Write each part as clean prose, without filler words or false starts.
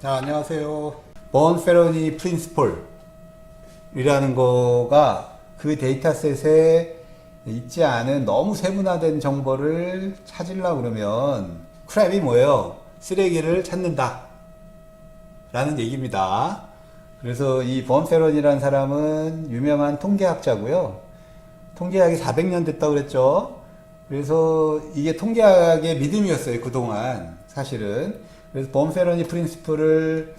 자, 안녕하세요. 번페로니 프린시플이라는 거가 그 데이터셋에 있지 않은 너무 세분화된 정보를 찾으려고 그러면 크랩이 뭐예요? 쓰레기를 찾는다 라는 얘기입니다. 그래서 이 번페론이라는 사람은 유명한 통계학자고요. 통계학이 400년 됐다고 그랬죠. 그래서 이게 통계학의 믿음이었어요, 그동안 사실은. 그래서 번페로니 프린시플을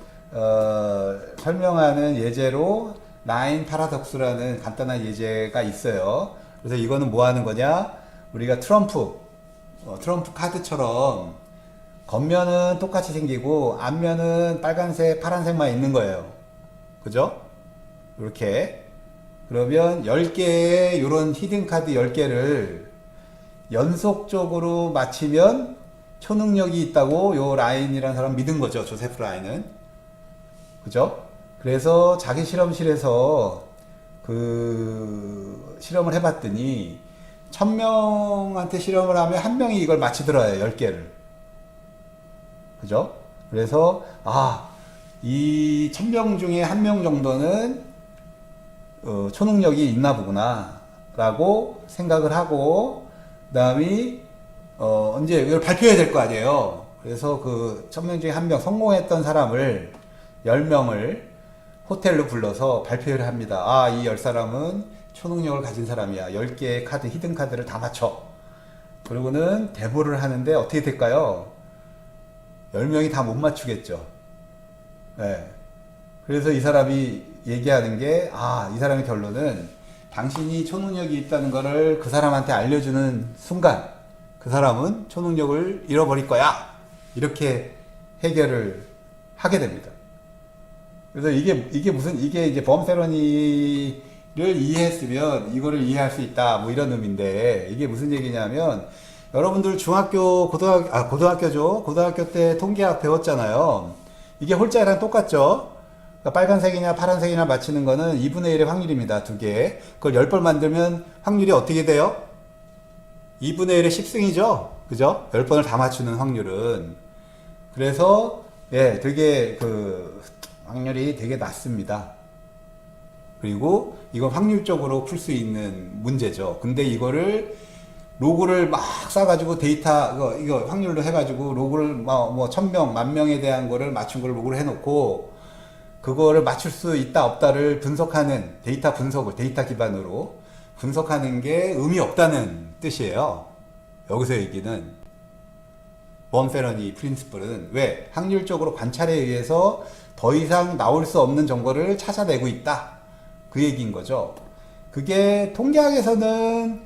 설명하는 예제로 라인 파라독스라는 간단한 예제가 있어요. 그래서 이거는 뭐 하는 거냐? 우리가 트럼프 카드처럼 겉면은 똑같이 생기고 앞면은 빨간색, 파란색만 있는 거예요. 그죠? 이렇게. 그러면 10개의 이런 히든 카드 10개를 연속적으로 맞히면 초능력이 있다고 요 라인이라는 사람 믿은 거죠. 조세프 라인은. 그죠? 그래서 자기 실험실에서 그 실험을 해봤더니 1000명한테 실험을 하면 한 명이 이걸 맞히더라요. 10개를. 그죠? 그래서 이 1000명 중에 한 명 정도는 초능력이 있나 보구나 라고 생각을 하고, 그 다음에 이제 이걸 발표해야 될 거 아니에요. 그래서 그 1000명 중에 한 명 성공했던 사람을 10명을 호텔로 불러서 발표를 합니다. 이 10사람은 초능력을 가진 사람이야. 10개의 카드, 히든 카드를 다 맞춰. 그리고는 대보를 하는데 어떻게 될까요? 10명이 다 못 맞추겠죠. 네. 그래서 이 사람이 얘기하는 게, 이 사람의 결론은 당신이 초능력이 있다는 거를 그 사람한테 알려주는 순간 그 사람은 초능력을 잃어버릴 거야. 이렇게 해결을 하게 됩니다. 그래서 이게 이제 번페로니를 이해했으면 이거를 이해할 수 있다. 뭐 이런 의미인데, 이게 무슨 얘기냐면, 여러분들 고등학교죠. 고등학교 때 통계학 배웠잖아요. 이게 홀자랑 똑같죠? 그러니까 빨간색이냐 파란색이냐 맞히는 거는 2분의 1의 확률입니다. 두 개. 그걸 10번 만들면 확률이 어떻게 돼요? 2분의 1의 10승이죠? 그죠? 10번을 다 맞추는 확률은. 그래서, 되게 확률이 되게 낮습니다. 그리고 이건 확률적으로 풀 수 있는 문제죠. 근데 이거를 로그를 막 싸가지고 데이터, 이거 확률로 해가지고 로그를 뭐 1000명, 10,000명에 대한 거를 맞춘 걸 로그를 해놓고 그거를 맞출 수 있다, 없다를 분석하는 데이터 기반으로 분석하는 게 의미 없다는 뜻이에요. 여기서 얘기는 번페로니 프린시플은 왜? 확률적으로 관찰에 의해서 더 이상 나올 수 없는 정보를 찾아내고 있다. 그 얘기인 거죠. 그게 통계학에서는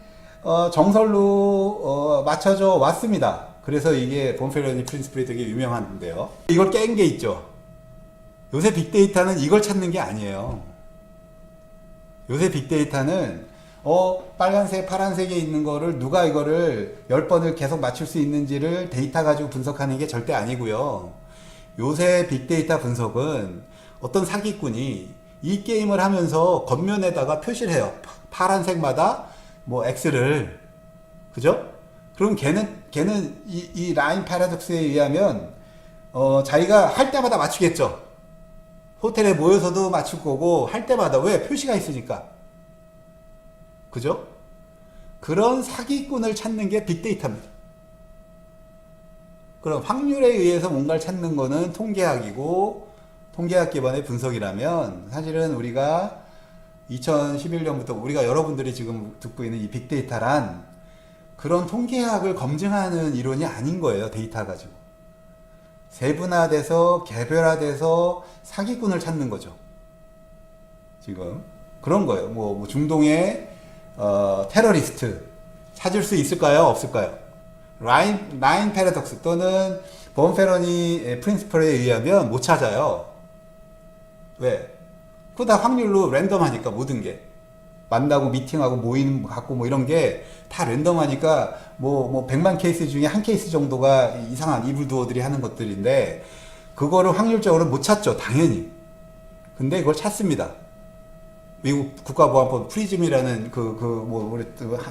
정설로 맞춰져 왔습니다. 그래서 이게 번페로니 프린시플이 되게 유명한데요. 이걸 깬 게 있죠. 요새 빅데이터는 이걸 찾는 게 아니에요. 요새 빅데이터는 빨간색, 파란색에 있는 거를 누가 이거를 10번을 계속 맞출 수 있는지를 데이터 가지고 분석하는 게 절대 아니고요. 요새 빅데이터 분석은 어떤 사기꾼이 이 게임을 하면서 겉면에다가 표시를 해요. 파란색마다 뭐 X를. 그죠? 그럼 걔는 이 라인 파라독스에 의하면 자기가 할 때마다 맞추겠죠. 호텔에 모여서도 맞출 거고 할 때마다. 왜? 표시가 있으니까. 그죠? 그런 사기꾼을 찾는 게 빅데이터입니다. 그럼 확률에 의해서 뭔가를 찾는 거는 통계학이고, 통계학 기반의 분석이라면 사실은 우리가 2011년부터 우리가 여러분들이 지금 듣고 있는 이 빅데이터란 그런 통계학을 검증하는 이론이 아닌 거예요. 데이터 가지고. 세분화돼서 개별화돼서 사기꾼을 찾는 거죠. 지금 그런 거예요. 뭐 중동의 테러리스트 찾을 수 있을까요? 없을까요? 라인 패러독스 또는 번페로니 프린시플에 의하면 못 찾아요. 왜? 그거 다 확률로 랜덤하니까. 모든 게 만나고 미팅하고 모임 갖고 뭐 이런 게 다 랜덤하니까 뭐 100만 케이스 중에 한 케이스 정도가 이상한 이불두어들이 하는 것들인데, 그거를 확률적으로 못 찾죠. 당연히. 근데 그걸 찾습니다. 미국 국가보안법 프리즘이라는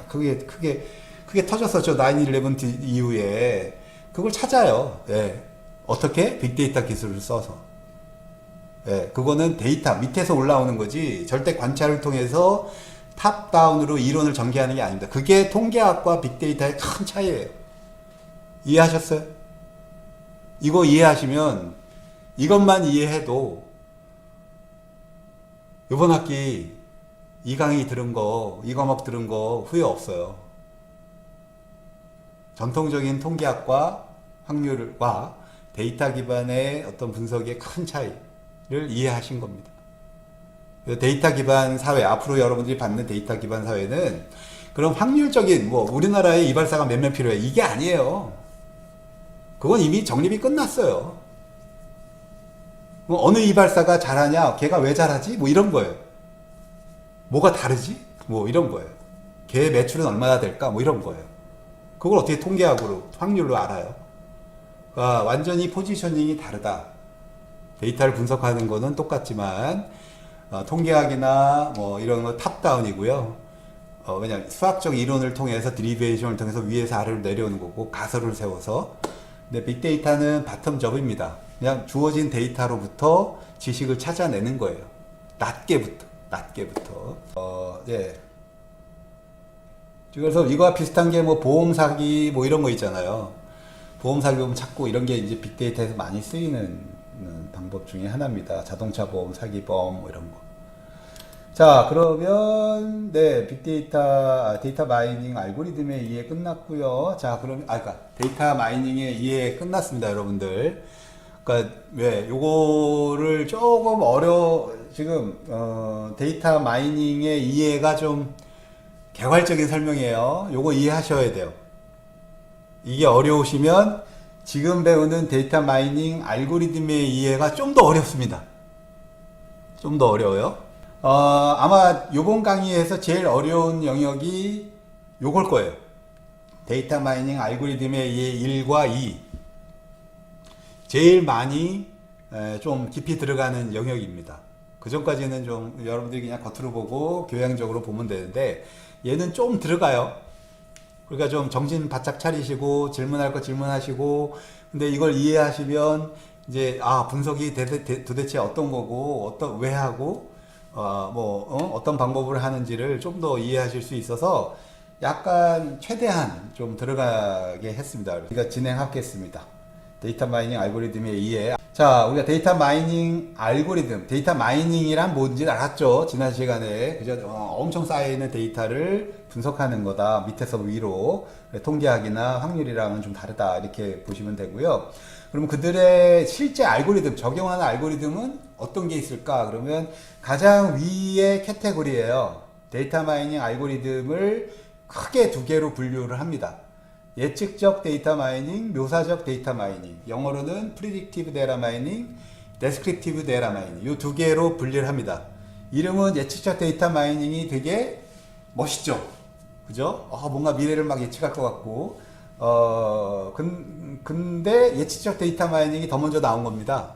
그게 크게 터졌었죠. 9/11 이후에. 그걸 찾아요. 어떻게? 빅데이터 기술을 써서. 예, 그거는 데이터 밑에서 올라오는 거지 절대 관찰을 통해서 탑다운으로 이론을 전개하는 게 아닙니다. 그게 통계학과 빅데이터의 큰 차이예요. 이해하셨어요? 이거 이해하시면 이것만 이해해도 이번 학기 이 강의 들은 거, 이 과목 들은 거 후회 없어요. 전통적인 통계학과 확률과 데이터 기반의 어떤 분석의 큰 차이를 이해하신 겁니다. 데이터 기반 사회, 앞으로 여러분들이 받는 데이터 기반 사회는 그런 확률적인, 뭐, 우리나라에 이발사가 몇 명 필요해. 이게 아니에요. 그건 이미 정립이 끝났어요. 뭐 어느 이발사가 잘하냐? 걔가 왜 잘하지? 뭐 이런 거예요. 뭐가 다르지? 뭐 이런 거예요. 걔 매출은 얼마나 될까? 뭐 이런 거예요. 그걸 어떻게 통계학으로, 확률로 알아요? 그러니까 완전히 포지셔닝이 다르다. 데이터를 분석하는 거는 똑같지만, 통계학이나 뭐 이런 거 탑다운이고요. 그냥 수학적 이론을 통해서 드리베이션을 통해서 위에서 아래로 내려오는 거고 가설을 세워서. 근데 빅데이터는 바텀접입니다. 그냥 주어진 데이터로부터 지식을 찾아내는 거예요. 낮게부터. 예. 그래서 이거와 비슷한 게 뭐 보험 사기 뭐 이런 거 있잖아요. 보험 사기 보험 찾고 이런 게 이제 빅데이터에서 많이 쓰이는 방법 중에 하나입니다. 자동차 보험, 사기보험 뭐 이런 거. 자, 그러면 네, 빅데이터 데이터 마이닝 알고리즘의 이해 끝났고요. 자, 그럼 그러니까 데이터 마이닝의 이해 끝났습니다, 여러분들. 그러니까 왜 요거를 조금 지금 데이터 마이닝의 이해가 좀 개괄적인 설명이에요. 요거 이해하셔야 돼요. 이게 어려우시면 지금 배우는 데이터 마이닝 알고리즘의 이해가 좀 더 어렵습니다. 좀 더 어려워요. 아마 요번 강의에서 제일 어려운 영역이 요걸 거예요. 데이터 마이닝 알고리즘의 이해 1과 2. 제일 많이 좀 깊이 들어가는 영역입니다. 그 전까지는 좀 여러분들이 그냥 겉으로 보고 교양적으로 보면 되는데 얘는 좀 들어가요. 그러니까 좀 정신 바짝 차리시고 질문할 거 질문하시고 근데 이걸 이해하시면 이제 분석이 도대체 어떤 거고 왜 하고 어떤 방법을 하는지를 좀 더 이해하실 수 있어서 약간 최대한 좀 들어가게 했습니다. 우리가 진행하겠습니다. 데이터 마이닝 알고리즘의 이해. 자, 우리가 데이터 마이닝 알고리즘, 데이터 마이닝이란 뭔지 알았죠? 지난 시간에. 그죠? 엄청 쌓여있는 데이터를 분석하는 거다. 밑에서 위로. 통계학이나 확률이랑은 좀 다르다. 이렇게 보시면 되고요. 그럼 그들의 실제 알고리즘, 적용하는 알고리즘은 어떤 게 있을까? 그러면 가장 위의 캐테고리예요. 데이터 마이닝 알고리즘을 크게 두 개로 분류를 합니다. 예측적 데이터 마이닝, 묘사적 데이터 마이닝. 영어로는 predictive data mining, descriptive data mining. 이 두 개로 분리를 합니다. 이름은 예측적 데이터 마이닝이 되게 멋있죠? 그죠? 뭔가 미래를 막 예측할 것 같고. 근데 예측적 데이터 마이닝이 더 먼저 나온 겁니다.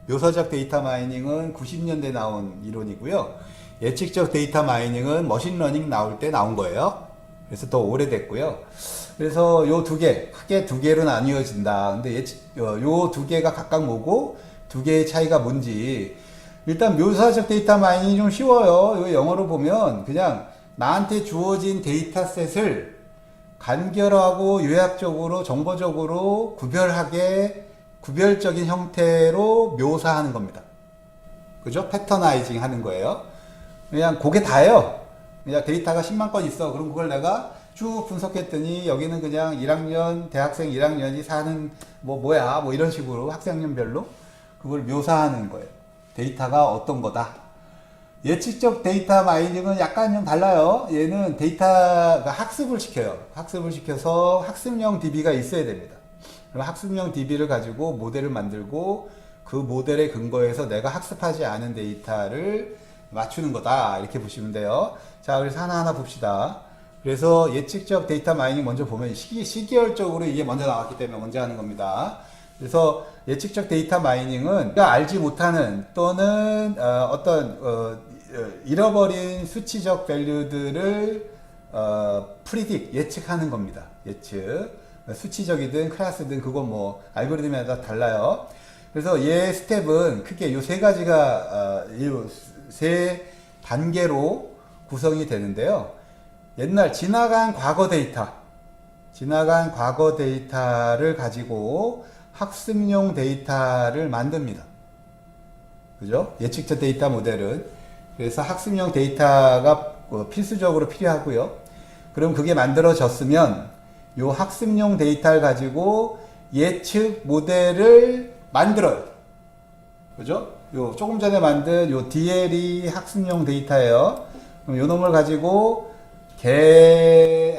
묘사적 데이터 마이닝은 90년대 나온 이론이고요. 예측적 데이터 마이닝은 머신러닝 나올 때 나온 거예요. 그래서 더 오래됐고요. 그래서 요 두 개, 크게 두 개로 나뉘어진다. 근데 요 두 개가 각각 뭐고, 두 개의 차이가 뭔지. 일단 묘사적 데이터 마이닝이 좀 쉬워요. 이거 영어로 보면 그냥 나한테 주어진 데이터셋을 간결하고 요약적으로, 정보적으로 구별적인 형태로 묘사하는 겁니다. 그죠? 패터나이징 하는 거예요. 그냥 그게 다예요. 그냥 데이터가 10만 건 있어. 그럼 그걸 내가 쭉 분석했더니 여기는 그냥 1학년, 대학생 1학년이 사는 뭐야 이런 식으로 학생년별로 그걸 묘사하는 거예요. 데이터가 어떤 거다. 예측적 데이터 마이닝은 약간 좀 달라요. 얘는 데이터가 학습을 시켜요. 학습을 시켜서 학습용 DB가 있어야 됩니다. 그럼 학습용 DB를 가지고 모델을 만들고 그 모델에 근거해서 내가 학습하지 않은 데이터를 맞추는 거다. 이렇게 보시면 돼요. 자, 그래서 하나하나 봅시다. 그래서 예측적 데이터 마이닝 먼저 보면 시기열적으로 이게 먼저 나왔기 때문에 먼저 하는 겁니다. 그래서 예측적 데이터 마이닝은 내가 알지 못하는 또는 잃어버린 수치적 밸류들을 프리딕 예측하는 겁니다. 예측 수치적이든 클래스든 그건 뭐 알고리즘에 따라 달라요. 그래서 얘 스텝은 크게 요 세 가지가, 세 단계로 구성이 되는데요. 옛날 지나간 과거 데이터를 가지고 학습용 데이터를 만듭니다. 그죠? 예측적 데이터 모델은. 그래서 학습용 데이터가 필수적으로 필요하고요. 그럼 그게 만들어졌으면 요 학습용 데이터를 가지고 예측 모델을 만들어요. 그죠? 요 조금 전에 만든 요 DLE 학습용 데이터예요. 그럼 요 놈을 가지고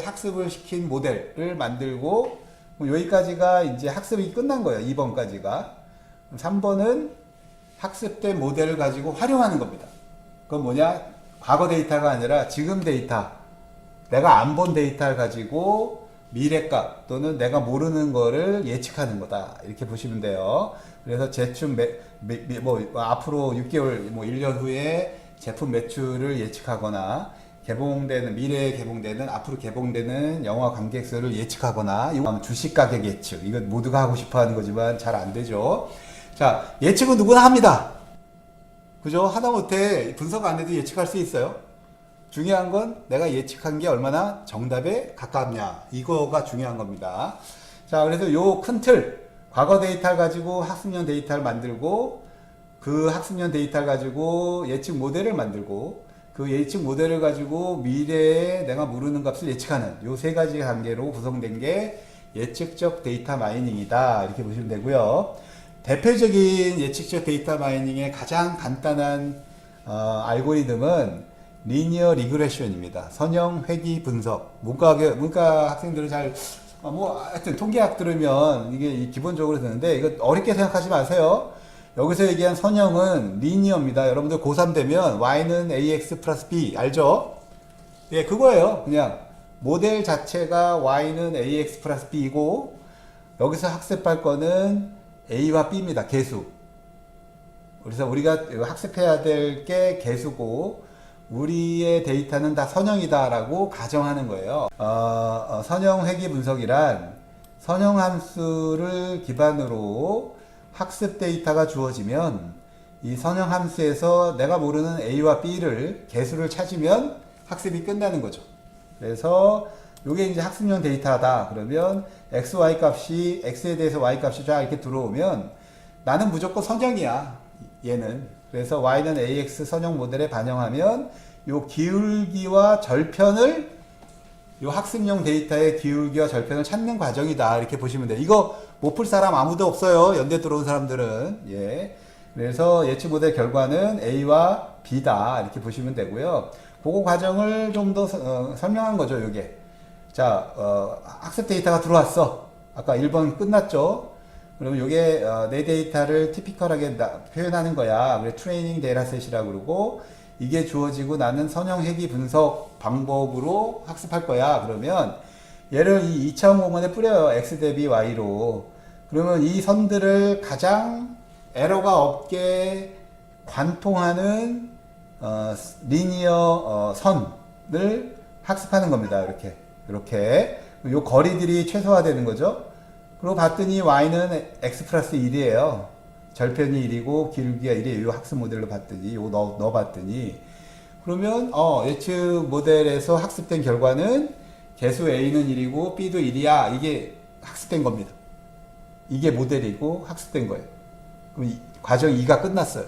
학습을 시킨 모델을 만들고, 여기까지가 이제 학습이 끝난 거예요. 2번까지가. 3번은 학습된 모델을 가지고 활용하는 겁니다. 그건 뭐냐? 과거 데이터가 아니라 지금 데이터, 내가 안 본 데이터를 가지고 미래값 또는 내가 모르는 거를 예측하는 거다. 이렇게 보시면 돼요. 그래서 제품 앞으로 6개월, 1년 후에 제품 매출을 예측하거나, 미래에 개봉되는, 앞으로 개봉되는 영화 관객 수를 예측하거나, 주식 가격 예측. 이건 모두가 하고 싶어 하는 거지만 잘 안 되죠. 자, 예측은 누구나 합니다. 그죠? 하다못해 분석 안 해도 예측할 수 있어요. 중요한 건 내가 예측한 게 얼마나 정답에 가깝냐. 이거가 중요한 겁니다. 자, 그래서 요 큰 틀, 과거 데이터를 가지고 학습용 데이터를 만들고, 그 학습용 데이터를 가지고 예측 모델을 만들고, 그 예측 모델을 가지고 미래에 내가 모르는 값을 예측하는 요 세 가지 단계로 구성된 게 예측적 데이터 마이닝이다. 이렇게 보시면 되고요. 대표적인 예측적 데이터 마이닝의 가장 간단한 알고리즘은 리니어 리그레션입니다. 선형 회귀 분석. 문과 학생들은 하여튼 통계학 들으면 이게 기본적으로 되는데, 이거 어렵게 생각하지 마세요. 여기서 얘기한 선형은 리니어입니다. 여러분들 고3 되면 y는 ax 플러스 b 알죠? 예, 그거예요. 그냥 모델 자체가 y는 ax 플러스 b이고, 여기서 학습할 거는 a와 b입니다. 개수. 그래서 우리가 학습해야 될 게 개수고, 우리의 데이터는 다 선형이다라고 가정하는 거예요. 선형 회귀 분석이란 선형 함수를 기반으로 학습 데이터가 주어지면 이 선형 함수에서 내가 모르는 a와 b를 개수를 찾으면 학습이 끝나는 거죠. 그래서 이게 이제 학습용 데이터다. 그러면 x, y 값이 x에 대해서 y 값이 쫙 이렇게 들어오면 나는 무조건 선형이야. 얘는. 그래서 y는 ax 선형 모델에 반영하면 요 기울기와 절편을, 요 학습용 데이터의 기울기와 절편을 찾는 과정이다. 이렇게 보시면 돼요. 이거 못 풀 사람 아무도 없어요. 연대 들어온 사람들은. 예. 그래서 예측 모델 결과는 a와 b다. 이렇게 보시면 되고요. 그거 과정을 좀 더 설명한 거죠. 요게. 자, 학습 데이터가 들어왔어. 아까 1번 끝났죠. 그러면 요게 내 데이터를 티피컬하게 표현하는 거야. 그래 트레이닝 데이터셋이라고 그러고, 이게 주어지고 나는 선형 회귀 분석 방법으로 학습할 거야. 그러면 얘를 이 2차원 공간에 뿌려요. x 대비 y로. 그러면 이 선들을 가장 에러가 없게 관통하는 리니어 선을 학습하는 겁니다. 이렇게 요 거리들이 최소화되는 거죠. 그리고 봤더니 y는 x 플러스 1이에요. 절편이 1이고 기울기가 1이에요. 요 학습 모델로 봤더니, 요 넣어봤더니, 그러면 예측 모델에서 학습된 결과는 개수 a는 1이고 b도 1이야. 이게 학습된 겁니다. 이게 모델이고 학습된 거예요. 그럼 과정 2가 끝났어요.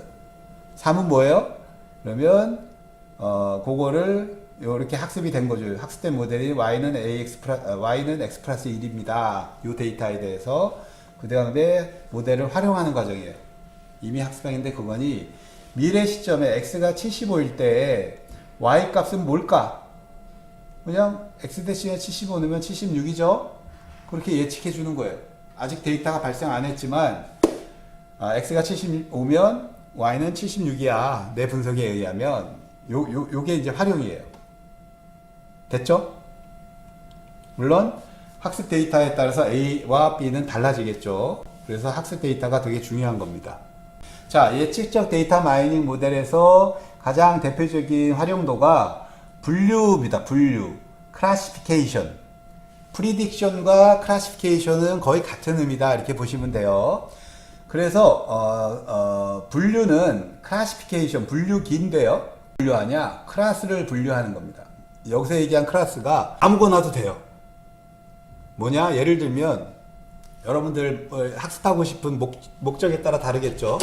3은 뭐예요? 그러면 그거를 이렇게 학습이 된 거죠. 학습된 모델이 y는 x 플러스 1입니다. 이 데이터에 대해서 그 다음에 모델을 활용하는 과정이에요. 이미 학습했는데 그거니 미래 시점에 x가 75일 때 y 값은 뭘까? 그냥 x 대신에 75 넣으면 76이죠. 그렇게 예측해 주는 거예요. 아직 데이터가 발생 안 했지만 x가 75면 y는 76이야. 내 분석에 의하면 요게 이제 활용이에요. 됐죠? 물론 학습 데이터에 따라서 A와 B는 달라지겠죠. 그래서 학습 데이터가 되게 중요한 겁니다. 자, 예측적 데이터 마이닝 모델에서 가장 대표적인 활용도가 분류입니다. 분류. 클래시피케이션. 프리딕션과 클래시피케이션은 거의 같은 의미다. 이렇게 보시면 돼요. 그래서 분류는 클래시피케이션, 분류기인데요. 분류하냐? 클래스를 분류하는 겁니다. 여기서 얘기한 클래스가 아무거나도 돼요. 뭐냐? 예를 들면 여러분들 학습하고 싶은 목적에 따라 다르겠죠.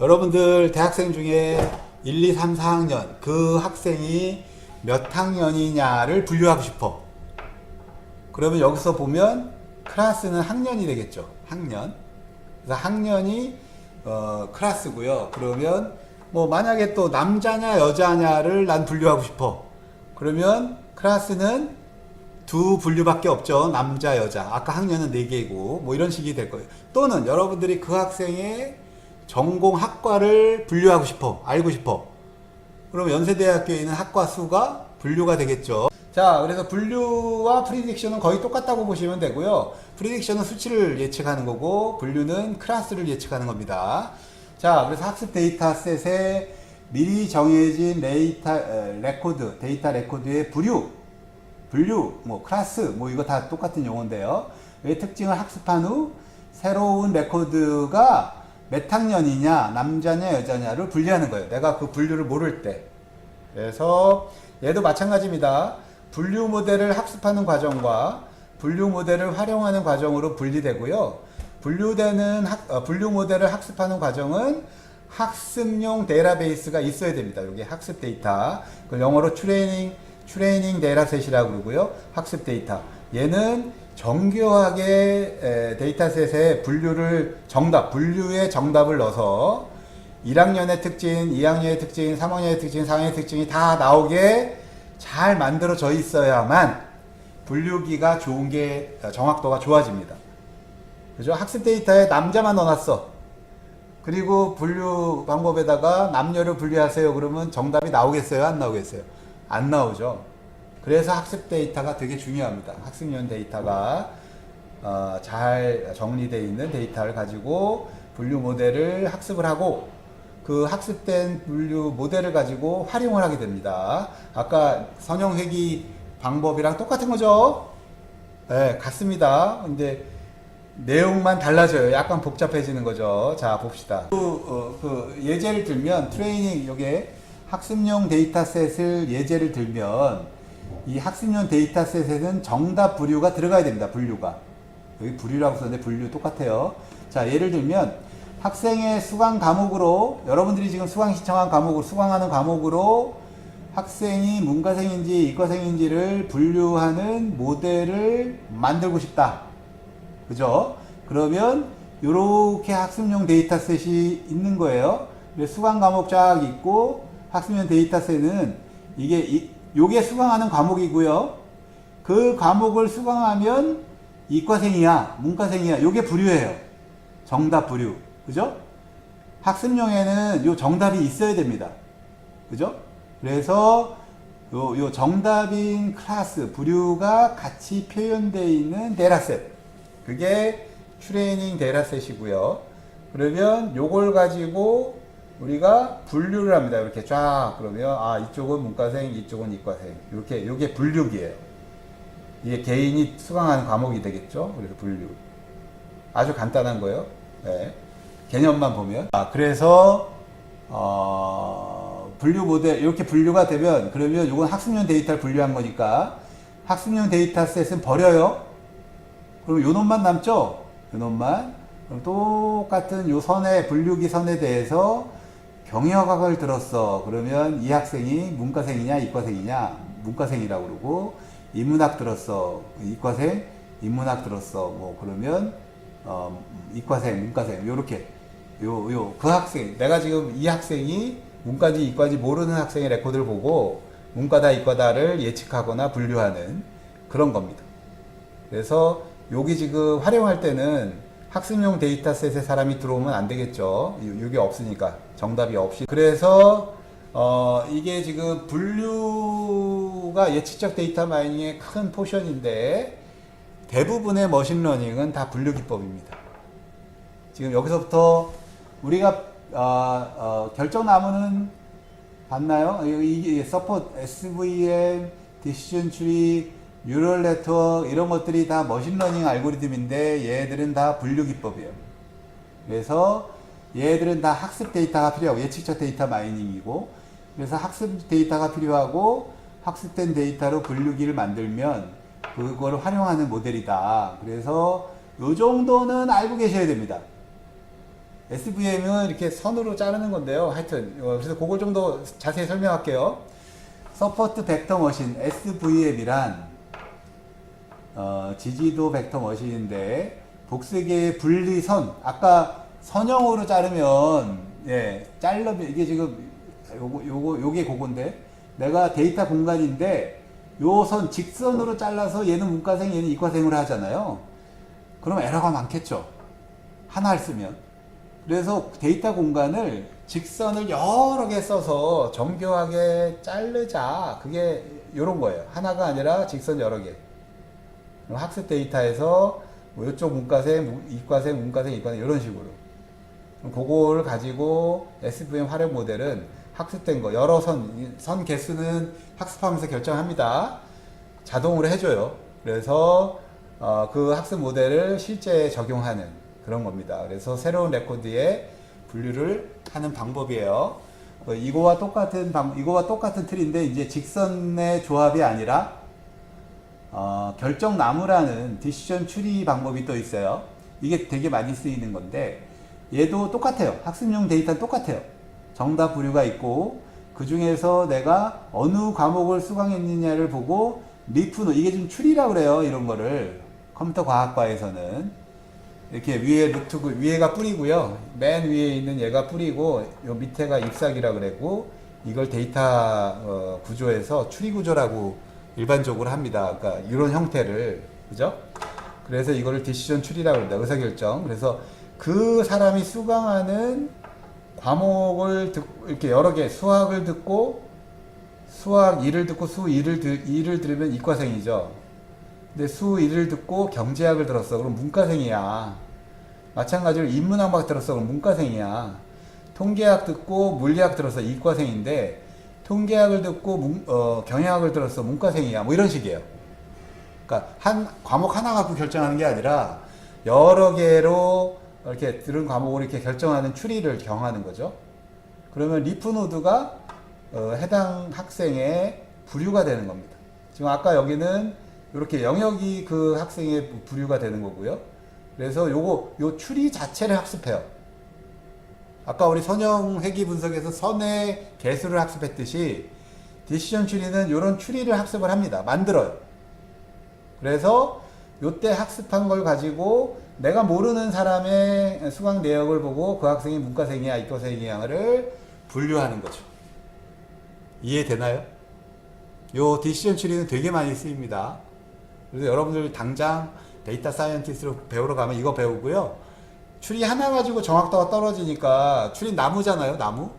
여러분들 대학생 중에 1, 2, 3, 4학년 그 학생이 몇 학년이냐를 분류하고 싶어. 그러면 여기서 보면 클래스는 학년이 되겠죠. 학년. 그래서 학년이 클래스고요. 그러면 뭐 만약에 또 남자냐 여자냐를 난 분류하고 싶어. 그러면 클래스는 두 분류밖에 없죠. 남자 여자. 아까 학년은 4개고 뭐 이런 식이 될 거예요. 또는 여러분들이 그 학생의 전공 학과를 분류하고 싶어. 알고 싶어. 그럼 연세대학교에 있는 학과 수가 분류가 되겠죠. 자, 그래서 분류와 프리딕션은 거의 똑같다고 보시면 되고요. 프리딕션은 수치를 예측하는 거고 분류는 클래스를 예측하는 겁니다. 자, 그래서 학습 데이터셋에 미리 정해진 데이터 레코드의 분류, 뭐 클래스, 뭐 이거 다 똑같은 용어인데요. 이 특징을 학습한 후 새로운 레코드가 몇 학년이냐, 남자냐, 여자냐를 분류하는 거예요. 내가 그 분류를 모를 때. 그래서 얘도 마찬가지입니다. 분류 모델을 학습하는 과정과 분류 모델을 활용하는 과정으로 분리되고요. 분류 모델을 학습하는 과정은 학습용 데이터베이스가 있어야 됩니다. 여기 학습 데이터. 그걸 영어로 트레이닝 데이터셋이라고 그러고요. 학습 데이터. 얘는 정교하게 데이터셋에 분류의 정답을 넣어서 1학년의 특징, 2학년의 특징, 3학년의 특징, 4학년의 특징이 다 나오게 잘 만들어져 있어야만 분류기가 좋은 게 정확도가 좋아집니다. 그죠? 학습 데이터에 남자만 넣어놨어. 그리고 분류 방법에다가 남녀를 분류하세요. 그러면 정답이 나오겠어요? 안 나오겠어요? 안 나오죠. 그래서 학습 데이터가 되게 중요합니다. 학습용 데이터가 잘 정리되어 있는 데이터를 가지고 분류 모델을 학습을 하고 그 학습된 분류 모델을 가지고 활용을 하게 됩니다. 아까 선형 회귀 방법이랑 똑같은 거죠? 네, 같습니다. 근데 내용만 달라져요. 약간 복잡해지는 거죠. 자, 봅시다. 예제를 들면 요게 학습용 데이터셋을 예제를 들면 이 학습용 데이터셋에는 정답 분류가 들어가야 됩니다. 분류가. 여기 분류라고 썼는데 분류 똑같아요. 자, 예를 들면 학생의 수강 과목으로 여러분들이 지금 수강 신청한 과목으로 수강하는 과목으로 학생이 문과생인지 이과생인지를 분류하는 모델을 만들고 싶다. 그죠? 그러면 이렇게 학습용 데이터셋이 있는 거예요. 수강 과목 쫙 있고 학습용 데이터셋은 요게 수강하는 과목이고요. 그 과목을 수강하면 이과생이야, 문과생이야. 요게 분류예요. 정답 분류. 그죠? 학습용에는 요 정답이 있어야 됩니다. 그죠? 그래서 요 정답인 클래스 분류가 같이 표현되어 있는 데이터셋. 그게 트레이닝 데이터셋이고요. 그러면 요걸 가지고 우리가 분류를 합니다. 이렇게 쫙 그러면 이쪽은 문과생, 이쪽은 이과생. 요게 분류기예요. 이게 개인이 수강하는 과목이 되겠죠. 그래서 분류. 아주 간단한 거예요. 네. 개념만 보면. 그래서 분류 모델 이렇게 분류가 되면 그러면 이건 학습용 데이터를 분류한 거니까 학습용 데이터셋은 버려요. 그럼 요 놈만 남죠? 요 놈만. 그럼 똑같은 요 선에 분류기 선에 대해서 경영학을 들었어. 그러면 이 학생이 문과생이냐 이과생이냐? 문과생이라고 그러고 인문학 들었어. 이과생? 인문학 들었어. 뭐 그러면 이과생, 문과생 요렇게 그 학생 내가 지금 이 학생이 문과지 이과지 모르는 학생의 레코드를 보고 문과다 이과다를 예측하거나 분류하는 그런 겁니다. 그래서 여기 지금 활용할 때는 학습용 데이터셋에 사람이 들어오면 안 되겠죠. 이게 없으니까 정답이 없이. 그래서 이게 지금 분류가 예측적 데이터 마이닝의 큰 포션인데 대부분의 머신러닝은 다 분류 기법입니다. 지금 여기서부터 우리가 결정 나무는 봤나요? 이게 서포트 SVM, 디시전 트리, 뉴럴 네트워크 이런 것들이 다 머신러닝 알고리즘인데 얘들은 다 분류 기법이에요. 그래서 얘들은 다 학습 데이터가 필요하고 예측적 데이터 마이닝이고, 그래서 학습 데이터가 필요하고 학습된 데이터로 분류기를 만들면 그걸 활용하는 모델이다. 그래서 요 정도는 알고 계셔야 됩니다. SVM은 이렇게 선으로 자르는 건데요. 하여튼 그래서 그걸 정도 자세히 설명할게요. 서포트 벡터 머신 SVM이란 지지도 벡터 머신인데, 복수계의 분리선, 아까 선형으로 자르면 이게 지금 요게 그건데, 내가 데이터 공간인데 요 선 직선으로 잘라서 얘는 문과생 얘는 이과생으로 하잖아요. 그럼 에러가 많겠죠, 하나 쓰면. 그래서 데이터 공간을 직선을 여러 개 써서 정교하게 자르자, 그게 요런 거예요. 하나가 아니라 직선 여러 개. 학습 데이터에서 뭐 이쪽 문과생, 이과생, 문과생, 이과생 이런 식으로. 그거를 가지고 SVM 활용 모델은 학습된 거 여러 선 개수는 학습하면서 결정합니다. 자동으로 해줘요. 그래서 그 학습 모델을 실제 적용하는 그런 겁니다. 그래서 새로운 레코드에 분류를 하는 방법이에요. 이거와 똑같은 틀인데, 이제 직선의 조합이 아니라 결정나무라는 디시전 추리 방법이 또 있어요. 이게 되게 많이 쓰이는 건데, 얘도 똑같아요. 학습용 데이터는 똑같아요. 정답 부류가 있고, 그 중에서 내가 어느 과목을 수강했느냐를 보고 리프노, 이게 좀 추리라고 그래요. 이런 거를 컴퓨터 과학과에서는 이렇게 위에가 뿌리고요, 맨 위에 있는 얘가 뿌리고, 요 밑에가 잎사귀라 그랬고, 이걸 데이터 구조에서 추리 구조라고 일반적으로 합니다. 그러니까 이런 형태를, 그죠? 그래서 이거를 디시전 추리라고 합니다. 의사결정. 그래서 그 사람이 수강하는 과목을 이렇게 여러 개, 수학을 듣고, 수학 1을 듣고 수 2를 들으면 이과생이죠. 근데 수 1을 듣고 경제학을 들었어, 그럼 문과생이야. 마찬가지로 인문학만 들었어, 그럼 문과생이야. 통계학 듣고 물리학 들었어, 이과생인데, 통계학을 듣고 경영학을 들었어, 문과생이야. 뭐 이런 식이에요. 그러니까 한 과목 하나 갖고 결정하는 게 아니라 여러 개로 이렇게 들은 과목을 이렇게 결정하는 추리를 경하는 거죠. 그러면 리프노드가 해당 학생의 부류가 되는 겁니다. 지금 아까 여기는 이렇게 영역이 그 학생의 부류가 되는 거고요. 그래서 요 추리 자체를 학습해요. 아까 우리 선형 회귀 분석에서 선의 개수를 학습했듯이 디시전 추리는 이런 추리를 학습을 합니다. 만들어요. 그래서 요때 학습한 걸 가지고 내가 모르는 사람의 수강 내역을 보고 그 학생이 문과생이야, 이과생이야를 분류하는 거죠. 이해되나요? 요 디시전 추리는 되게 많이 쓰입니다. 그래서 여러분들 당장 데이터 사이언티스트로 배우러 가면 이거 배우고요. 추리 하나 가지고 정확도가 떨어지니까, 추리 나무잖아요, 나무.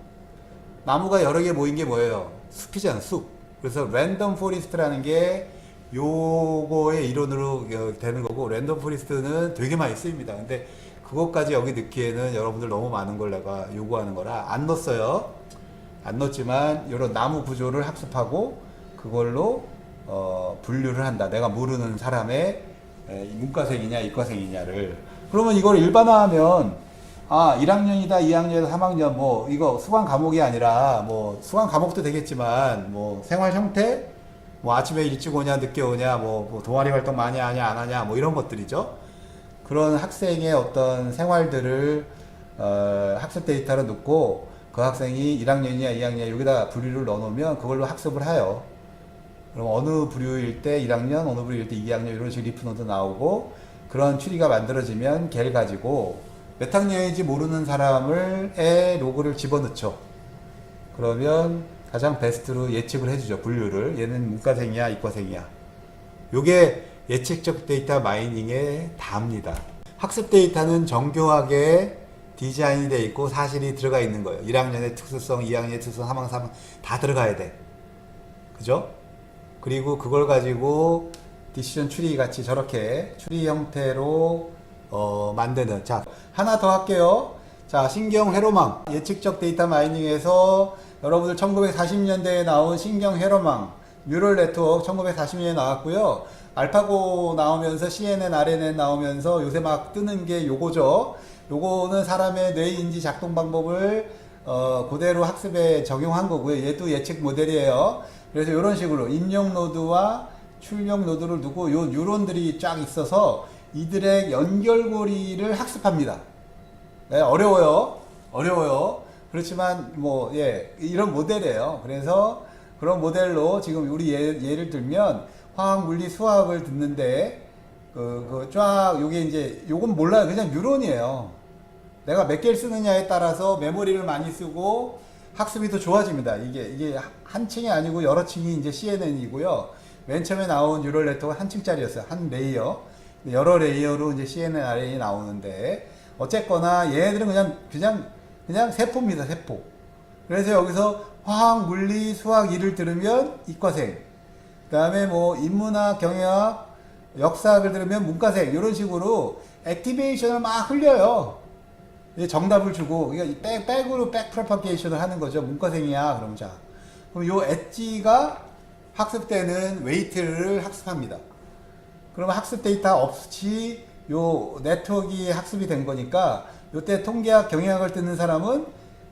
나무가 여러 개 모인 게 뭐예요? 숲이잖아, 숲. 그래서 랜덤 포리스트라는 게 요거의 이론으로 되는 거고, 랜덤 포리스트는 되게 많이 쓰입니다. 근데 그것까지 여기 넣기에는 여러분들 너무 많은 걸 내가 요구하는 거라 안 넣었어요. 안 넣었지만 이런 나무 구조를 학습하고 그걸로 분류를 한다. 내가 모르는 사람의 문과생이냐 이과생이냐를. 그러면 이걸 일반화하면 1학년이다 2학년이다 3학년 뭐 이거 수강 과목이 아니라 뭐 수강 과목도 되겠지만 뭐 생활 형태, 뭐 아침에 일찍 오냐 늦게 오냐, 뭐 동아리 활동 많이 하냐 안 하냐 뭐 이런 것들이죠. 그런 학생의 어떤 생활들을 학습 데이터로 넣고 그 학생이 1학년이냐 2학년이냐 여기다 부류를 넣어놓으면 그걸로 학습을 해요. 그럼 어느 부류일 때 1학년, 어느 부류일 때 2학년 이런 식으로 리프노도 나오고, 그런 추리가 만들어지면 걔를 가지고 몇 학년인지 모르는 사람의 로그를 집어넣죠. 그러면 가장 베스트로 예측을 해주죠. 분류를. 얘는 문과생이야 이과생이야. 요게 예측적 데이터 마이닝의 다입니다. 학습 데이터는 정교하게 디자인이 되어 있고 사실이 들어가 있는 거예요. 1학년의 특수성, 2학년의 특수성, 3학년, 3학년 다 들어가야 돼. 그죠? 그리고 그걸 가지고 디시전 추리 같이 저렇게 추리 형태로 만드는. 자, 하나 더 할게요. 자, 신경 회로망. 예측적 데이터 마이닝에서 여러분들 1940년대에 나온 신경 회로망, 뉴럴 네트워크 1940년에 나왔고요. 알파고 나오면서 CNN, RNN 나오면서 요새 막 뜨는 게 요거죠. 요거는 사람의 뇌인지 작동 방법을 그대로 학습에 적용한 거고요. 얘도 예측 모델이에요. 그래서 이런 식으로 입력 노드와 출력 노드를 두고 요 뉴런들이 쫙 있어서 이들의 연결고리를 학습합니다. 네, 어려워요. 그렇지만 뭐 예, 이런 모델이에요. 그래서 그런 모델로 지금 우리 예를 들면 화학, 물리, 수학을 듣는데 쫙 요게 이제 요건 몰라요. 그냥 뉴런이에요. 내가 몇 개를 쓰느냐에 따라서 메모리를 많이 쓰고 학습이 더 좋아집니다. 이게 한 층이 아니고 여러 층이 이제 CNN이고요. 맨 처음에 나온 뉴럴 네트워크가 한 층짜리였어요. 한 레이어. 여러 레이어로 이제 CNN, RNA 나오는데 어쨌거나 얘네들은 그냥 세포입니다. 세포. 그래서 여기서 화학, 물리, 수학 2를 들으면 이과생. 그 다음에 뭐 인문학, 경영학, 역사학을 들으면 문과생. 이런 식으로 액티베이션을 막 흘려요. 정답을 주고, 이거 백으로 백 프로파게이션을 하는 거죠. 문과생이야. 그럼 자. 그럼 요 엣지가 학습되는 웨이트를 학습합니다. 그러면 학습 데이터 없이 요 네트워크가 학습이 된 거니까 요때 통계학, 경영학을 듣는 사람은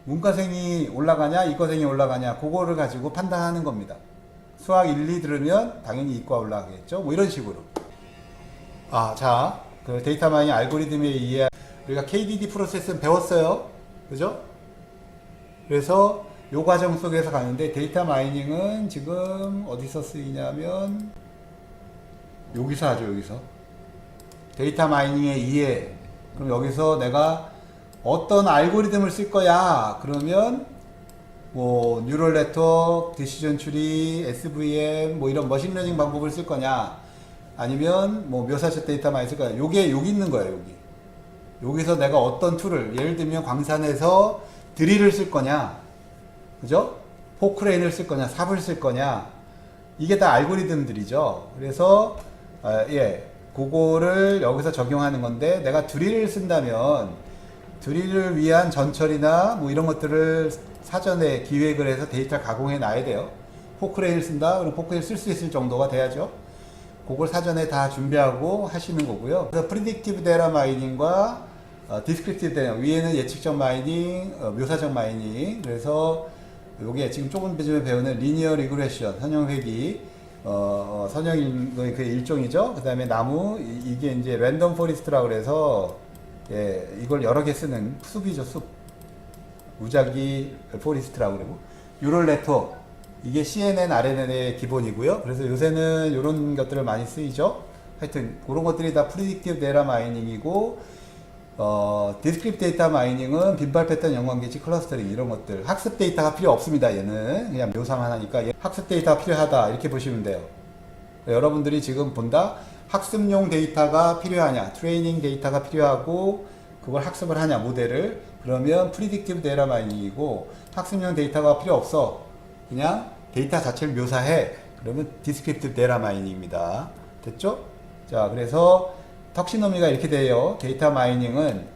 문과생이 올라가냐, 이과생이 올라가냐, 그거를 가지고 판단하는 겁니다. 수학 1, 2 들으면 당연히 이과 올라가겠죠. 뭐 이런 식으로. 자, 그 데이터 마이닝 알고리즘에 의해 우리가 KDD 프로세스는 배웠어요. 그죠? 그래서 요 과정 속에서 가는데 데이터 마이닝은 지금 어디서 쓰이냐면 여기서 하죠. 여기서 데이터 마이닝의 이해. 그럼 여기서 내가 어떤 알고리즘을 쓸 거야. 그러면 뭐 뉴럴 네트워크, 디시전 트리, SVM 뭐 이런 머신러닝 방법을 쓸 거냐. 아니면 뭐 묘사set 데이터 많이 쓸 거냐. 요게 여기 있는 거예요. 여기서 내가 어떤 툴을 예를 들면 광산에서 드릴을 쓸 거냐. 그죠? 포크레인을 쓸 거냐, 삽을 쓸 거냐. 이게 다 알고리즘들이죠. 그래서 그거를 여기서 적용하는 건데 내가 드릴을 쓴다면 드릴을 위한 전철이나 뭐 이런 것들을 사전에 기획을 해서 데이터를 가공해 놔야 돼요. 포크레인을 쓴다? 그럼 포크레인 쓸 수 있을 정도가 돼야죠. 그걸 사전에 다 준비하고 하시는 거고요. 그래서 프리딕티브 데이터 마이닝과 디스크립티브 데이터, 위에는 예측적 마이닝, 묘사적 마이닝. 그래서 요게 지금 조금 전에 배우는 리니어 리그레션, 선형회귀, 선형인 그 일종이죠. 그 다음에 나무, 이게 이제 랜덤 포리스트라고 그래서 이걸 여러 개 쓰는 숲이죠, 숲. 무작위 포리스트라고 그러고. 뉴럴 네트워크, 이게 CNN, RNN의 기본이고요. 그래서 요새는 이런 것들을 많이 쓰이죠. 하여튼 그런 것들이 다 프리딕티브 데이터 마이닝이고 디스크립 데이터 마이닝은 빈발 패턴 연관계치 클러스터링 이런 것들. 학습 데이터가 필요 없습니다. 얘는 그냥 묘사만 하니까 학습 데이터가 필요하다 이렇게 보시면 돼요. 여러분들이 지금 본다 학습용 데이터가 필요하냐, 트레이닝 데이터가 필요하고 그걸 학습을 하냐 모델을. 그러면 프리딕티브 데이터 마이닝이고 학습용 데이터가 필요 없어. 그냥 데이터 자체를 묘사해. 그러면 디스크립티브 데이터 마이닝입니다. 됐죠? 자, 그래서 턱시노미가 이렇게 돼요. 데이터 마이닝은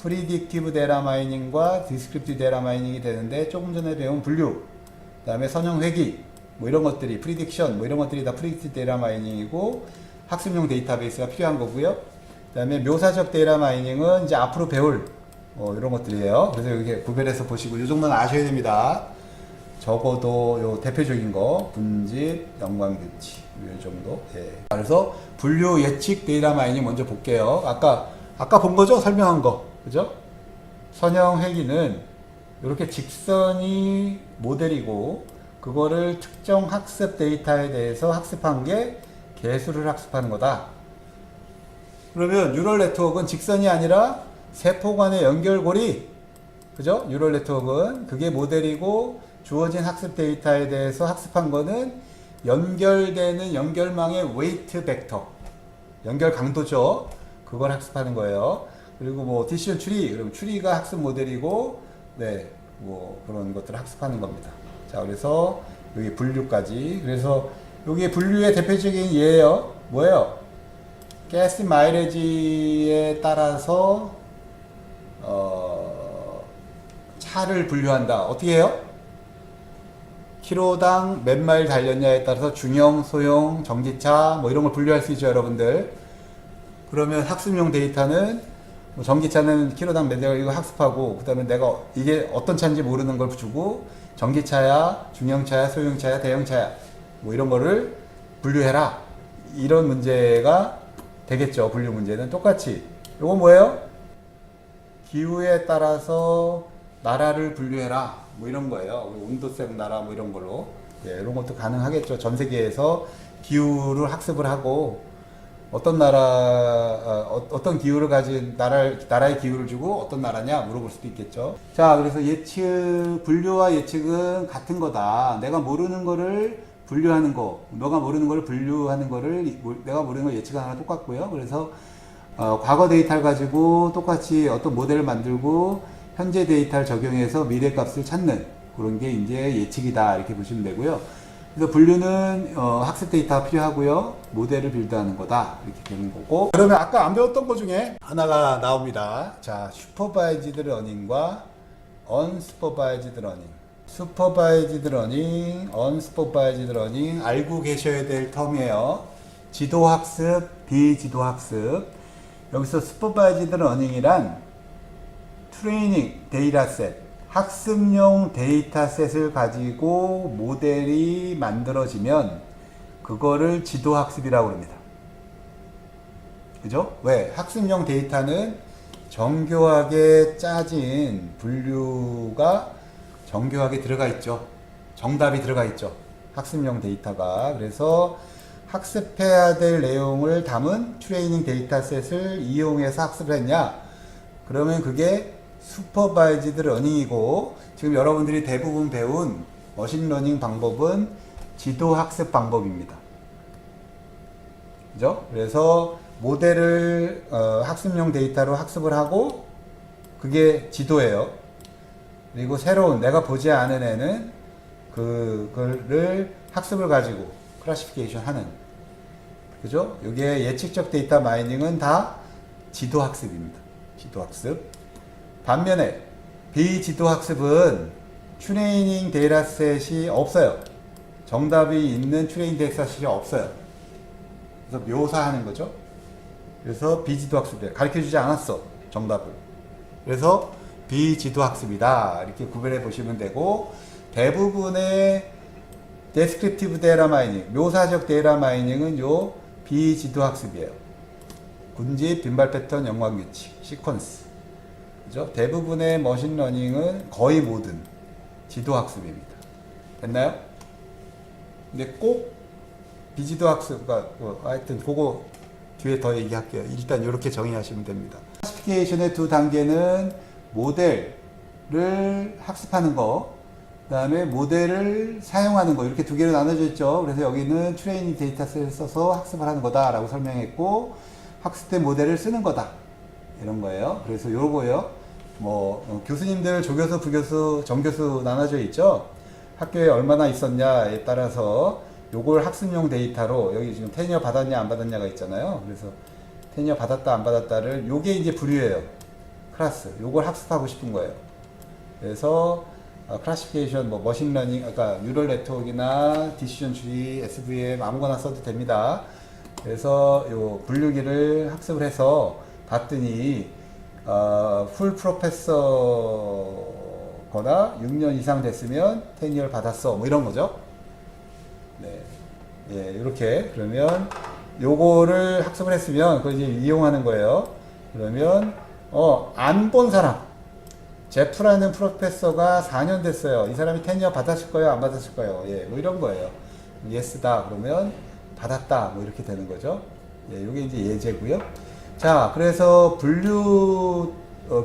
프리딕티브 데이터 마이닝과 디스크립티브 데이터 마이닝이 되는데 조금 전에 배운 분류, 그 다음에 선형 회귀, 뭐 이런 것들이 프리딕션, 뭐 이런 것들이 다 프리딕티브 데이터 마이닝이고 학습용 데이터베이스가 필요한 거고요. 그 다음에 묘사적 데이터 마이닝은 이제 앞으로 배울 이런 것들이에요. 그래서 이렇게 구별해서 보시고 이 정도는 아셔야 됩니다. 적어도 요 대표적인 거 분집, 연관규칙 이 정도. 그래서 분류 예측 데이터 마이닝 먼저 볼게요. 아까 본 거죠? 설명한 거. 그죠? 선형 회귀는 이렇게 직선이 모델이고 그거를 특정 학습 데이터에 대해서 학습한 게 개수를 학습하는 거다. 그러면 뉴럴 네트워크는 직선이 아니라 세포 간의 연결고리. 그죠? 뉴럴 네트워크는 그게 모델이고 주어진 학습 데이터에 대해서 학습한 거는 연결되는 연결망의 웨이트 벡터, 연결 강도죠. 그걸 학습하는 거예요. 그리고 뭐 디시전 트리, 그럼 트리가 학습 모델이고, 뭐 그런 것들을 학습하는 겁니다. 자, 그래서 여기 분류까지. 그래서 여기 분류의 대표적인 예예요. 뭐예요? 가스 마일리지에 따라서 차를 분류한다. 어떻게 해요? 키로당 몇 마일 달렸냐에 따라서 중형, 소형, 전기차 뭐 이런 걸 분류할 수 있죠, 여러분들. 그러면 학습용 데이터는 전기차는 키로당 몇 대, 이거 학습하고, 그 다음에 내가 이게 어떤 차인지 모르는 걸 주고, 전기차야, 중형차야, 소형차야, 대형차야, 뭐 이런 거를 분류해라. 이런 문제가 되겠죠. 분류 문제는 똑같이. 요거 뭐예요? 기후에 따라서 나라를 분류해라. 뭐 이런 거예요. 온도색 나라 뭐 이런 걸로. 예, 이런 것도 가능하겠죠. 전 세계에서 기후를 학습을 하고, 어떤 어떤 기후를 가진 나라의 기후를 주고 어떤 나라냐 물어볼 수도 있겠죠. 자, 그래서 분류와 예측은 같은 거다. 내가 모르는 거를 분류하는 거, 너가 모르는 거를 분류하는 거를, 내가 모르는 걸 예측하는 거랑 똑같고요. 그래서, 과거 데이터를 가지고 똑같이 어떤 모델을 만들고, 현재 데이터를 적용해서 미래 값을 찾는 그런 게 이제 예측이다. 이렇게 보시면 되고요. 그래서 분류는 학습 데이터가 필요하고요. 모델을 빌드하는 거다. 이렇게 되는 거고. 그러면 아까 안 배웠던 것 중에 하나가 나옵니다. 자, 슈퍼바이즈드 러닝과 언슈퍼바이즈드 러닝. 슈퍼바이즈드 러닝, 언슈퍼바이즈드 러닝 알고 계셔야 될 텀이에요. 지도학습, 비지도학습. 여기서 슈퍼바이즈드 러닝이란 트레이닝 데이터셋, 학습용 데이터셋을 가지고 모델이 만들어지면 그거를 지도학습이라고 합니다. 그죠? 왜? 학습용 데이터는 정교하게 짜진 분류가 정교하게 들어가 있죠. 정답이 들어가 있죠. 학습용 데이터가. 그래서 학습해야 될 내용을 담은 트레이닝 데이터셋을 이용해서 학습을 했냐? 그러면 그게 슈퍼바이즈드 러닝이고, 지금 여러분들이 대부분 배운 머신러닝 방법은 지도학습 방법입니다. 그죠? 그래서 모델을 학습용 데이터로 학습을 하고 그게 지도예요. 그리고 새로운 내가 보지 않은 애는 그거를 학습을 가지고 클래시피케이션 하는, 그죠? 이게 예측적 데이터 마이닝은 다 지도학습입니다. 지도학습. 반면에 비지도학습은 트레이닝 데이터셋이 없어요. 정답이 있는 트레이닝 데이터셋이 없어요. 그래서 묘사하는 거죠. 그래서 비지도학습이에요. 가르쳐주지 않았어, 정답을. 그래서 비지도학습이다. 이렇게 구별해 보시면 되고, 대부분의 데스크립티브 데이터 마이닝, 묘사적 데이터 마이닝은 요 비지도학습이에요. 군집, 빈발 패턴, 연관규칙, 시퀀스. 그죠? 대부분의 머신러닝은 거의 모든 지도학습입니다. 됐나요? 근데 꼭 비지도학습과 하여튼 그거 뒤에 더 얘기할게요. 일단 이렇게 정의하시면 됩니다. 클래시피케이션의 두 단계는 모델을 학습하는 거, 그 다음에 모델을 사용하는 거, 이렇게 두 개로 나눠져 있죠. 그래서 여기는 트레이닝 데이터셋을 써서 학습을 하는 거다 라고 설명했고, 학습된 모델을 쓰는 거다, 이런 거예요. 그래서 요거요. 교수님들 조교수, 부교수, 정교수 나눠져 있죠. 학교에 얼마나 있었냐에 따라서 요걸 학습용 데이터로, 여기 지금 테니어 받았냐 안 받았냐가 있잖아요. 그래서 테니어 받았다 안 받았다를, 요게 이제 부류예요. 클래스. 요걸 학습하고 싶은 거예요. 그래서 클래시피케이션, 머신러닝, 아까 뉴럴 네트워크나 디시전 트리, SVM 아무거나 써도 됩니다. 그래서 요 분류기를 학습을 해서 봤더니 풀 프로페서거나 6년 이상 됐으면 테니어를 받았어, 뭐 이런 거죠. 네, 예, 이렇게. 그러면 요거를 학습을 했으면 그걸 이제 이용하는 거예요. 그러면 안 본 사람, 제프라는 프로페서가 4년 됐어요. 이 사람이 테니어 받았을 거예요, 안 받았을 거예요? 예, 뭐 이런 거예요. 예스다 그러면 받았다, 뭐 이렇게 되는 거죠. 예, 요게 이제 예제고요. 자, 그래서 분류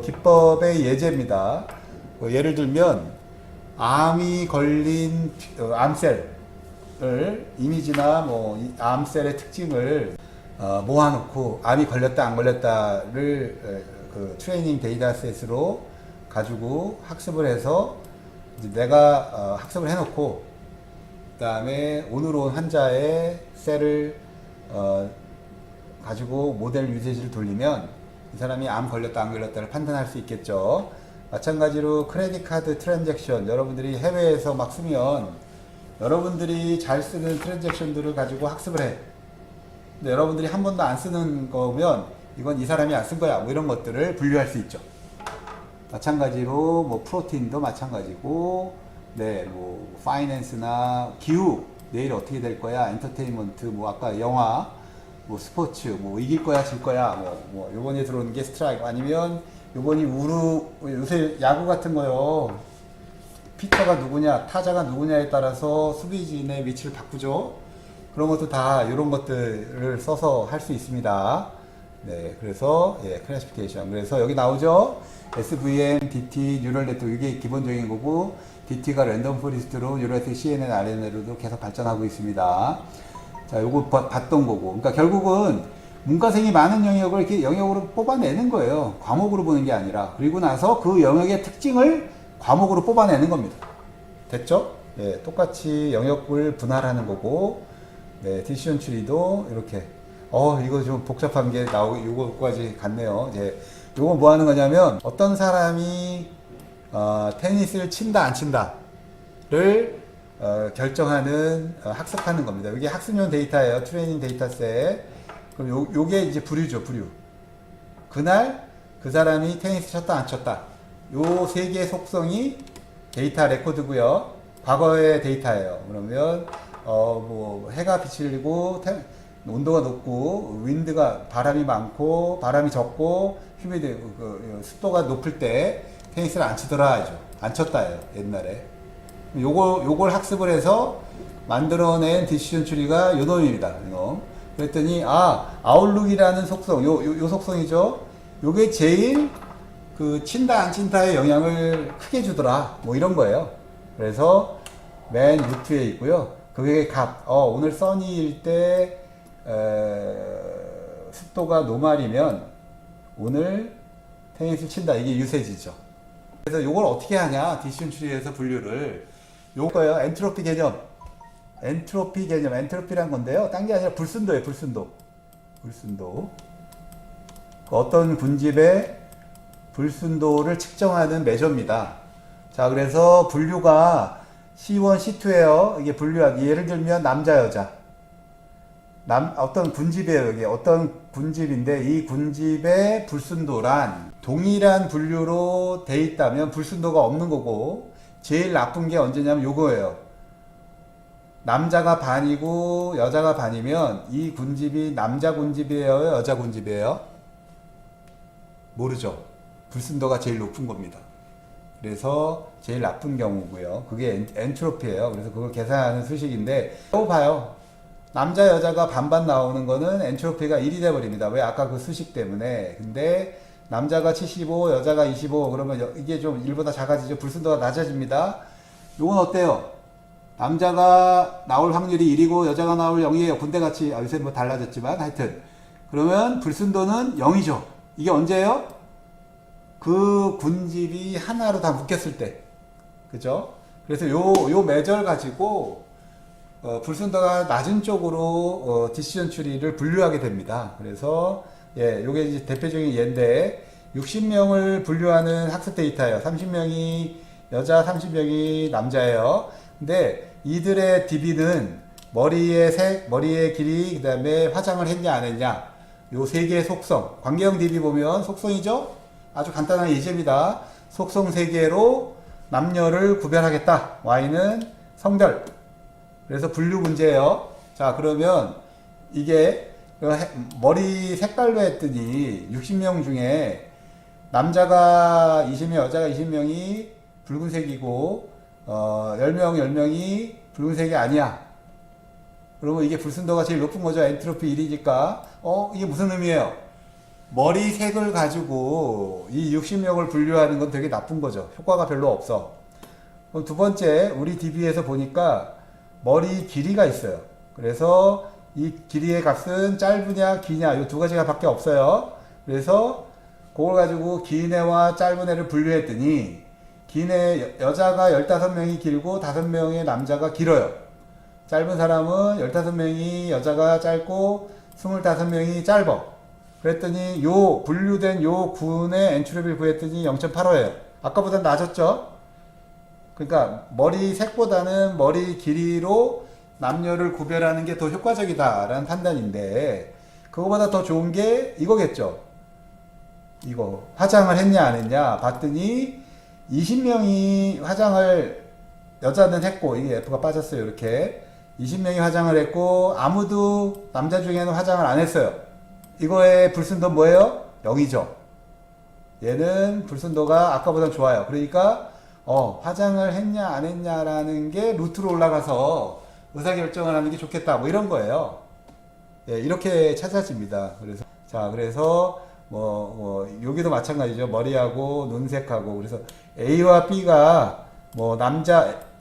기법의 예제입니다. 예를 들면 암이 걸린 암셀을, 이미지나 암셀의 특징을 모아놓고 암이 걸렸다 안 걸렸다를 그 트레이닝 데이터셋으로 가지고 학습을 해서 이제 내가 학습을 해놓고, 그 다음에 오늘 온 환자의 셀을 가지고 모델 유세지를 돌리면 이 사람이 암 걸렸다 안 걸렸다를 판단할 수 있겠죠. 마찬가지로 크레딧 카드 트랜잭션, 여러분들이 해외에서 막 쓰면 여러분들이 잘 쓰는 트랜잭션들을 가지고 학습을 해. 근데 여러분들이 한 번도 안 쓰는 거면 이건 이 사람이 안 쓴 거야. 뭐 이런 것들을 분류할 수 있죠. 마찬가지로 뭐 프로틴도 마찬가지고, 네, 뭐 파이낸스나 기후, 내일 어떻게 될 거야, 엔터테인먼트, 뭐 아까 영화, 뭐 스포츠, 뭐 이길 거야, 질 거야, 뭐 요번에 들어오는 게 스트라이크, 아니면 요번이 요새 야구 같은 거요. 피처가 누구냐, 타자가 누구냐에 따라서 수비진의 위치를 바꾸죠. 그런 것도 다 이런 것들을 써서 할 수 있습니다. 네, 그래서 클래시피케이션. 그래서 여기 나오죠. SVM, DT, 뉴럴 네트워크, 이게 기본적인 거고, DT가 랜덤 포리스트로 뉴럴 네트워크 CNN, RNN으로도 계속 발전하고 있습니다. 자, 요거 봤던 거고. 그러니까 결국은 문과생이 많은 영역을 이렇게 영역으로 뽑아내는 거예요. 과목으로 보는 게 아니라. 그리고 나서 그 영역의 특징을 과목으로 뽑아내는 겁니다. 됐죠? 네, 똑같이 영역을 분할하는 거고, 네, 디시전 트리도 이렇게. 이거 좀 복잡한 게 나오고, 요거까지 갔네요. 이제, 요거 뭐 하는 거냐면, 어떤 사람이, 테니스를 친다, 안 친다를, 결정하는, 학습하는 겁니다. 이게 학습용 데이터예요. 트레이닝 데이터셋. 그럼 요게 이제 부류죠, 부류. 그날, 그 사람이 테니스 쳤다, 안 쳤다. 요 세 개의 속성이 데이터 레코드고요. 과거의 데이터예요. 그러면, 뭐, 해가 비치고, 온도가 높고 바람이 많고 바람이 적고 휴미드 습도가 높을 때 테니스를 안 치더라 안 쳤다예요 옛날에. 요걸 학습을 해서 만들어낸 디시전 트리가 요 놈입니다. 그랬더니 아웃룩이라는 속성 요 속성이죠. 요게 제일 그 친다 안 친다의 영향을 크게 주더라 뭐 이런 거예요. 그래서 맨 루트에 있고요. 그게 오늘 써니일 때 습도가 노말이면 오늘 테니스 친다. 이게 유세지죠. 그래서 이걸 어떻게 하냐? 디시전 트리에서 분류를. 요거요. 엔트로피 개념. 엔트로피란 건데요. 딴 게 아니라 불순도예요. 불순도. 어떤 군집의 불순도를 측정하는 매저입니다. 자, 그래서 분류가 C1, C2예요. 이게 분류하기. 예를 들면 남자, 여자. 어떤 군집이에요. 여기 어떤 군집인데 이 군집의 불순도란 동일한 분류로 돼 있다면 불순도가 없는 거고, 제일 나쁜 게 언제냐면 요거예요. 남자가 반이고 여자가 반이면 이 군집이 남자 군집이에요, 여자 군집이에요? 모르죠. 불순도가 제일 높은 겁니다. 그래서 제일 나쁜 경우고요. 그게 엔트로피예요. 그래서 그걸 계산하는 수식인데, 이거 봐요. 남자 여자가 반반 나오는 거는 엔트로피가 1이 돼버립니다. 왜? 아까 그 수식 때문에. 근데 남자가 75, 여자가 25 그러면 이게 좀 1보다 작아지죠. 불순도가 낮아집니다. 요건 어때요? 남자가 나올 확률이 1이고 여자가 나올 0이에요. 군대같이. 요새 뭐 달라졌지만 하여튼. 그러면 불순도는 0이죠. 이게 언제예요? 그 군집이 하나로 다 묶였을 때. 그죠? 그래서 요 매절 가지고 불순도가 낮은 쪽으로 디시전 트리를 분류하게 됩니다. 그래서 요게 이제 대표적인 예인데 60명을 분류하는 학습 데이터예요. 30명이 여자, 30명이 남자예요. 근데 이들의 DB는 머리의 색, 머리의 길이, 그 다음에 화장을 했냐 안 했냐, 요 세 개의 속성. 관계형 DB 보면 속성이죠. 아주 간단한 예제입니다. 속성 세 개로 남녀를 구별하겠다. Y는 성별. 그래서 분류 문제예요. 자, 그러면 이게 머리 색깔로 했더니 60명 중에 남자가 20명, 여자가 20명이 붉은색이고 10명이 붉은색이 아니야. 그러면 이게 불순도가 제일 높은 거죠. 엔트로피 1이니까. 이게 무슨 의미예요? 머리 색을 가지고 이 60명을 분류하는 건 되게 나쁜 거죠. 효과가 별로 없어. 그럼 두 번째, 우리 DB에서 보니까 머리 길이가 있어요. 그래서 이 길이의 값은 짧으냐 기냐 이 두 가지가 밖에 없어요. 그래서 그걸 가지고 긴 애와 짧은 애를 분류했더니 긴 애 여자가 15명이 길고 5명의 남자가 길어요. 짧은 사람은 15명이 여자가 짧고 25명이 짧아. 그랬더니 요 분류된 요 군의 엔트로피를 구했더니 0.85예요. 아까보다 낮았죠? 그러니까 머리 색보다는 머리 길이로 남녀를 구별하는 게 더 효과적이다라는 판단인데, 그거보다 더 좋은 게 이거겠죠. 이거 화장을 했냐 안 했냐 봤더니 20명이 화장을 여자는 했고 이게 F가 빠졌어요. 이렇게 20명이 화장을 했고 아무도 남자 중에는 화장을 안 했어요. 이거의 불순도 뭐예요? 0이죠. 얘는 불순도가 아까보다 좋아요. 그러니까 화장을 했냐 안 했냐라는 게 루트로 올라가서 의사결정을 하는 게 좋겠다 뭐 이런 거예요. 예, 이렇게 찾아집니다. 그래서 여기도 마찬가지죠. 머리하고 눈색하고 그래서 A와 B가 뭐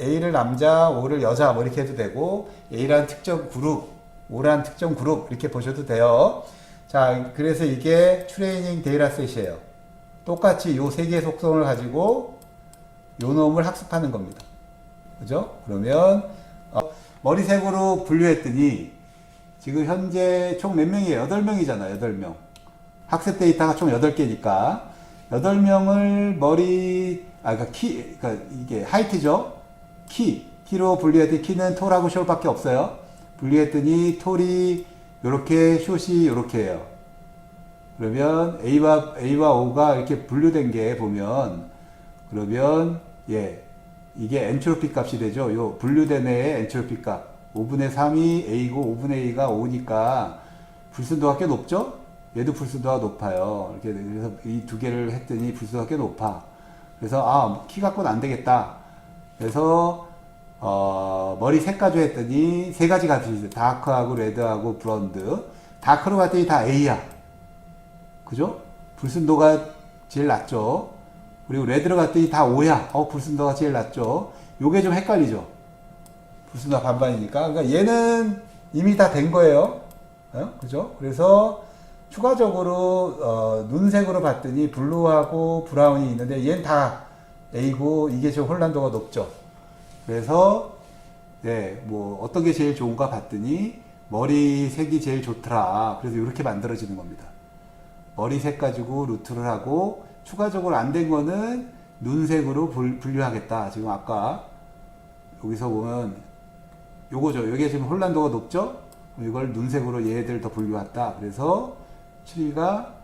A를 남자, O를 여자 뭐 이렇게 해도 되고 A라는 특정 그룹, O라는 특정 그룹 이렇게 보셔도 돼요. 자, 그래서 이게 트레이닝 데이터셋이에요. 똑같이 요 세 개의 속성을 가지고 요 놈을 학습하는 겁니다. 그죠? 그러면 머리색으로 분류했더니 지금 현재 총 몇 명이에요? 8명이잖아요. 8명. 학습 데이터가 총 8개니까 8명을 그러니까 이게 하이트죠. 키로 분류했더니 키는 톨하고 숄밖에 없어요. 분류했더니 톨이 요렇게 숏이 요렇게 해요. 그러면 A와 O가 이렇게 분류된 게 보면 그러면 이게 엔트로피 값이 되죠. 요 분류된 애의 엔트로피 값 5분의 3이 A고 5분의 A가 5니까 불순도가 꽤 높죠? 얘도 불순도가 높아요. 그래서 이 두 개를 했더니 불순도가 꽤 높아. 그래서 키 갖고는 안 되겠다. 그래서 머리 색까지 했더니 세 가지 값이 있어요. 다크하고 레드하고 브론드. 다크로 갔더니 다 A야. 그죠? 불순도가 제일 낮죠. 그리고 레드로 갔더니 다 O야. 불순도가 제일 낮죠. 요게 좀 헷갈리죠. 불순도가 반반이니까. 그러니까 얘는 이미 다 된 거예요. 그죠? 그래서 추가적으로 눈색으로 봤더니 블루하고 브라운이 있는데 얘는 다 A고 이게 좀 혼란도가 높죠. 그래서 뭐 어떤 게 제일 좋은가 봤더니 머리색이 제일 좋더라. 그래서 이렇게 만들어지는 겁니다. 머리색 가지고 루트를 하고 추가적으로 안 된 거는 눈색으로 분류하겠다. 지금 아까 여기서 보면 요거죠. 여기에 지금 혼란도가 높죠? 이걸 눈색으로 얘들 더 분류했다. 그래서 추리가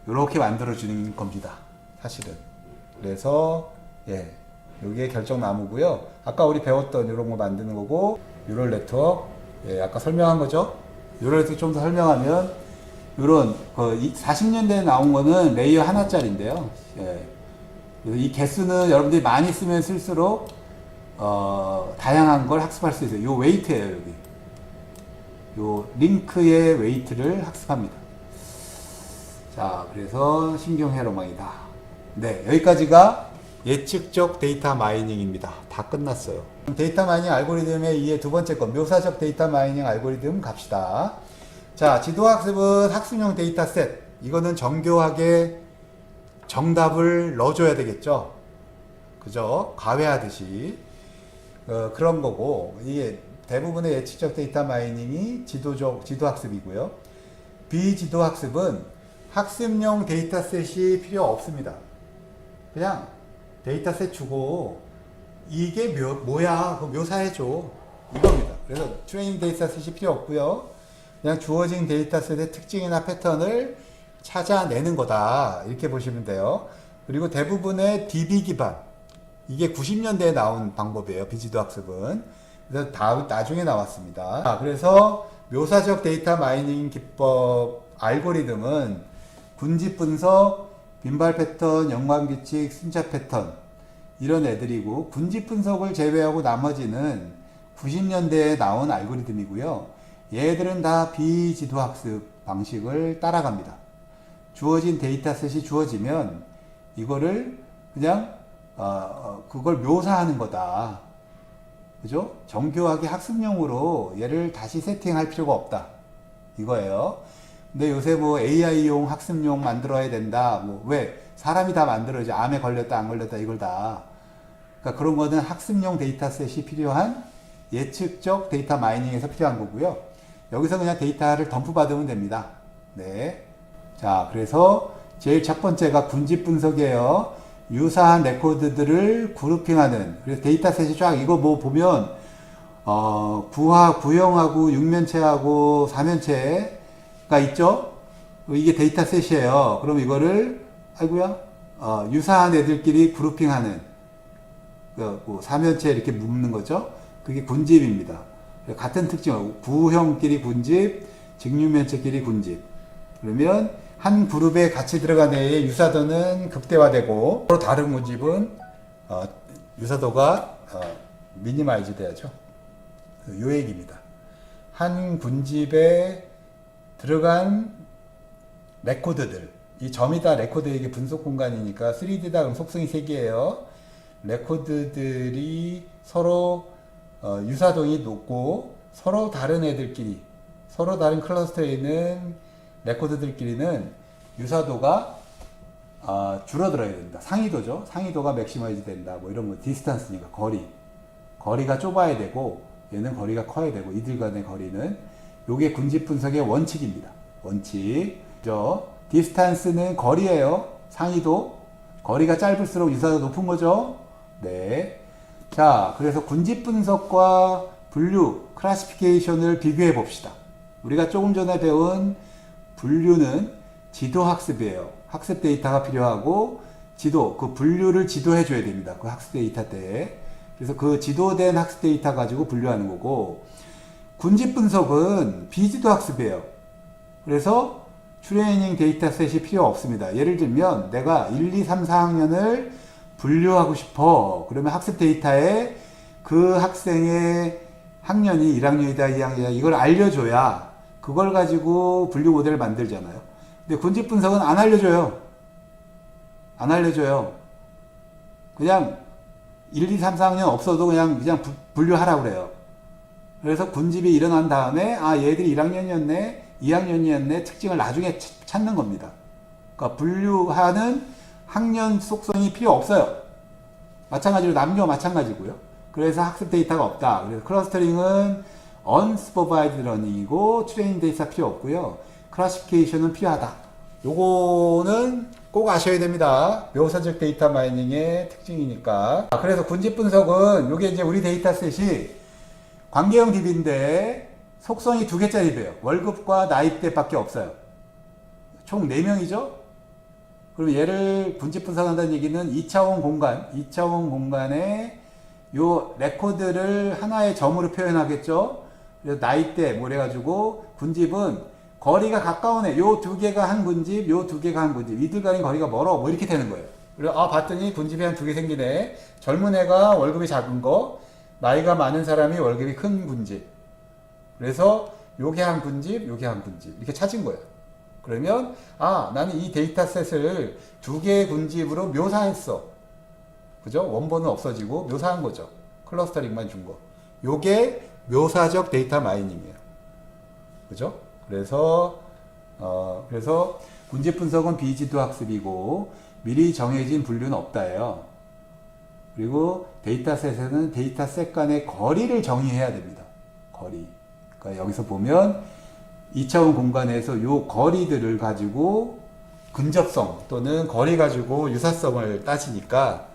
이렇게 만들어지는 겁니다. 사실은. 그래서 요게 결정나무고요. 아까 우리 배웠던 이런 거 만드는 거고 뉴럴 네트워크 아까 설명한 거죠. 뉴럴 네트워크 좀 더 설명하면 이런 40년대에 나온 거는 레이어 하나짜리인데요. 이 개수는 여러분들이 많이 쓰면 쓸수록 다양한 걸 학습할 수 있어요. 요 웨이트예요. 여기 요 링크의 웨이트를 학습합니다. 자, 그래서 신경 회로망이다. 네, 여기까지가 예측적 데이터 마이닝입니다. 다 끝났어요. 데이터 마이닝 알고리즘의 이해 두 번째 건 묘사적 데이터 마이닝 알고리즘 갑시다. 자, 지도학습은 학습용 데이터셋. 이거는 정교하게 정답을 넣어줘야 되겠죠. 그죠? 가외하듯이. 그런 거고, 이게 대부분의 예측적 데이터 마이닝이 지도학습이고요. 비지도학습은 학습용 데이터셋이 필요 없습니다. 그냥 데이터셋 주고 이게 뭐야? 그거 묘사해줘. 이겁니다. 그래서 트레이닝 데이터셋이 필요 없고요. 그냥 주어진 데이터셋의 특징이나 패턴을 찾아내는 거다. 이렇게 보시면 돼요. 그리고 대부분의 DB 기반. 이게 90년대에 나온 방법이에요. 비지도 학습은. 그래서 나중에 나왔습니다. 그래서 묘사적 데이터 마이닝 기법 알고리즘은 군집 분석, 빈발 패턴, 연관 규칙, 순차 패턴 이런 애들이고 군집 분석을 제외하고 나머지는 90년대에 나온 알고리즘이고요. 얘들은 다 비지도 학습 방식을 따라갑니다. 주어진 데이터셋이 주어지면 이거를 그냥 그걸 묘사하는 거다. 그죠? 정교하게 학습용으로 얘를 다시 세팅할 필요가 없다. 이거예요. 근데 요새 뭐 AI용 학습용 만들어야 된다. 왜? 사람이 다 만들어야지. 암에 걸렸다, 안 걸렸다, 이걸 다. 그러니까 그런 거는 학습용 데이터셋이 필요한 예측적 데이터 마이닝에서 필요한 거고요. 여기서 그냥 데이터를 덤프 받으면 됩니다. 네. 자, 그래서 제일 첫 번째가 군집 분석이에요. 유사한 레코드들을 그룹핑하는. 그래서 데이터셋이 쫙 이거 보면 구형하고 육면체하고 사면체가 있죠. 이게 데이터셋이에요. 그럼 이거를 아이고야 유사한 애들끼리 그룹핑하는 뭐 사면체 이렇게 묶는 거죠. 그게 군집입니다. 같은 특징, 구형끼리 군집, 직류면체끼리 군집. 그러면 한 그룹에 같이 들어간 애의 유사도는 극대화되고 서로 다른 군집은 유사도가 미니마이즈 돼야죠. 요 얘기입니다. 한 군집에 들어간 레코드들, 이 점이 다 레코드에게 분석 공간이니까 3D다 그럼 속성이 3개예요. 레코드들이 서로 유사동이 높고 서로 다른 애들끼리, 서로 다른 클러스터에 있는 레코드들끼리는 유사도가 줄어들어야 된다. 상위도죠. 상위도가 맥시마이즈 된다. 뭐 이런 거 디스턴스니까 거리가 좁아야 되고 얘는 거리가 커야 되고 이들 간의 거리는 요게 군집 분석의 원칙입니다. 원칙. 디스턴스는 거리예요. 상위도. 거리가 짧을수록 유사도 높은 거죠. 네. 자, 그래서 군집 분석과 분류, 클래시피케이션을 비교해 봅시다. 우리가 조금 전에 배운 분류는 지도 학습이에요. 학습 데이터가 필요하고 지도, 그 분류를 지도해 줘야 됩니다. 그 학습 데이터 때. 그래서 그 지도된 학습 데이터 가지고 분류하는 거고, 군집 분석은 비지도 학습이에요. 그래서 트레이닝 데이터셋이 필요 없습니다. 예를 들면 내가 1, 2, 3, 4학년을 분류하고 싶어. 그러면 학습 데이터에 그 학생의 학년이 1학년이다, 2학년이다 이걸 알려줘야 그걸 가지고 분류 모델을 만들잖아요. 근데 군집 분석은 안 알려줘요. 안 알려줘요. 그냥 1, 2, 3, 4학년 없어도 그냥 분류하라고 그래요. 그래서 군집이 일어난 다음에 얘들이 1학년이었네, 2학년이었네 특징을 나중에 찾는 겁니다. 그러니까 분류하는 학년 속성이 필요 없어요. 마찬가지로 남녀 마찬가지고요. 그래서 학습 데이터가 없다. 그래서 클러스터링은 unsupervised learning이고 트레이닝 데이터 필요 없고요. 클래시피케이션은 필요하다. 요거는 꼭 아셔야 됩니다. 묘사적 데이터 마이닝의 특징이니까. 그래서 군집 분석은 요게 이제 우리 데이터셋이 관계형 DB인데 속성이 2개짜리래요. 월급과 나이대밖에 없어요. 총 4명이죠? 그럼 얘를 군집 분석한다는 얘기는 2차원 공간에 요 레코드를 하나의 점으로 표현하겠죠? 그래서 나이대 뭐 그래가지고 군집은 거리가 가까운 애, 요 2개가 한 군집, 요 2개가 한 군집, 이들 간의 거리가 멀어, 뭐 이렇게 되는 거예요. 그래서 봤더니 군집이 한 2개 생기네. 젊은 애가 월급이 작은 거, 나이가 많은 사람이 월급이 큰 군집. 그래서 요게 한 군집, 요게 한 군집 이렇게 찾은 거예요. 그러면 나는 이 데이터셋을 2개의 군집으로 묘사했어. 그죠? 원본은 없어지고 묘사한 거죠. 클러스터링만 준 거. 요게 묘사적 데이터 마이닝이에요. 그죠? 그래서 군집 분석은 비지도 학습이고 미리 정해진 분류는 없다예요. 그리고 데이터셋에는 데이터셋 간의 거리를 정의해야 됩니다. 거리. 그러니까 여기서 보면 2차원 공간에서 요 거리들을 가지고 근접성 또는 거리 가지고 유사성을 따지니까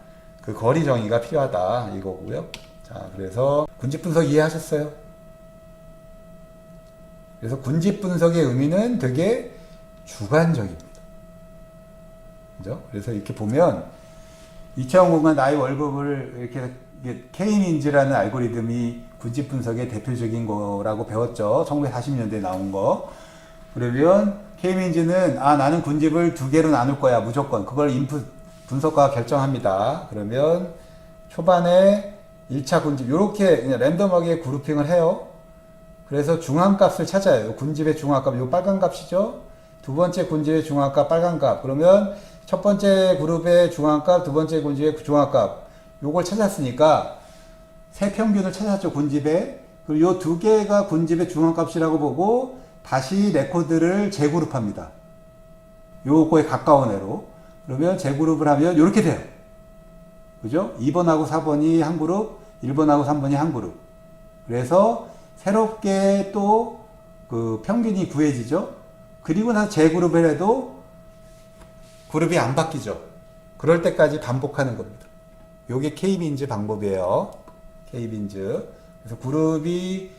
그 거리 정의가 필요하다 이거고요. 자, 그래서 군집 분석 이해하셨어요? 그래서 군집 분석의 의미는 되게 주관적입니다. 그죠? 그래서 이렇게 보면 2차원 공간 나의 월급을 이렇게 K-민즈라는 알고리즘이 군집 분석의 대표적인 거라고 배웠죠. 1940년대에 나온 거. 그러면 K-민즈는 나는 군집을 2개로 나눌 거야 무조건. 그걸 인풋 분석가가 결정합니다. 그러면 초반에 1차 군집 이렇게 그냥 랜덤하게 그룹핑을 해요. 그래서 중앙값을 찾아요. 군집의 중앙값 요 빨간 값이죠. 두 번째 군집의 중앙값 빨간 값. 그러면 첫 번째 그룹의 중앙값, 두 번째 군집의 중앙값 요걸 찾았으니까 세 평균을 찾았죠. 군집에. 그리고 요 2개가 군집의 중앙값이라고 보고 다시 레코드를 재그룹합니다. 요거에 가까운 애로. 그러면 재그룹을 하면 요렇게 돼요. 그죠? 2번하고 4번이 한 그룹, 1번하고 3번이 한 그룹. 그래서 새롭게 또 그 평균이 구해지죠. 그리고 나서 재그룹을 해도 그룹이 안 바뀌죠. 그럴 때까지 반복하는 겁니다. 요게 K-민즈 방법이에요. K-민즈. 그래서 그룹이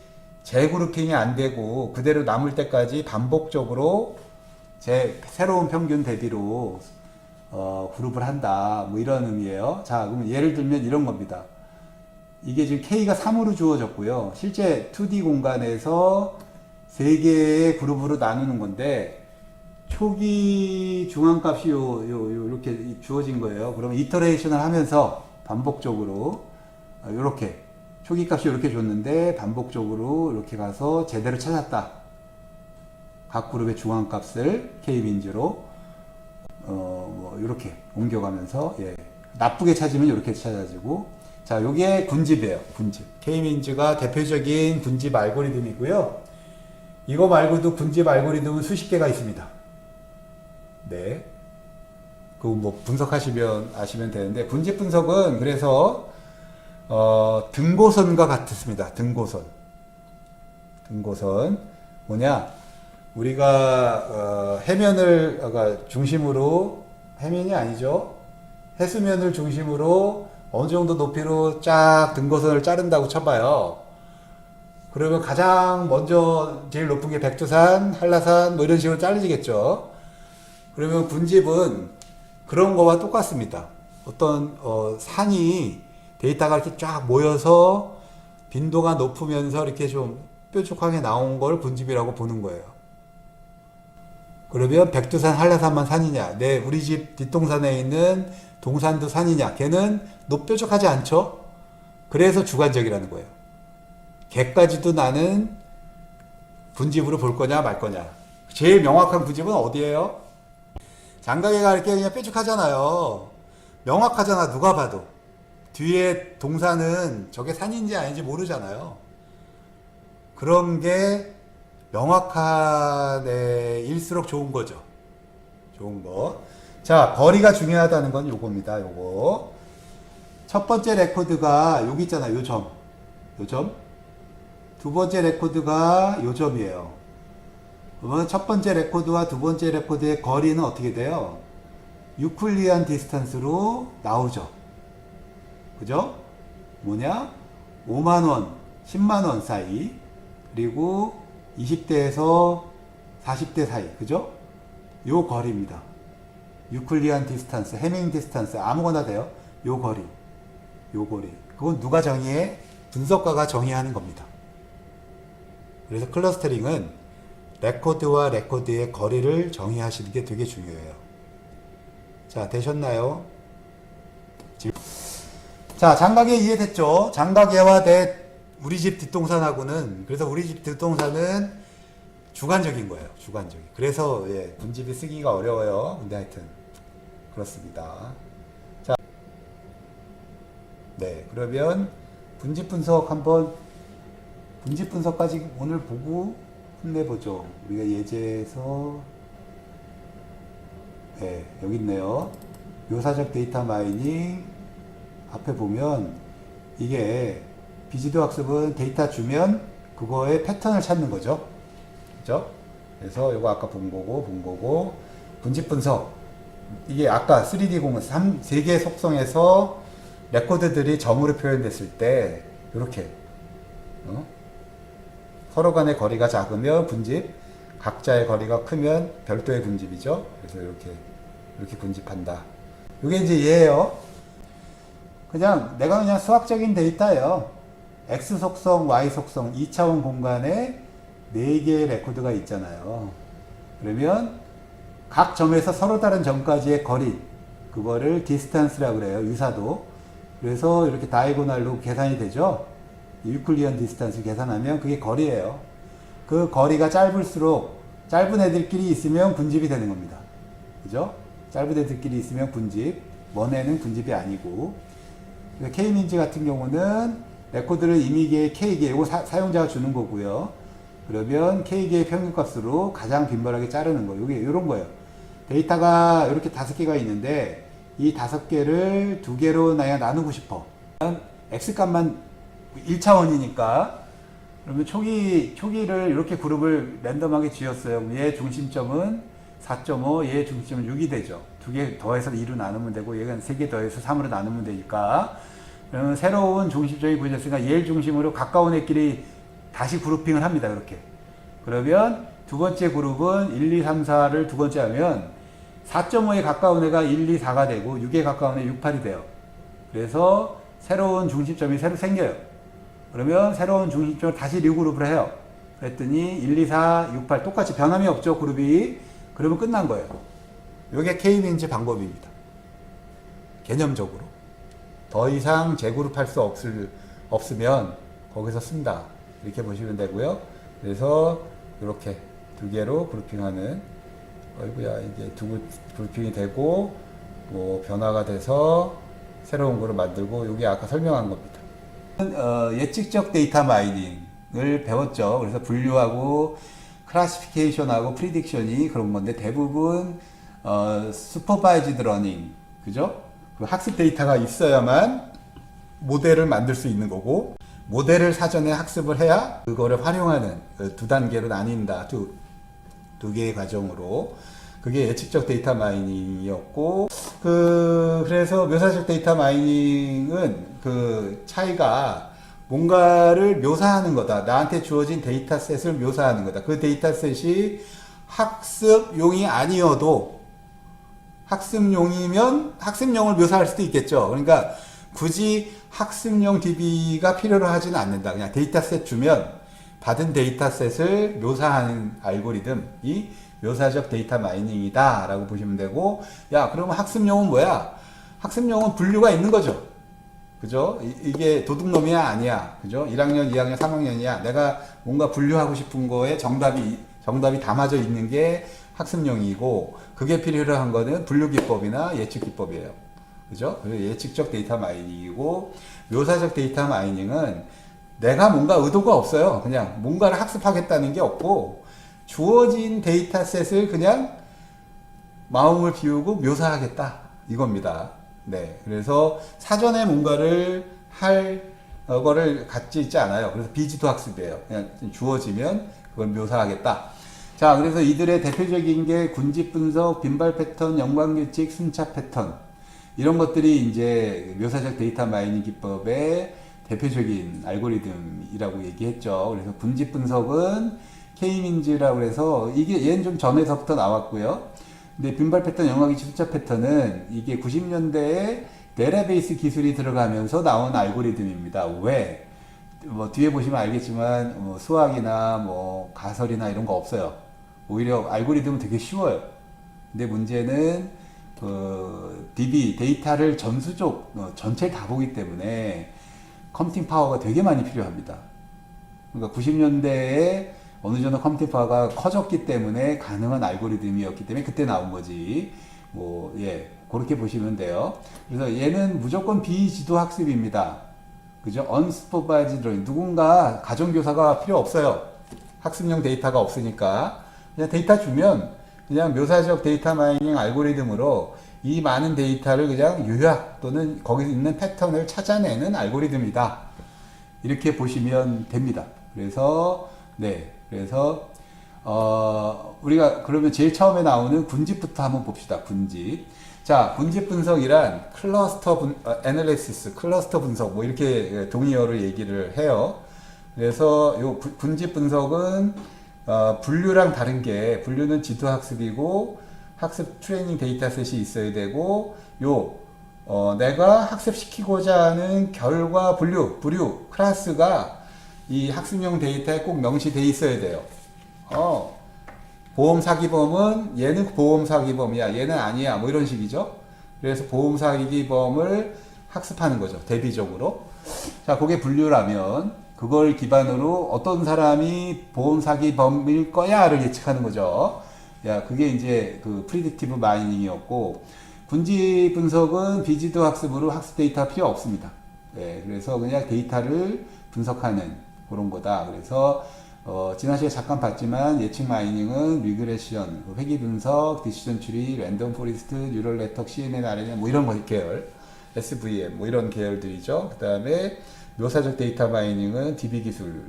재그룹핑이 안 되고 그대로 남을 때까지 반복적으로 제 새로운 평균 대비로 그룹을 한다. 뭐 이런 의미예요. 자, 그럼 예를 들면 이런 겁니다. 이게 지금 K가 3으로 주어졌고요. 실제 2D 공간에서 3개의 그룹으로 나누는 건데, 초기 중앙값이 이렇게 주어진 거예요. 그러면 이터레이션을 하면서 반복적으로, 이렇게, 초기 값이 이렇게 줬는데, 반복적으로 이렇게 가서 제대로 찾았다. 각 그룹의 중앙값을 K민즈로, 뭐, 이렇게 옮겨가면서, 예. 나쁘게 찾으면 이렇게 찾아지고, 자, 요게 군집이에요. 군집. K민즈가 대표적인 군집 알고리즘이고요. 이거 말고도 군집 알고리즘은 수십 개가 있습니다. 네. 그거 뭐 분석하시면 아시면 되는데, 군집 분석은 그래서, 등고선과 같습니다. 등고선. 등고선. 뭐냐? 우리가, 해면을, 중심으로, 해면이 아니죠. 해수면을 중심으로 어느 정도 높이로 쫙 등고선을 자른다고 쳐봐요. 그러면 가장 먼저 제일 높은 게 백두산, 한라산 뭐 이런 식으로 잘리겠죠. 그러면 군집은 그런 거와 똑같습니다. 어떤 산이 데이터가 이렇게 쫙 모여서 빈도가 높으면서 이렇게 좀 뾰족하게 나온 걸 군집이라고 보는 거예요. 그러면 백두산, 한라산만 산이냐? 네, 우리 집 뒷동산에 있는 동산도 산이냐? 걔는 뾰족하지 않죠? 그래서 주관적이라는 거예요. 걔까지도 나는 군집으로 볼 거냐 말 거냐. 제일 명확한 군집은 어디예요? 장가계가 이렇게 그냥 뾰족하잖아요. 명확하잖아, 누가 봐도. 뒤에 동산은 저게 산인지 아닌지 모르잖아요. 그런 게 명확한 일수록 좋은 거죠. 좋은 거. 자, 거리가 중요하다는 건 요겁니다. 요거. 첫 번째 레코드가 여기 있잖아요. 요 점. 요 점. 두 번째 레코드가 요 점이에요. 그러면 첫 번째 레코드와 두 번째 레코드의 거리는 어떻게 돼요? 유클리안 디스턴스로 나오죠. 그죠? 뭐냐? 5만원, 10만원 사이, 그리고 20대에서 40대 사이, 그죠? 요 거리입니다. 유클리안 디스턴스, 해밍 디스턴스, 아무거나 돼요. 요 거리. 요 거리. 그건 누가 정의해? 분석가가 정의하는 겁니다. 그래서 클러스터링은 레코드와 레코드의 거리를 정의하시는 게 되게 중요해요. 자, 되셨나요? 자, 장가계 이해됐죠? 장가계와 우리 집 뒷동산하고는, 그래서 우리 집 뒷동산은 주관적인 거예요. 주관적인. 그래서, 예, 군집이 쓰기가 어려워요. 근데 하여튼, 그렇습니다. 자, 네, 그러면 군집 분석 한번, 군집 분석까지 오늘 보고 끝내보죠. 우리가 예제에서, 네, 여기 있네요. 묘사적 데이터 마이닝 앞에 보면 이게 비지도 학습은 데이터 주면 그거의 패턴을 찾는 거죠. 그죠? 그래서 이거 아까 본 거고, 군집 분석. 이게 아까 3D 공간, 3개 속성에서 레코드들이 점으로 표현됐을 때, 이렇게, 서로 간의 거리가 작으면 군집, 각자의 거리가 크면 별도의 군집이죠. 그래서 이렇게 군집한다. 이게 이제 얘예요. 내가 그냥 수학적인 데이터예요. X 속성, Y 속성, 2차원 공간에 4개의 레코드가 있잖아요. 그러면 각 점에서 서로 다른 점까지의 거리, 그거를 디스턴스라고 그래요. 유사도. 그래서 이렇게 다이고날로 계산이 되죠. 유클리언 디스턴스 계산하면 그게 거리예요. 그 거리가 짧을수록 짧은 애들끼리 있으면 군집이 되는 겁니다. 그죠? 짧은 애들끼리 있으면 군집, 먼 애는 군집이 아니고. K민즈 같은 경우는 레코드를 이미계의 K계, 이거 사용자가 주는 거고요. 그러면 K계의 평균값으로 가장 빈번하게 자르는 거. 이게 이런 거예요. 데이터가 이렇게 5개가 있는데 이 5개를 2개로 나누고 싶어. X값만 1차원이니까. 그러면 초기를 이렇게 그룹을 랜덤하게 지었어요. 얘 중심점은 4.5, 얘 중심점은 6이 되죠. 2개 더해서 2로 나누면 되고, 얘는 3개 더해서 3으로 나누면 되니까. 그러면 새로운 중심점이 구해졌으니까 얘를 중심으로 가까운 애끼리 다시 그룹핑을 합니다. 이렇게. 그러면 두 번째 그룹은 1, 2, 3, 4를 두 번째 하면 4.5에 가까운 애가 1, 2, 4가 되고 6에 가까운 애 6, 8이 돼요. 그래서 새로운 중심점이 새로 생겨요. 그러면 새로운 중심점을 다시 리그룹을 해요. 그랬더니 1, 2, 4, 6, 8 똑같이 변함이 없죠, 그룹이. 그러면 끝난 거예요. 이게 K민즈 방법입니다. 개념적으로. 더 이상 재그룹할 수 없으면 거기서 쓴다. 이렇게 보시면 되고요. 그래서 이렇게 두 개로 그룹핑하는, 어이구야, 이게 두 그룹핑이 되고, 뭐 변화가 돼서 새로운 거를 만들고, 이게 아까 설명한 겁니다. 예측적 데이터 마이닝을 배웠죠. 그래서 분류하고 클래시피케이션하고 프리딕션이 그런 건데, 대부분 슈퍼바이즈드 러닝, 그죠? 그 학습 데이터가 있어야만 모델을 만들 수 있는 거고, 모델을 사전에 학습을 해야 그거를 활용하는 두 단계로 나뉜다. 두 개의 과정으로. 그게 예측적 데이터 마이닝이었고, 그래서 묘사적 데이터 마이닝은 그 차이가 뭔가를 묘사하는 거다. 나한테 주어진 데이터셋을 묘사하는 거다. 그 데이터셋이 학습용이 아니어도 학습용이면 학습용을 묘사할 수도 있겠죠. 그러니까 굳이 학습용 DB가 필요로 하지는 않는다. 그냥 데이터셋 주면 받은 데이터셋을 묘사하는 알고리즘이 묘사적 데이터 마이닝이다 라고 보시면 되고, 야, 그러면 학습용은 뭐야? 학습용은 분류가 있는 거죠. 그죠? 이게 도둑놈이야 아니야. 그죠? 1학년, 2학년, 3학년이야. 내가 뭔가 분류하고 싶은 거에 정답이 담아져 있는 게 학습용이고, 그게 필요로 한 거는 분류 기법이나 예측 기법이에요. 그죠? 예측적 데이터 마이닝이고, 묘사적 데이터 마이닝은 내가 뭔가 의도가 없어요. 그냥 뭔가를 학습하겠다는 게 없고, 주어진 데이터셋을 그냥 마음을 비우고 묘사하겠다. 이겁니다. 네. 그래서 사전에 뭔가를 할 거를 갖지 있지 않아요. 그래서 비지도 학습이에요. 그냥 주어지면 그걸 묘사하겠다. 자, 그래서 이들의 대표적인 게 군집 분석, 빈발 패턴, 연관규칙, 순차 패턴. 이런 것들이 이제 묘사적 데이터 마이닝 기법의 대표적인 알고리즘이라고 얘기했죠. 그래서 군집 분석은 K민즈라고 해서 이게 얘는 좀 전에서부터 나왔고요. 근데 빈발 패턴, 연관규칙, 순차 패턴은 이게 90년대에 데이터베이스 기술이 들어가면서 나온 알고리즘입니다. 왜? 뭐 뒤에 보시면 알겠지만 뭐 수학이나 뭐 가설이나 이런 거 없어요. 오히려 알고리즘은 되게 쉬워요. 근데 문제는 DB 데이터를 전수적 전체를 다 보기 때문에 컴퓨팅 파워가 되게 많이 필요합니다. 그러니까 90년대에 어느 정도 컴퓨팅 파워가 커졌기 때문에 가능한 알고리즘이었기 때문에 그때 나온 거지. 뭐, 예, 그렇게 보시면 돼요. 그래서 얘는 무조건 비지도 학습입니다. 그죠? unsupervised learning. 누군가 가정교사가 필요 없어요. 학습용 데이터가 없으니까. 그냥 데이터 주면 그냥 묘사적 데이터 마이닝 알고리즘으로 이 많은 데이터를 그냥 요약 또는 거기 있는 패턴을 찾아내는 알고리즘이다. 이렇게 보시면 됩니다. 그래서, 네. 그래서, 우리가 그러면 제일 처음에 나오는 군집부터 한번 봅시다. 군집. 자, 군집 분석이란 애널리시스, 클러스터 분석, 뭐 이렇게 동의어를 얘기를 해요. 그래서 요 군집 분석은, 분류랑 다른 게, 분류는 지도 학습이고, 학습 트레이닝 데이터셋이 있어야 되고, 내가 학습시키고자 하는 결과 분류, 클래스가 이 학습용 데이터에 꼭 명시되어 있어야 돼요. 보험 사기범은 얘는 보험 사기범이야, 얘는 아니야, 뭐 이런 식이죠. 그래서 보험 사기범을 학습하는 거죠, 대비적으로. 자, 그게 분류라면 그걸 기반으로 어떤 사람이 보험 사기범일 거야를 예측하는 거죠. 야, 그게 이제 그 프리딕티브 마이닝이었고, 군집 분석은 비지도 학습으로 학습 데이터 필요 없습니다. 네, 그래서 그냥 데이터를 분석하는 그런 거다. 그래서 지난 시간에 잠깐 봤지만 예측 마이닝은 리그레션, 회귀 분석, 디시전 트리, 랜덤 포리스트, 뉴럴 네트워크, CNN, RNN 뭐 이런 거 계열, SVM 뭐 이런 계열들이죠. 그 다음에 묘사적 데이터 마이닝은 DB 기술,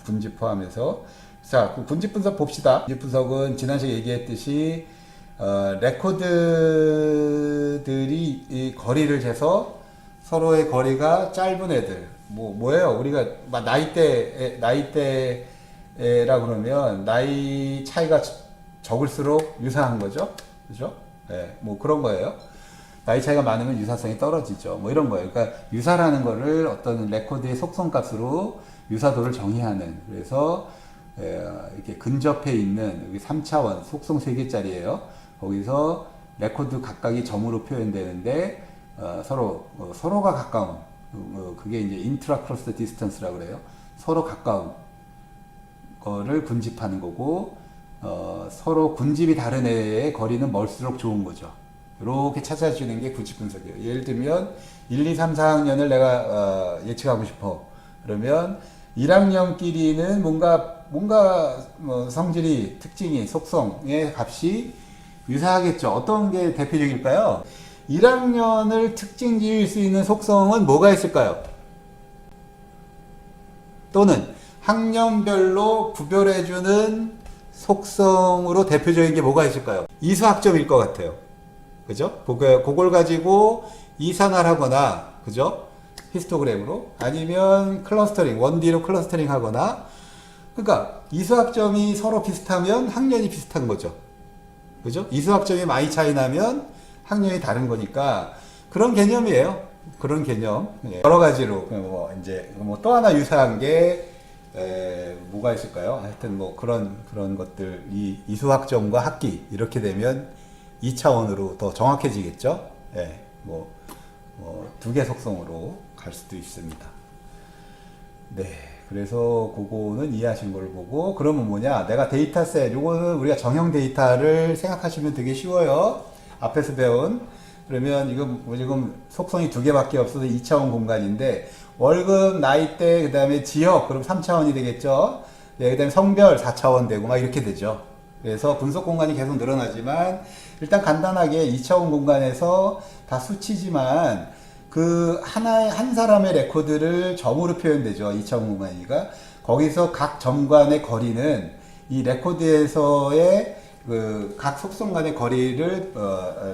군집 포함해서. 자, 군집 분석 봅시다. 군집 분석은 지난 시간에 얘기했듯이 레코드들이 이 거리를 재서 서로의 거리가 짧은 애들, 뭐예요? 우리가 나이대에 애라 그러면 나이 차이가 적을수록 유사한 거죠. 그죠? 예, 뭐 그런 거예요. 나이 차이가 많으면 유사성이 떨어지죠. 뭐 이런 거예요. 그러니까 유사라는 거를 어떤 레코드의 속성값으로 유사도를 정의하는. 그래서 이렇게 근접해 있는 여기 3차원 속성 3개짜리예요. 거기서 레코드 각각이 점으로 표현되는데 서로가 가까운 그게 이제 인트라 크로스 디스턴스라고 그래요. 서로 가까운 거를 군집하는 거고 서로 군집이 다른 애의 거리는 멀수록 좋은 거죠. 이렇게 찾아주는 게 군집 분석이에요. 예를 들면 1, 2, 3, 4학년을 내가 예측하고 싶어. 그러면 1학년끼리는 뭔가 뭐 성질이 특징이 속성의 값이 유사하겠죠. 어떤 게 대표적일까요? 1학년을 특징 지을 수 있는 속성은 뭐가 있을까요? 또는 학년별로 구별해주는 속성으로 대표적인 게 뭐가 있을까요? 이수학점일 것 같아요. 그죠? 그걸 가지고 이산화를 하거나, 그죠? 히스토그램으로. 아니면 클러스터링, 1D로 클러스터링 하거나. 그러니까 이수학점이 서로 비슷하면 학년이 비슷한 거죠. 그죠? 이수학점이 많이 차이 나면 학년이 다른 거니까 그런 개념이에요. 그런 개념. 여러 가지로 이제 또 하나 유사한 게 뭐가 있을까요? 하여튼 뭐 그런 것들 이수학점과 학기 이렇게 되면 2차원으로 더 정확해지겠죠. 예, 두 개 속성으로 갈 수도 있습니다. 네, 그래서 그거는 이해하신 걸 보고 그러면 뭐냐? 내가 데이터셋 요거는 우리가 정형 데이터를 생각하시면 되게 쉬워요. 앞에서 배운 그러면 지금 속성이 2개밖에 없어서 2차원 공간인데 월급, 나이대, 그 다음에 지역, 그럼 3차원이 되겠죠. 네, 그 다음에 성별 4차원 되고 막 이렇게 되죠. 그래서 분석 공간이 계속 늘어나지만 일단 간단하게 2차원 공간에서 다 수치지만 한 사람의 레코드를 점으로 표현되죠. 2차원 공간이니까. 거기서 각 점 간의 거리는 이 레코드에서의 각 속성 간의 거리를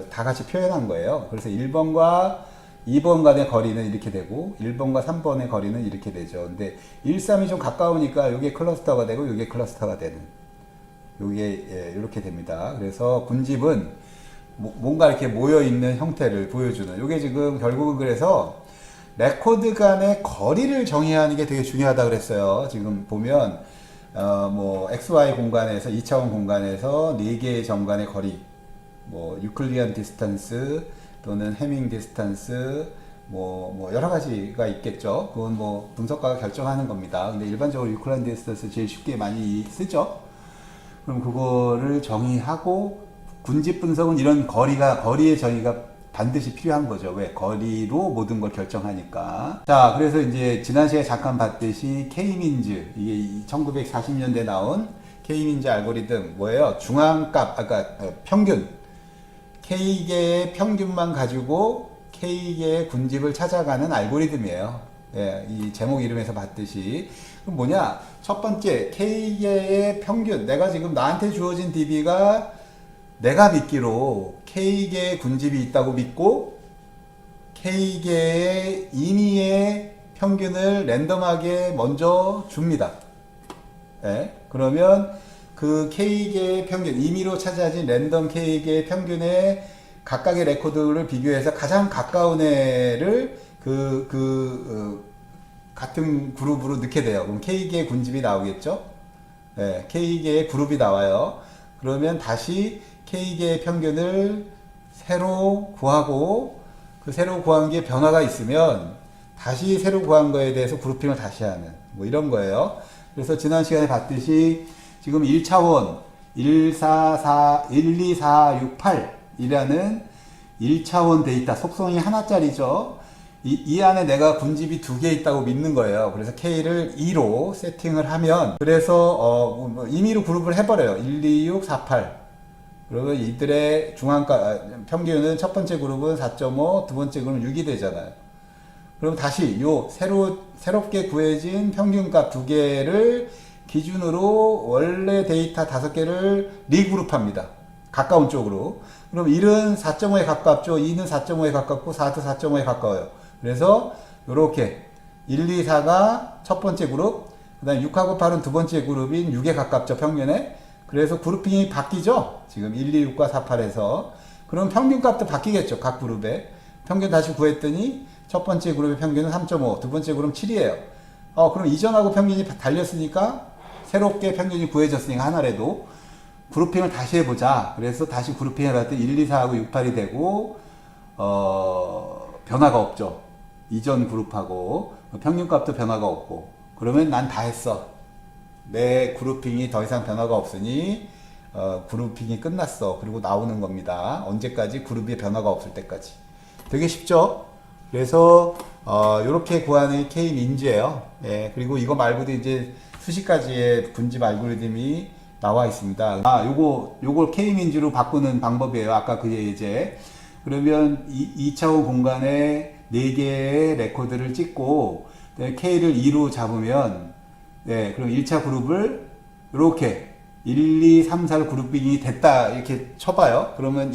다 같이 표현한 거예요. 그래서 1번과 2번 간의 거리는 이렇게 되고 1번과 3번의 거리는 이렇게 되죠. 근데 1, 3이 좀 가까우니까 이게 클러스터가 되고 이게 클러스터가 되는 이게 이렇게 됩니다. 그래서 군집은 뭔가 이렇게 모여있는 형태를 보여주는 이게 지금 결국은 그래서 레코드 간의 거리를 정의하는 게 되게 중요하다 그랬어요. 지금 보면 XY 공간에서 2차원 공간에서 4개의 점 간의 거리 유클리안 디스턴스 또는 해밍 디스턴스 여러 가지가 있겠죠. 그건 분석가가 결정하는 겁니다. 근데 일반적으로 유클리안 디스턴스 제일 쉽게 많이 쓰죠. 그럼 그거를 정의하고 군집 분석은 이런 거리의 정의가 반드시 필요한 거죠. 왜? 거리로 모든 걸 결정하니까. 자, 그래서 이제 지난 시간에 잠깐 봤듯이 K-민즈, 이게 1940년대 나온 K-민즈 알고리즘 뭐예요? 중앙값, 아까 평균. K개의 평균만 가지고 K개의 군집을 찾아가는 알고리즘이에요. 예, 이 제목 이름에서 봤듯이. 그럼 뭐냐? 첫 번째, K개의 평균. 내가 지금 나한테 주어진 DB가 내가 믿기로 K개의 군집이 있다고 믿고 K개의 임의의 평균을 랜덤하게 먼저 줍니다. 예, 그러면 그 K개의 평균, 임의로 찾아진 랜덤 K개의 평균에 각각의 레코드를 비교해서 가장 가까운 애를 같은 그룹으로 넣게 돼요. 그럼 K개의 군집이 나오겠죠? 네, K개의 그룹이 나와요. 그러면 다시 K개의 평균을 새로 구하고 그 새로 구한 게 변화가 있으면 다시 새로 구한 거에 대해서 그룹핑을 다시 하는 이런 거예요. 그래서 지난 시간에 봤듯이 지금 1차원 1, 2, 4, 6, 8이라는 1차원 데이터 속성이 하나짜리죠. 이 안에 내가 군집이 2개 있다고 믿는 거예요. 그래서 K를 2로 세팅을 하면 그래서 임의로 그룹을 해버려요. 1, 2, 6, 4, 8 그러면 이들의 평균은 첫 번째 그룹은 4.5, 두 번째 그룹은 6이 되잖아요. 그럼 다시 새롭게 구해진 평균값 2개를 기준으로 원래 데이터 5개를 리그룹합니다. 가까운 쪽으로. 그럼 1은 4.5에 가깝죠. 2는 4.5에 가깝고 4도 4.5에 가까워요. 그래서 이렇게 1, 2, 4가 첫 번째 그룹, 그 다음에 6하고 8은 두 번째 그룹인 6에 가깝죠, 평균에. 그래서 그룹핑이 바뀌죠. 지금 1, 2, 6과 4, 8에서. 그럼 평균값도 바뀌겠죠, 각 그룹에. 평균 다시 구했더니 첫 번째 그룹의 평균은 3.5, 두 번째 그룹은 7이에요. 그럼 이전하고 평균이 달렸으니까 새롭게 평균이 구해졌으니까 하나라도 그룹핑을 다시 해보자. 그래서 다시 그룹핑을 할 때 1, 2, 4하고 6, 8이 되고 변화가 없죠. 이전 그룹하고 평균값도 변화가 없고. 그러면 난 다 했어. 내 그룹핑이 더 이상 변화가 없으니 그룹핑이 끝났어. 그리고 나오는 겁니다. 언제까지? 그룹의 변화가 없을 때까지. 되게 쉽죠? 그래서 이렇게 구하는 K-민즈예요. 예, 그리고 이거 말고도 이제 수십 가지의 분집 알고리즘이 나와 있습니다. 요걸 K-민즈로 바꾸는 방법이에요. 아까 그 예제. 그러면 2차원 공간에 4개의 레코드를 찍고 K를 2로 잡으면 네, 그럼 1차 그룹을 이렇게 1, 2, 3, 4를 그룹핑이 됐다 이렇게 쳐봐요. 그러면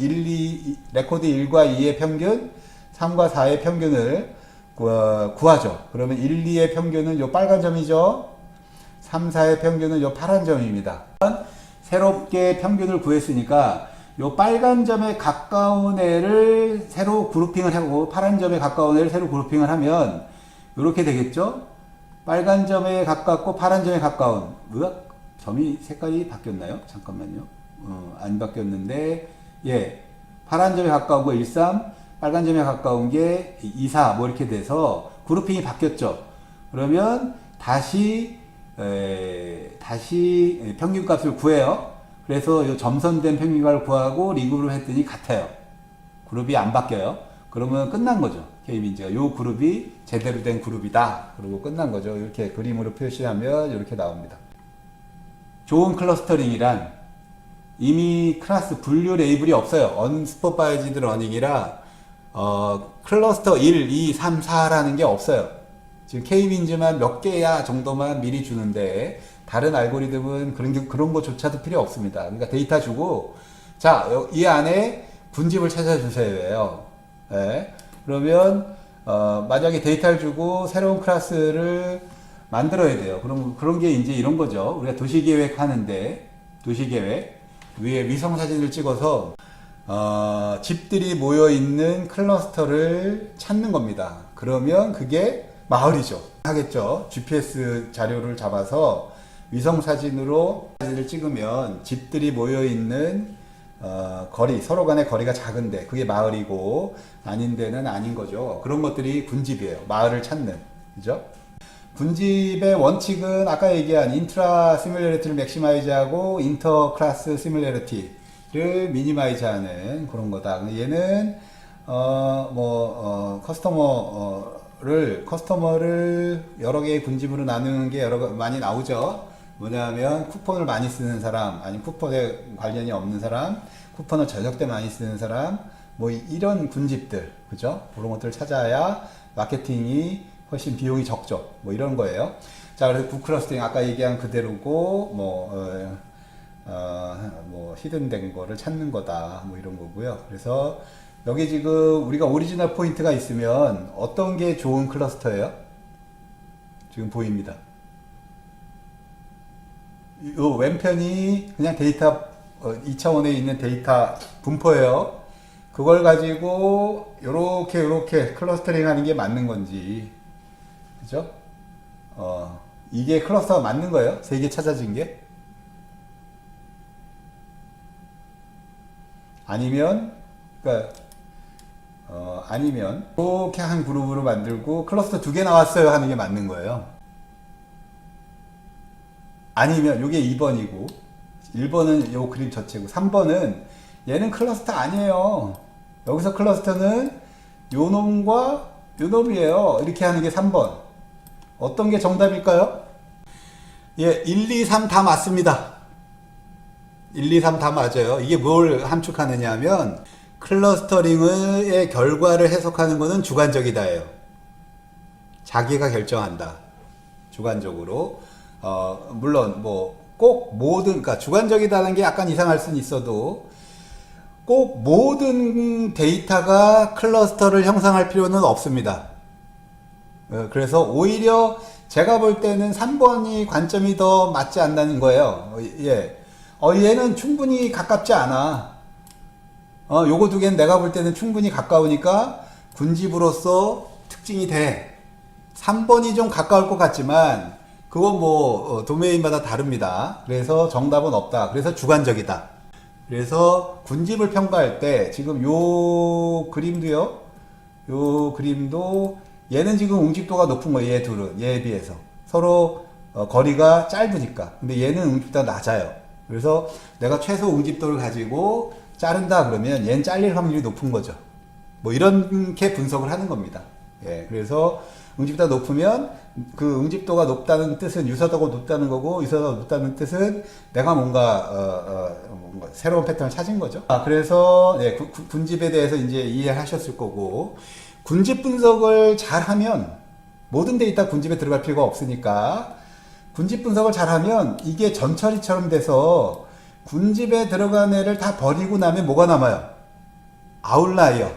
레코드 1과 2의 평균, 3과 4의 평균을 구하죠. 그러면 1, 2의 평균은 요 빨간 점이죠. 3, 4의 평균은 요 파란 점입니다. 새롭게 평균을 구했으니까 요 빨간 점에 가까운 애를 새로 그룹핑을 하고 파란 점에 가까운 애를 새로 그룹핑을 하면 이렇게 되겠죠. 빨간 점에 가깝고 파란 점에 가까운. 점이 색깔이 바뀌었나요? 잠깐만요. 안 바뀌었는데, 예. 파란 점에 가까운 거 1, 3, 빨간 점에 가까운 게 2, 4, 뭐 이렇게 돼서 그룹핑이 바뀌었죠. 그러면 다시 평균값을 구해요. 그래서 이 점선된 평균값을 구하고 리그룹을 했더니 같아요. 그룹이 안 바뀌어요. 그러면 끝난 거죠. K민즈가 요 그룹이 제대로 된 그룹이다. 그리고 끝난 거죠. 이렇게 그림으로 표시하면 이렇게 나옵니다. 좋은 클러스터링이란 이미 클래스 분류 레이블이 없어요. unsupervised learning이라 클러스터 1, 2, 3, 4라는 게 없어요. 지금 K민즈만 몇 개야 정도만 미리 주는데 다른 알고리즘은 그런 거조차도 필요 없습니다. 그러니까 데이터 주고 자, 이 안에 분집을 찾아주세요. 네. 그러면 만약에 데이터를 주고 새로운 클래스를 만들어야 돼요. 그럼 그런 게 이제 이런 거죠. 우리가 도시계획 하는데 도시계획 위에 위성 사진을 찍어서 집들이 모여 있는 클러스터를 찾는 겁니다. 그러면 그게 마을이죠. 하겠죠. GPS 자료를 잡아서 위성 사진으로 사진을 찍으면 집들이 모여 있는 거리, 서로 간의 거리가 작은데 그게 마을이고 아닌 데는 아닌 거죠. 그런 것들이 분집이에요. 마을을 찾는. 그죠? 분집의 원칙은 아까 얘기한 인트라 시뮬레리티를 맥시마이즈하고 인터 클래스 시뮬레리티를 미니마이즈하는 그런 거다. 얘는 커스터머를 여러 개의 분집으로 나누는 게 많이 나오죠. 뭐냐면 쿠폰을 많이 쓰는 사람, 아니면 쿠폰에 관련이 없는 사람, 쿠폰을 저녁 때 많이 쓰는 사람, 뭐 이런 분집들, 그죠? 그런 것들을 찾아야 마케팅이 훨씬 비용이 적죠. 뭐 이런 거예요. 자, 그래서 굿클러스팅 아까 얘기한 그대로고, 뭐 히든된 거를 찾는 거다. 뭐 이런 거고요. 그래서 여기 지금 우리가 오리지널 포인트가 있으면 어떤 게 좋은 클러스터예요? 지금 보입니다. 요 왼편이 그냥 데이터 2차원에 있는 데이터 분포예요. 그걸 가지고 요렇게 클러스터링 하는 게 맞는 건지, 그죠? 이게 클러스터가 맞는 거예요? 3개 찾아진 게? 아니면 이렇게 한 그룹으로 만들고 클러스터 2개 나왔어요 하는 게 맞는 거예요. 아니면 요게 2번이고 1번은 요 그림 전체고 3번은 얘는 클러스터 아니에요. 여기서 클러스터는 요 놈과 요 놈이에요. 이렇게 하는 게 3번. 어떤 게 정답일까요? 예, 1, 2, 3 다 맞습니다. 1, 2, 3 다 맞아요. 이게 뭘 함축하느냐 하면 클러스터링의 결과를 해석하는 것은 주관적이다예요. 자기가 결정한다. 주관적으로. 물론 꼭 그러니까 주관적이다는 게 약간 이상할 수는 있어도 꼭 모든 데이터가 클러스터를 형성할 필요는 없습니다. 그래서 오히려 제가 볼 때는 3번이 관점이 더 맞지 않는 거예요. 예. 얘는 충분히 가깝지 않아. 요거 두 개는 내가 볼 때는 충분히 가까우니까 군집으로서 특징이 돼. 3번이 좀 가까울 것 같지만 그건 뭐 도메인마다 다릅니다. 그래서 정답은 없다. 그래서 주관적이다. 그래서 군집을 평가할 때 지금 요 그림도요. 요 그림도 얘는 지금 웅집도가 높은 거예요. 얘 둘은 얘에 비해서 서로 거리가 짧으니까. 근데 얘는 웅집도가 낮아요. 그래서 내가 최소 웅집도를 가지고 자른다 그러면 얘는 잘릴 확률이 높은 거죠. 뭐 이렇게 분석을 하는 겁니다. 예, 그래서 응집도가 높으면 그 응집도가 높다는 뜻은 유사도가 높다는 거고, 유사도가 높다는 뜻은 내가 뭔가 새로운 패턴을 찾은 거죠. 그래서 예, 군집에 대해서 이제 이해하셨을 거고, 군집 분석을 잘하면 모든 데이터 군집에 들어갈 필요가 없으니까 군집 분석을 잘하면 이게 전처리처럼 돼서 군집에 들어간 애를 다 버리고 나면 뭐가 남아요? 아웃라이어,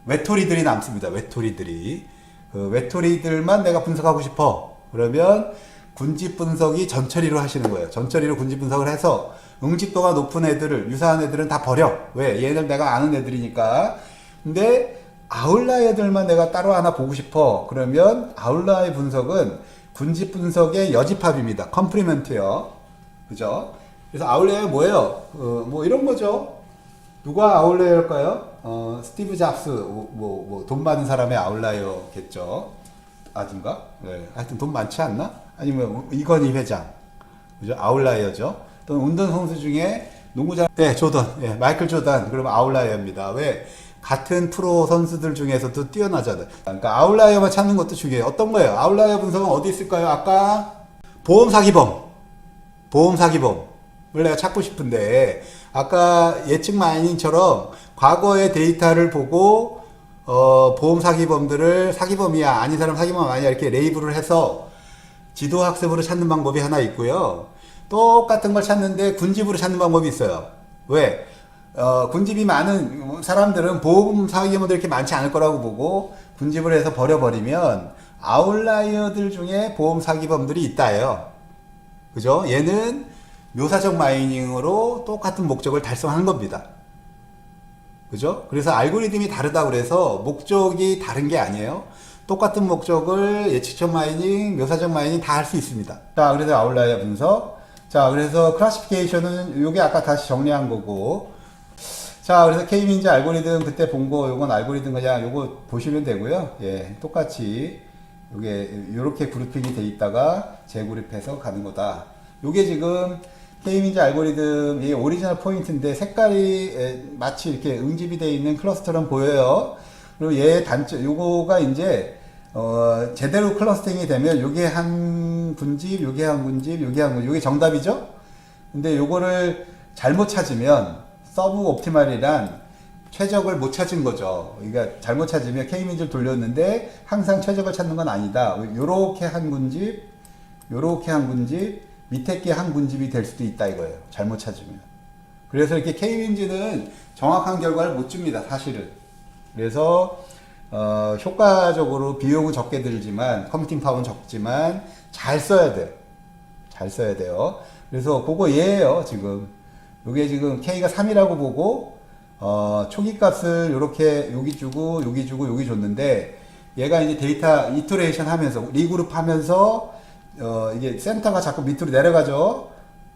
외톨이들이 남습니다. 외톨이들이. 그 외톨이들만 내가 분석하고 싶어. 그러면 군집 분석이 전처리로 하시는 거예요. 전처리로 군집 분석을 해서 응집도가 높은 애들을, 유사한 애들은 다 버려. 왜? 얘들 내가 아는 애들이니까. 근데 아웃라이어들만 내가 따로 하나 보고 싶어. 그러면 아웃라이어 분석은 군집 분석의 여집합입니다. 컴플리먼트요. 그죠? 그래서 아웃라이어 뭐예요? 뭐 이런 거죠. 누가 아웃라이어일까요? 스티브 잡스, 돈 많은 사람의 아웃라이어겠죠. 아닌가? 네. 하여튼 돈 많지 않나? 아니면 이건희 회장. 그죠? 아웃라이어죠. 또는 운동선수 중에 농구장, 네, 조던. 네, 마이클 조던. 그러면 아웃라이어입니다. 왜? 같은 프로 선수들 중에서도 뛰어나잖아요. 그러니까 아웃라이어만 찾는 것도 중요해요. 어떤 거예요? 아웃라이어 분석은 어디 있을까요? 아까 보험 사기범을 내가 찾고 싶은데, 아까 예측 마이닝처럼 과거의 데이터를 보고 보험 사기범들을 사기범이야, 아닌 사람 사기범 아니야, 이렇게 레이블을 해서 지도 학습으로 찾는 방법이 하나 있고요. 똑같은 걸 찾는데 군집으로 찾는 방법이 있어요. 왜? 군집이 많은 사람들은 보험 사기범들 이렇게 많지 않을 거라고 보고 군집을 해서 버려버리면 아웃라이어들 중에 보험 사기범들이 있다예요. 그죠? 얘는 묘사적 마이닝으로 똑같은 목적을 달성한 겁니다. 그죠? 그래서 알고리즘이 다르다고 그래서 목적이 다른 게 아니에요. 똑같은 목적을 예측적 마이닝, 묘사적 마이닝 다 할 수 있습니다. 자, 그래서 아웃라이어 분석. 자, 그래서 클래시피케이션은 요게 아까 다시 정리한 거고. 자, 그래서 K민지 알고리즘 그때 본 거, 요건 알고리즘 그냥 요거 보시면 되고요. 예, 똑같이 요게 요렇게 그룹핑이 돼 있다가 재그룹해서 가는 거다. 요게 지금 K민지 알고리즘 이 오리지널 포인트인데 색깔이 마치 이렇게 응집이 되어 있는 클러스터처럼 보여요. 그리고 얘의 단점, 요거가 이제 제대로 클러스팅이 되면 요게 한 군집, 요게 한 군집, 요게 한 군집, 요게 정답이죠? 근데 요거를 잘못 찾으면 서브 옵티말이란 최적을 못 찾은 거죠. 그러니까 잘못 찾으면 K민지를 돌렸는데 항상 최적을 찾는 건 아니다. 요렇게 한 군집, 요렇게 한 군집, 밑에 게 한 군집이 될 수도 있다 이거예요. 잘못 찾으면. 그래서 이렇게 K민지는 정확한 결과를 못 줍니다. 사실은. 그래서 효과적으로 비용은 적게 들지만 컴퓨팅 파워는 적지만 잘 써야 돼요. 잘 써야 돼요. 그래서 그거 얘예요. 지금. 요게 지금 K가 3이라고 보고 초기 값을 요렇게 여기 주고 여기 주고 여기 줬는데 얘가 이제 데이터 이터레이션 하면서 리그룹 하면서 이게 센터가 자꾸 밑으로 내려가죠.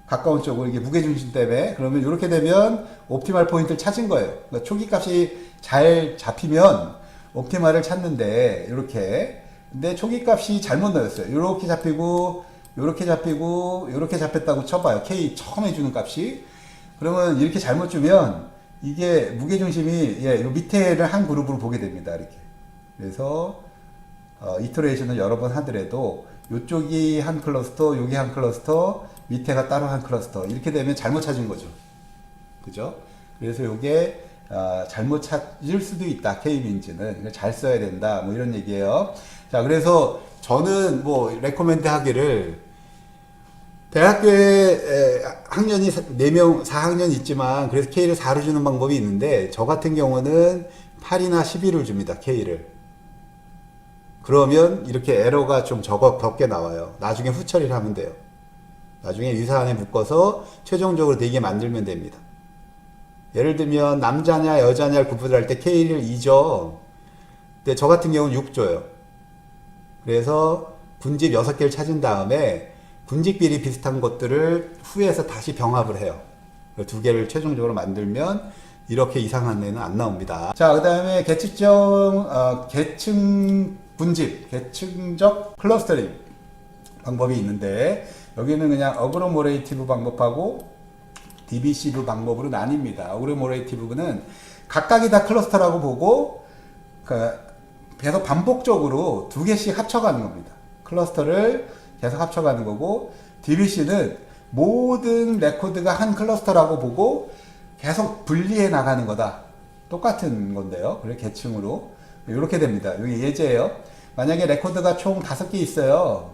가까운 쪽으로 이게 무게중심 때문에. 그러면 이렇게 되면 옵티멀 포인트를 찾은 거예요. 그러니까 초기 값이 잘 잡히면 옵티멀을 찾는데 이렇게. 근데 초기 값이 잘못 나왔어요. 이렇게 잡히고 이렇게 잡히고 이렇게 잡혔다고 쳐봐요. K 처음 해주는 값이. 그러면 이렇게 잘못 주면 이게 무게중심이 요 밑에를 한 그룹으로 보게 됩니다. 이렇게. 그래서 이터레이션을 여러 번 하더라도 요쪽이 한 클러스터, 여기 한 클러스터, 밑에가 따로 한 클러스터 이렇게 되면 잘못 찾은 거죠. 그죠? 그래서 요게 잘못 찾을 수도 있다. K민지는 이걸 잘 써야 된다. 뭐 이런 얘기예요. 자, 그래서 저는 뭐 레코멘드 하기를 대학교에 학년이 4명, 4학년 있지만 그래서 K를 4로 주는 방법이 있는데 저 같은 경우는 8이나 11을 줍니다. K를. 그러면 이렇게 에러가 좀 적게 나와요. 나중에 후처리를 하면 돼요. 나중에 유사안에 묶어서 최종적으로 되게 만들면 됩니다. 예를 들면 남자냐 여자냐 구분할 때 K를 2죠. 근데 저 같은 경우는 6조요. 그래서 군집 6개를 찾은 다음에 군집 비리 비슷한 것들을 후에서 다시 병합을 해요. 두 개를 최종적으로 만들면 이렇게 이상한 애는 안 나옵니다. 자, 그 다음에 계층 분집, 계층적 클러스터링 방법이 있는데, 여기는 그냥 어그로모레이티브 방법하고 DBC브 방법으로 나뉩니다. 어그로모레이티브는 각각이 다 클러스터라고 보고, 계속 반복적으로 두 개씩 합쳐가는 겁니다. 클러스터를 계속 합쳐가는 거고, DBC는 모든 레코드가 한 클러스터라고 보고 계속 분리해 나가는 거다. 똑같은 건데요. 그래 계층으로 이렇게 됩니다. 여기 예제예요. 만약에 레코드가 총 5개 있어요.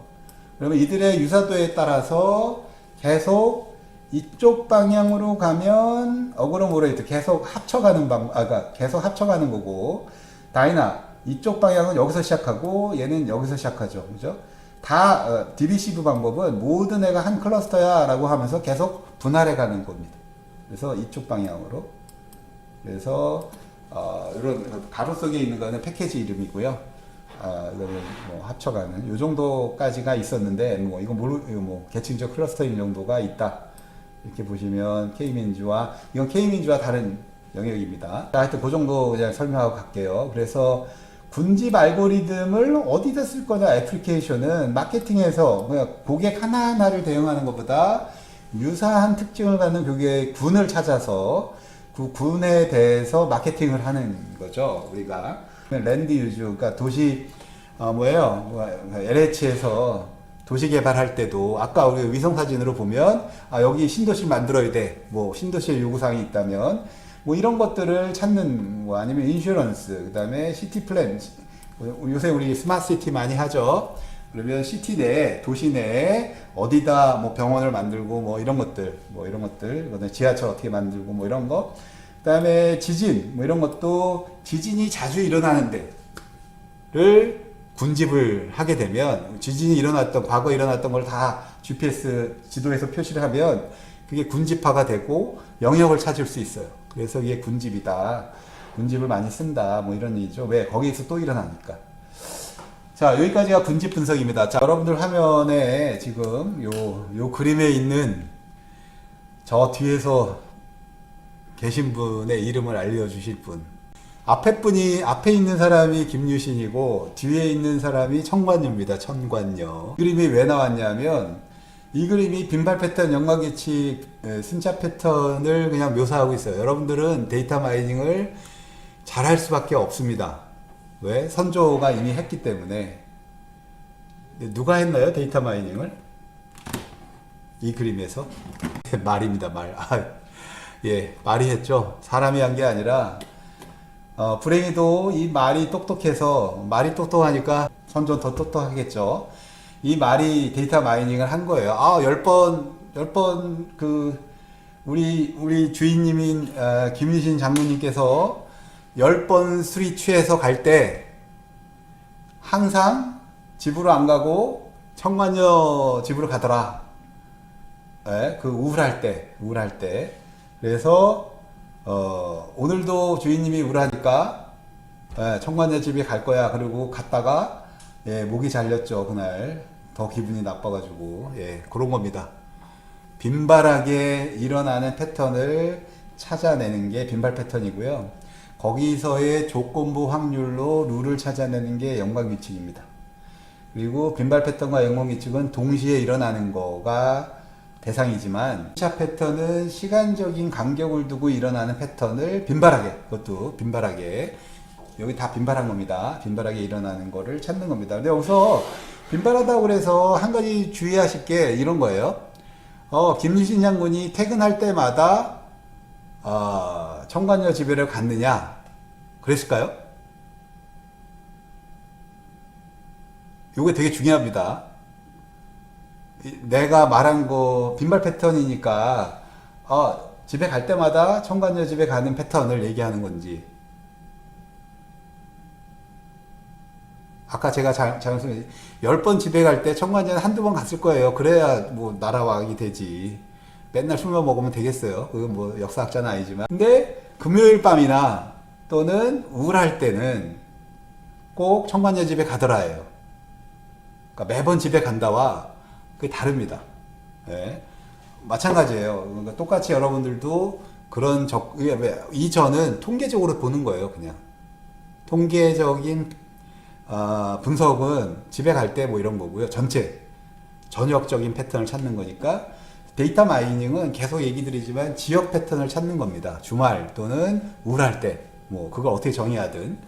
그러면 이들의 유사도에 따라서 계속 이쪽 방향으로 가면 어그로모레이트 계속 합쳐가는 그러니까 계속 합쳐가는 거고, 다이나 이쪽 방향은 여기서 시작하고 얘는 여기서 시작하죠. 그죠? 다 DBC브 방법은 모든 애가 한 클러스터야 라고 하면서 계속 분할해 가는 겁니다. 그래서 이쪽 방향으로. 그래서 이런 가로 속에 있는 거는 패키지 이름이고요. 이거는 뭐 합쳐가는 요 정도까지가 있었는데, 뭐 이거 뭐 계층적 클러스터인 정도가 있다. 이렇게 보시면 K민주화, 이건 K민주화 다른 영역입니다. 자, 하여튼 그 정도 그냥 설명하고 갈게요. 그래서 군집 알고리즘을 어디다 쓸 거냐, 애플리케이션은 마케팅에서 그냥 고객 하나하나를 대응하는 것보다 유사한 특징을 갖는 고객의 군을 찾아서 그 군에 대해서 마케팅을 하는 거죠. 우리가 랜드 유즈, 그러니까 도시 LH에서 도시 개발할 때도 아까 우리 위성 사진으로 보면 여기 신도시 만들어야 돼, 뭐 신도시의 요구사항이 있다면 뭐 이런 것들을 찾는, 뭐 아니면 인슈런스, 그 다음에 시티 플랜, 요새 우리 스마트 시티 많이 하죠. 그러면 시티 내에, 도시 내에 어디다 뭐 병원을 만들고 뭐 이런 것들, 그다음에 지하철 어떻게 만들고 뭐 이런 거, 그 다음에 지진, 뭐 이런 것도 지진이 자주 일어나는 데를 군집을 하게 되면, 지진이 과거 일어났던 걸 다 GPS 지도에서 표시를 하면 그게 군집화가 되고 영역을 찾을 수 있어요. 그래서 이게 군집이다. 군집을 많이 쓴다. 뭐 이런 얘기죠. 왜? 거기에서 또 일어나니까. 자, 여기까지가 군집 분석입니다. 자, 여러분들 화면에 지금 요 그림에 있는 저 뒤에서 계신 분의 이름을 알려주실 분. 앞에 있는 사람이 김유신이고 뒤에 있는 사람이 청관녀입니다. 청관녀. 이 그림이 왜 나왔냐면, 이 그림이 빈발 패턴, 연관계칙, 순차 패턴을 그냥 묘사하고 있어요. 여러분들은 데이터 마이닝을 잘할 수밖에 없습니다. 왜? 선조가 이미 했기 때문에. 누가 했나요? 데이터 마이닝을? 이 그림에서? 말입니다, 말. 예, 말이 했죠. 사람이 한 게 아니라, 불행히도 이 말이 똑똑해서, 말이 똑똑하니까 선조 더 똑똑하겠죠. 이 말이 데이터 마이닝을 한 거예요. 10번, 우리 주인님인, 김유신 장로님께서 10번 술이 취해서 갈 때, 항상 집으로 안 가고, 청관녀 집으로 가더라. 예, 우울할 때. 그래서, 오늘도 주인님이 우울하니까, 청관녀 집에 갈 거야. 그리고 갔다가, 예, 목이 잘렸죠, 그날. 더 기분이 나빠가지고, 예, 그런 겁니다. 빈발하게 일어나는 패턴을 찾아내는 게 빈발 패턴이고요. 거기서의 조건부 확률로 룰을 찾아내는 게 연관규칙입니다. 그리고 빈발 패턴과 연관규칙은 동시에 일어나는 거가 대상이지만, 순차 패턴은 시간적인 간격을 두고 일어나는 패턴을 그것도 빈발하게, 여기 다 빈발한 겁니다. 빈발하게 일어나는 거를 찾는 겁니다. 근데 여기서 빈발하다고 그래서 한 가지 주의하실 게 이런 거예요. 김유신 장군이 퇴근할 때마다 청관녀 집에를 갔느냐? 그랬을까요? 이게 되게 중요합니다. 내가 말한 거 빈발 패턴이니까 집에 갈 때마다 청관녀 집에 가는 패턴을 얘기하는 건지, 아까 제가 말씀드린 10번 집에 갈 때 청관제는 한두 번 갔을 거예요. 그래야 뭐 나라왕이 되지. 맨날 술만 먹으면 되겠어요. 그건 뭐 역사학자는 아니지만. 근데 금요일 밤이나 또는 우울할 때는 꼭 청관제 집에 가더라 해요. 그러니까 매번 집에 간다와 그게 다릅니다. 예. 마찬가지예요. 그러니까 똑같이 여러분들도 그런 이전은 통계적으로 보는 거예요. 그냥 통계적인 분석은 집에 갈 때 뭐 이런 거고요. 전역적인 패턴을 찾는 거니까 데이터 마이닝은 계속 얘기 드리지만 지역 패턴을 찾는 겁니다. 주말 또는 우울할 때 뭐 그걸 어떻게 정의하든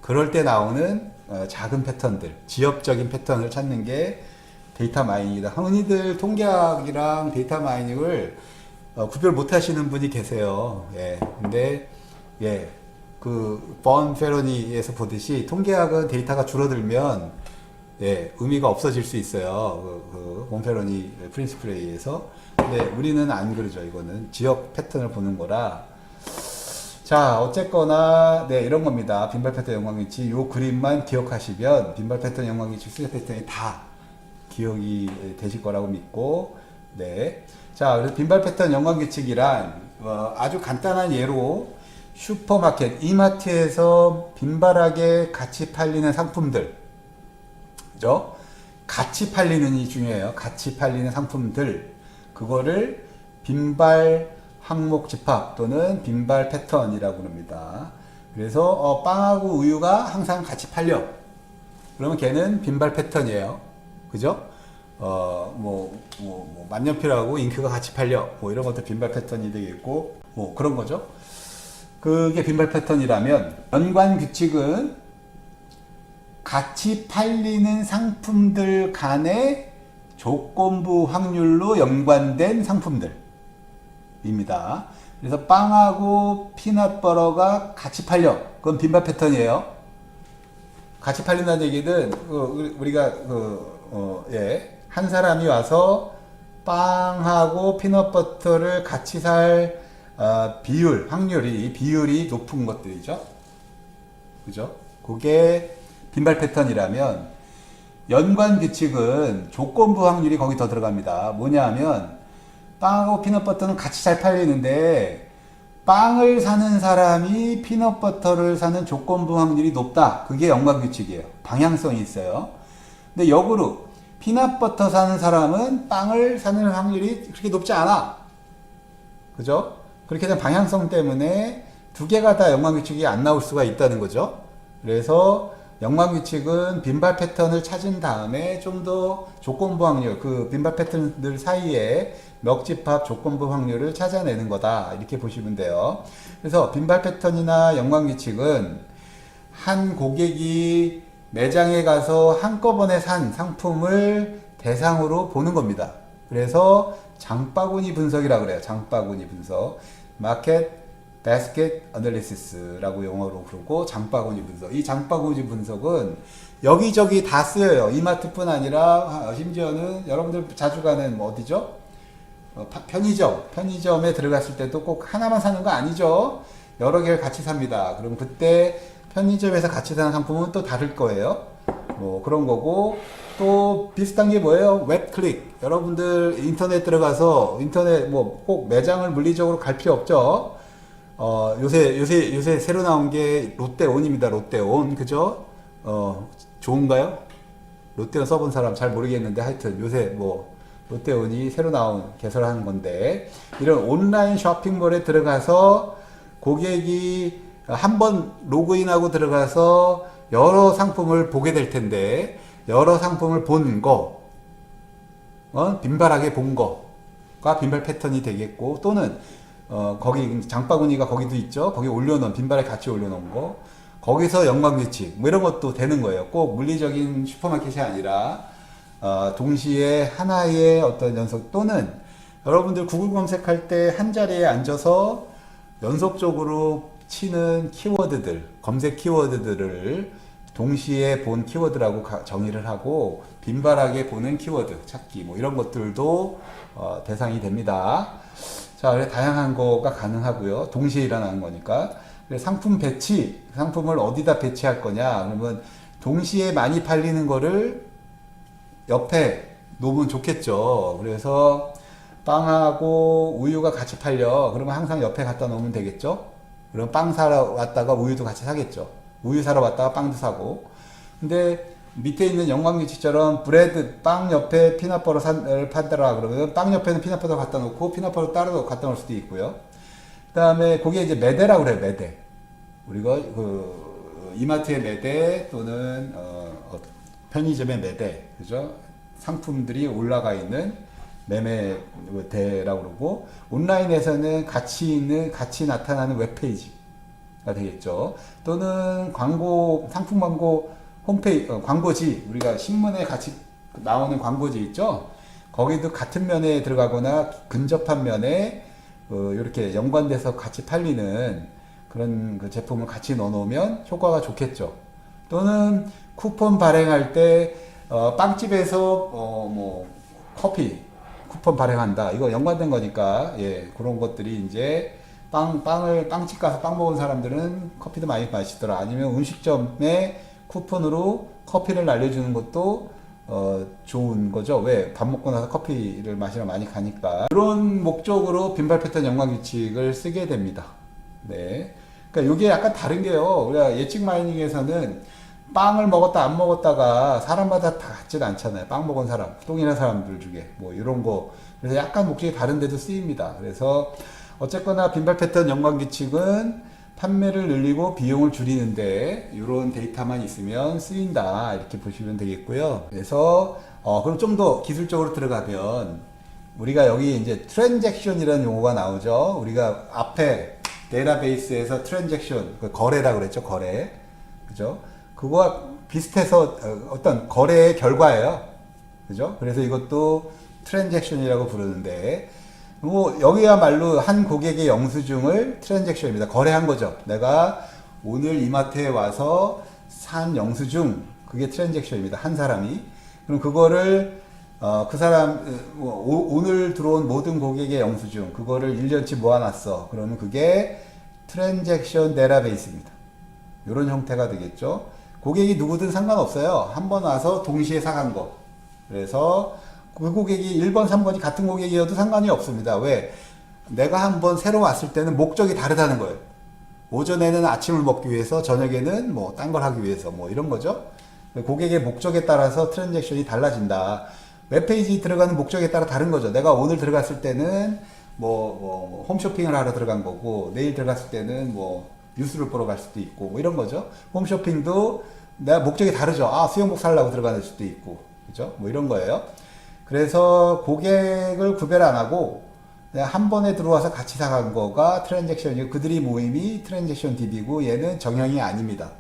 그럴 때 나오는 작은 패턴들, 지역적인 패턴을 찾는 게 데이터 마이닝이다. 흔히들 통계학이랑 데이터 마이닝을 구별 못 하시는 분이 계세요. 예. 근데, 예. 번 페로니에서 보듯이 통계학은 데이터가 줄어들면, 예, 의미가 없어질 수 있어요. 본 페로니 프린시플에 의해서. 근데 우리는 안 그러죠. 이거는 지역 패턴을 보는 거라. 자, 어쨌거나, 네, 이런 겁니다. 빈발 패턴 영광위치. 요 그림만 기억하시면, 빈발 패턴 영광위치 수제 패턴이 다 기억이 되실 거라고 믿고, 네. 자, 그래서 빈발 패턴 연관규칙이란 아주 간단한 예로 슈퍼마켓, 이마트에서 빈발하게 같이 팔리는 상품들, 그죠? 같이 팔리는 이 중요해요. 같이 팔리는 상품들, 그거를 빈발 항목 집합 또는 빈발 패턴이라고 합니다. 그래서 빵하고 우유가 항상 같이 팔려. 그러면 걔는 빈발 패턴이에요. 그죠? 만년필하고 잉크가 같이 팔려. 뭐 이런 것도 빈발 패턴이 되겠고, 뭐 그런 거죠. 그게 빈발 패턴이라면, 연관 규칙은 같이 팔리는 상품들 간의 조건부 확률로 연관된 상품들입니다. 그래서 빵하고 피넛버터가 같이 팔려. 그건 빈발 패턴이에요. 같이 팔린다는 얘기는, 우리가, 한 사람이 와서 빵하고 피넛버터를 같이 살 비율이 높은 것들이죠. 그죠? 그게 빈발 패턴이라면 연관 규칙은 조건부 확률이 거기 더 들어갑니다. 뭐냐 하면 빵하고 피넛버터는 같이 잘 팔리는데 빵을 사는 사람이 피넛버터를 사는 조건부 확률이 높다. 그게 연관 규칙이에요. 방향성이 있어요. 근데 역으로 피넛버터 사는 사람은 빵을 사는 확률이 그렇게 높지 않아. 그죠? 그렇게 된 방향성 때문에 두 개가 다 연관규칙이 안 나올 수가 있다는 거죠. 그래서 연관규칙은 빈발 패턴을 찾은 다음에 좀 더 조건부 확률, 그 빈발 패턴들 사이에 멱집합 조건부 확률을 찾아내는 거다. 이렇게 보시면 돼요. 그래서 빈발 패턴이나 연관규칙은 한 고객이 매장에 가서 한꺼번에 산 상품을 대상으로 보는 겁니다. 그래서 장바구니 분석이라고 그래요. 장바구니 분석. 마켓 바스켓 어널리시스라고 영어로 부르고 장바구니 분석. 이 장바구니 분석은 여기저기 다 쓰여요. 이마트뿐 아니라 심지어는 여러분들 자주 가는 어디죠? 편의점에 들어갔을 때도 꼭 하나만 사는 거 아니죠. 여러 개를 같이 삽니다. 그럼 그때 편의점에서 같이 사는 상품은 또 다를 거예요. 뭐 그런 거고, 또 비슷한 게 뭐예요? 웹클릭. 여러분들 인터넷 들어가서 인터넷 뭐 꼭 매장을 물리적으로 갈 필요 없죠. 요새 새로 나온 게 롯데온입니다. 롯데온. 그죠? 좋은가요? 롯데온 써본 사람 잘 모르겠는데 하여튼 요새 뭐 롯데온이 새로 나온 개설하는 건데, 이런 온라인 쇼핑몰에 들어가서 고객이 한번 로그인하고 들어가서 여러 상품을 보게 될 텐데, 여러 상품을 본 거, 빈발하게 본 거가 빈발 패턴이 되겠고, 또는 거기 장바구니가 거기도 있죠. 거기 올려놓은, 빈발에 같이 올려놓은 거, 거기서 연관규칙 뭐 이런 것도 되는 거예요. 꼭 물리적인 슈퍼마켓이 아니라 동시에 하나의 어떤 연속, 또는 여러분들 구글 검색할 때 한 자리에 앉아서 연속적으로 치는 키워드들, 검색 키워드들을 동시에 본 키워드라고 정의를 하고, 빈발하게 보는 키워드 찾기 뭐 이런 것들도 대상이 됩니다. 자, 그래서 다양한 거가 가능하고요. 동시에 일어나는 거니까. 상품 배치, 상품을 어디다 배치할 거냐? 그러면 동시에 많이 팔리는 거를 옆에 놓으면 좋겠죠. 그래서 빵하고 우유가 같이 팔려. 그러면 항상 옆에 갖다 놓으면 되겠죠. 그럼 빵 사러 왔다가 우유도 같이 사겠죠. 우유 사러 왔다가 빵도 사고. 근데 밑에 있는 영광유치처럼 브레드 빵 옆에 피넛버터를 판다라 그러면 빵 옆에는 피넛버터 갖다 놓고 피넛버터 따로 갖다 놓을 수도 있고요. 그 다음에 그게 이제 매대라고 그래요. 매대. 우리가 그 이마트의 매대 또는 편의점의 매대, 그죠? 상품들이 올라가 있는 매매대라고 그러고, 온라인에서는 같이 나타나는 웹페이지가 되겠죠. 또는 상품 광고 홈페이지, 광고지, 우리가 신문에 같이 나오는 광고지 있죠? 거기도 같은 면에 들어가거나 근접한 면에 이렇게 연관돼서 같이 팔리는 그런 그 제품을 같이 넣어 놓으면 효과가 좋겠죠. 또는 쿠폰 발행할 때 빵집에서 뭐 커피 쿠폰 발행한다. 이거 연관된 거니까 예, 그런 것들이 이제 빵집 가서 빵 먹은 사람들은 커피도 많이 마시더라. 아니면 음식점에 쿠폰으로 커피를 날려주는 것도 좋은 거죠. 왜? 밥 먹고 나서 커피를 마시러 많이 가니까. 그런 목적으로 빈발 패턴 연관 규칙을 쓰게 됩니다. 네. 그러니까 이게 약간 다른 게요. 우리가 예측 마이닝에서는 빵을 먹었다 안 먹었다가 사람마다 다 같지는 않잖아요. 빵 먹은 사람, 똥이나 사람들 중에 뭐 이런 거. 그래서 약간 목적이 다른 데도 쓰입니다. 그래서 어쨌거나 빈발 패턴 연관 규칙은 판매를 늘리고 비용을 줄이는데 이런 데이터만 있으면 쓰인다 이렇게 보시면 되겠고요. 그래서 그럼 좀 더 기술적으로 들어가면 우리가 여기 이제 트랜잭션이라는 용어가 나오죠. 우리가 앞에 데이터베이스에서 트랜잭션 거래라고 그랬죠. 거래, 그죠? 그거와 비슷해서 어떤 거래의 결과예요. 그죠? 그래서 이것도 트랜잭션이라고 부르는데, 뭐 여기야말로 한 고객의 영수증을 트랜잭션입니다. 거래한 거죠. 내가 오늘 이마트에 와서 산 영수증, 그게 트랜잭션입니다. 한 사람이. 그럼 그거를 그 사람 오늘 들어온 모든 고객의 영수증, 그거를 1년치 모아놨어. 그러면 그게 트랜잭션 데이터베이스입니다. 이런 형태가 되겠죠. 고객이 누구든 상관없어요. 한 번 와서 동시에 사간 거. 그래서 그 고객이 1번, 3번이 같은 고객이어도 상관이 없습니다. 왜? 내가 한번 새로 왔을 때는 목적이 다르다는 거예요. 오전에는 아침을 먹기 위해서, 저녁에는 뭐 딴 걸 하기 위해서 뭐 이런 거죠. 고객의 목적에 따라서 트랜잭션이 달라진다. 웹페이지 들어가는 목적에 따라 다른 거죠. 내가 오늘 들어갔을 때는 뭐 홈쇼핑을 하러 들어간 거고, 내일 들어갔을 때는 뭐 뉴스를 보러 갈 수도 있고 뭐 이런 거죠. 홈쇼핑도 내가 목적이 다르죠. 수영복 살라고 들어가는 수도 있고, 그죠? 뭐 이런 거예요. 그래서 고객을 구별 안 하고 그냥 한 번에 들어와서 같이 사간 거가 트랜잭션이고, 그들이 모임이 트랜잭션 DB고, 얘는 정형이 아닙니다.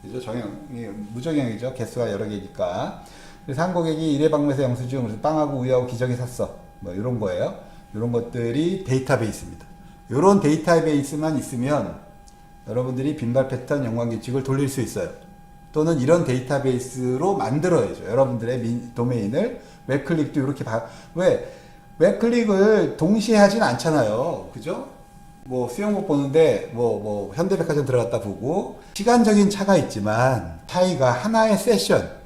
그죠? 정형이 무정형이죠. 개수가 여러 개니까. 그래서 한 고객이 일회 방문해서 영수증, 그래서 빵하고 우유하고 기저귀 샀어. 뭐 이런 거예요. 이런 것들이 데이터베이스입니다. 이런 데이터베이스만 있으면 여러분들이 빈발 패턴 연관 규칙을 돌릴 수 있어요. 또는 이런 데이터베이스로 만들어야죠. 여러분들의 도메인을. 웹클릭도 이렇게 왜? 웹클릭을 동시에 하진 않잖아요. 그죠? 뭐 수영복 보는데 뭐 현대백화점 들어갔다 보고, 시간적인 차가 있지만 차이가 하나의 세션,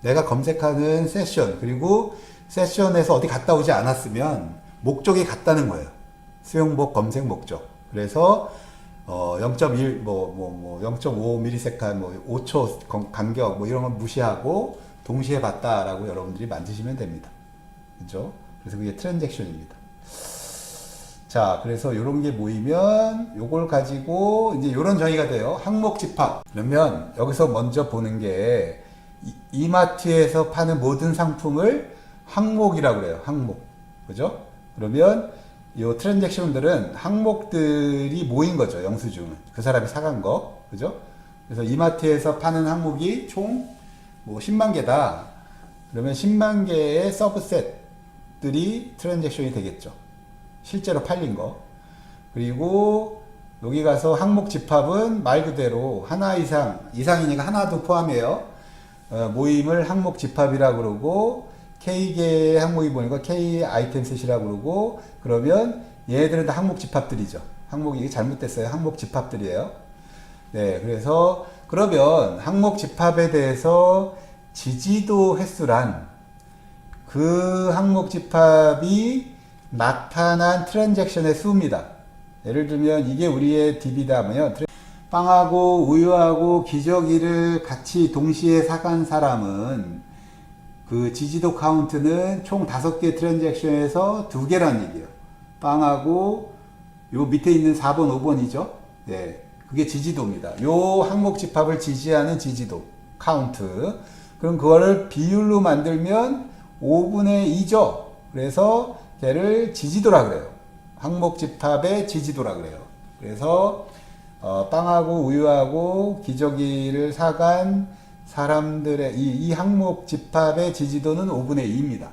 내가 검색하는 세션, 그리고 세션에서 어디 갔다 오지 않았으면 목적이 같다는 거예요. 수영복 검색 목적. 그래서 0.1 0.5ms 뭐 5초 간격 뭐 이런 건 무시하고 동시에 봤다라고 여러분들이 만드시면 됩니다. 그죠? 그래서 그게 트랜잭션입니다. 자, 그래서 이런 게 모이면 요걸 가지고 이제 요런 정의가 돼요. 항목 집합. 그러면 여기서 먼저 보는 게 이마트에서 파는 모든 상품을 항목이라고 그래요. 항목. 그죠? 그러면 요 트랜잭션들은 항목들이 모인 거죠. 영수증은. 그 사람이 사간 거. 그죠? 그래서 이마트에서 파는 항목이 총 뭐 10만 개다. 그러면 10만 개의 서브셋들이 트랜잭션이 되겠죠. 실제로 팔린 거. 그리고 여기 가서 항목 집합은 말 그대로 하나 이상이니까 하나도 포함해요. 모임을 항목 집합이라고 그러고, K개의 항목이 뭐니까 K 아이템 셋이라고 그러고, 그러면 얘네들은 다 항목 집합들이죠. 항목이 잘못됐어요. 항목 집합들이에요. 네, 그래서 그러면 항목 집합에 대해서 지지도 횟수란 그 항목 집합이 나타난 트랜잭션의 수입니다. 예를 들면 이게 우리의 DB다 하면 빵하고 우유하고 기저귀를 같이 동시에 사간 사람은 그 지지도 카운트는 총 5개 트랜잭션에서 2개란 얘기예요. 빵하고 요 밑에 있는 4번, 5번이죠. 네, 그게 지지도입니다. 요 항목 집합을 지지하는 지지도 카운트. 그럼 그거를 비율로 만들면 5분의 2죠. 그래서 걔를 지지도라 그래요. 항목 집합의 지지도라 그래요. 그래서 빵하고 우유하고 기저귀를 사간 사람들의 이 항목 집합의 지지도는 5분의 2입니다.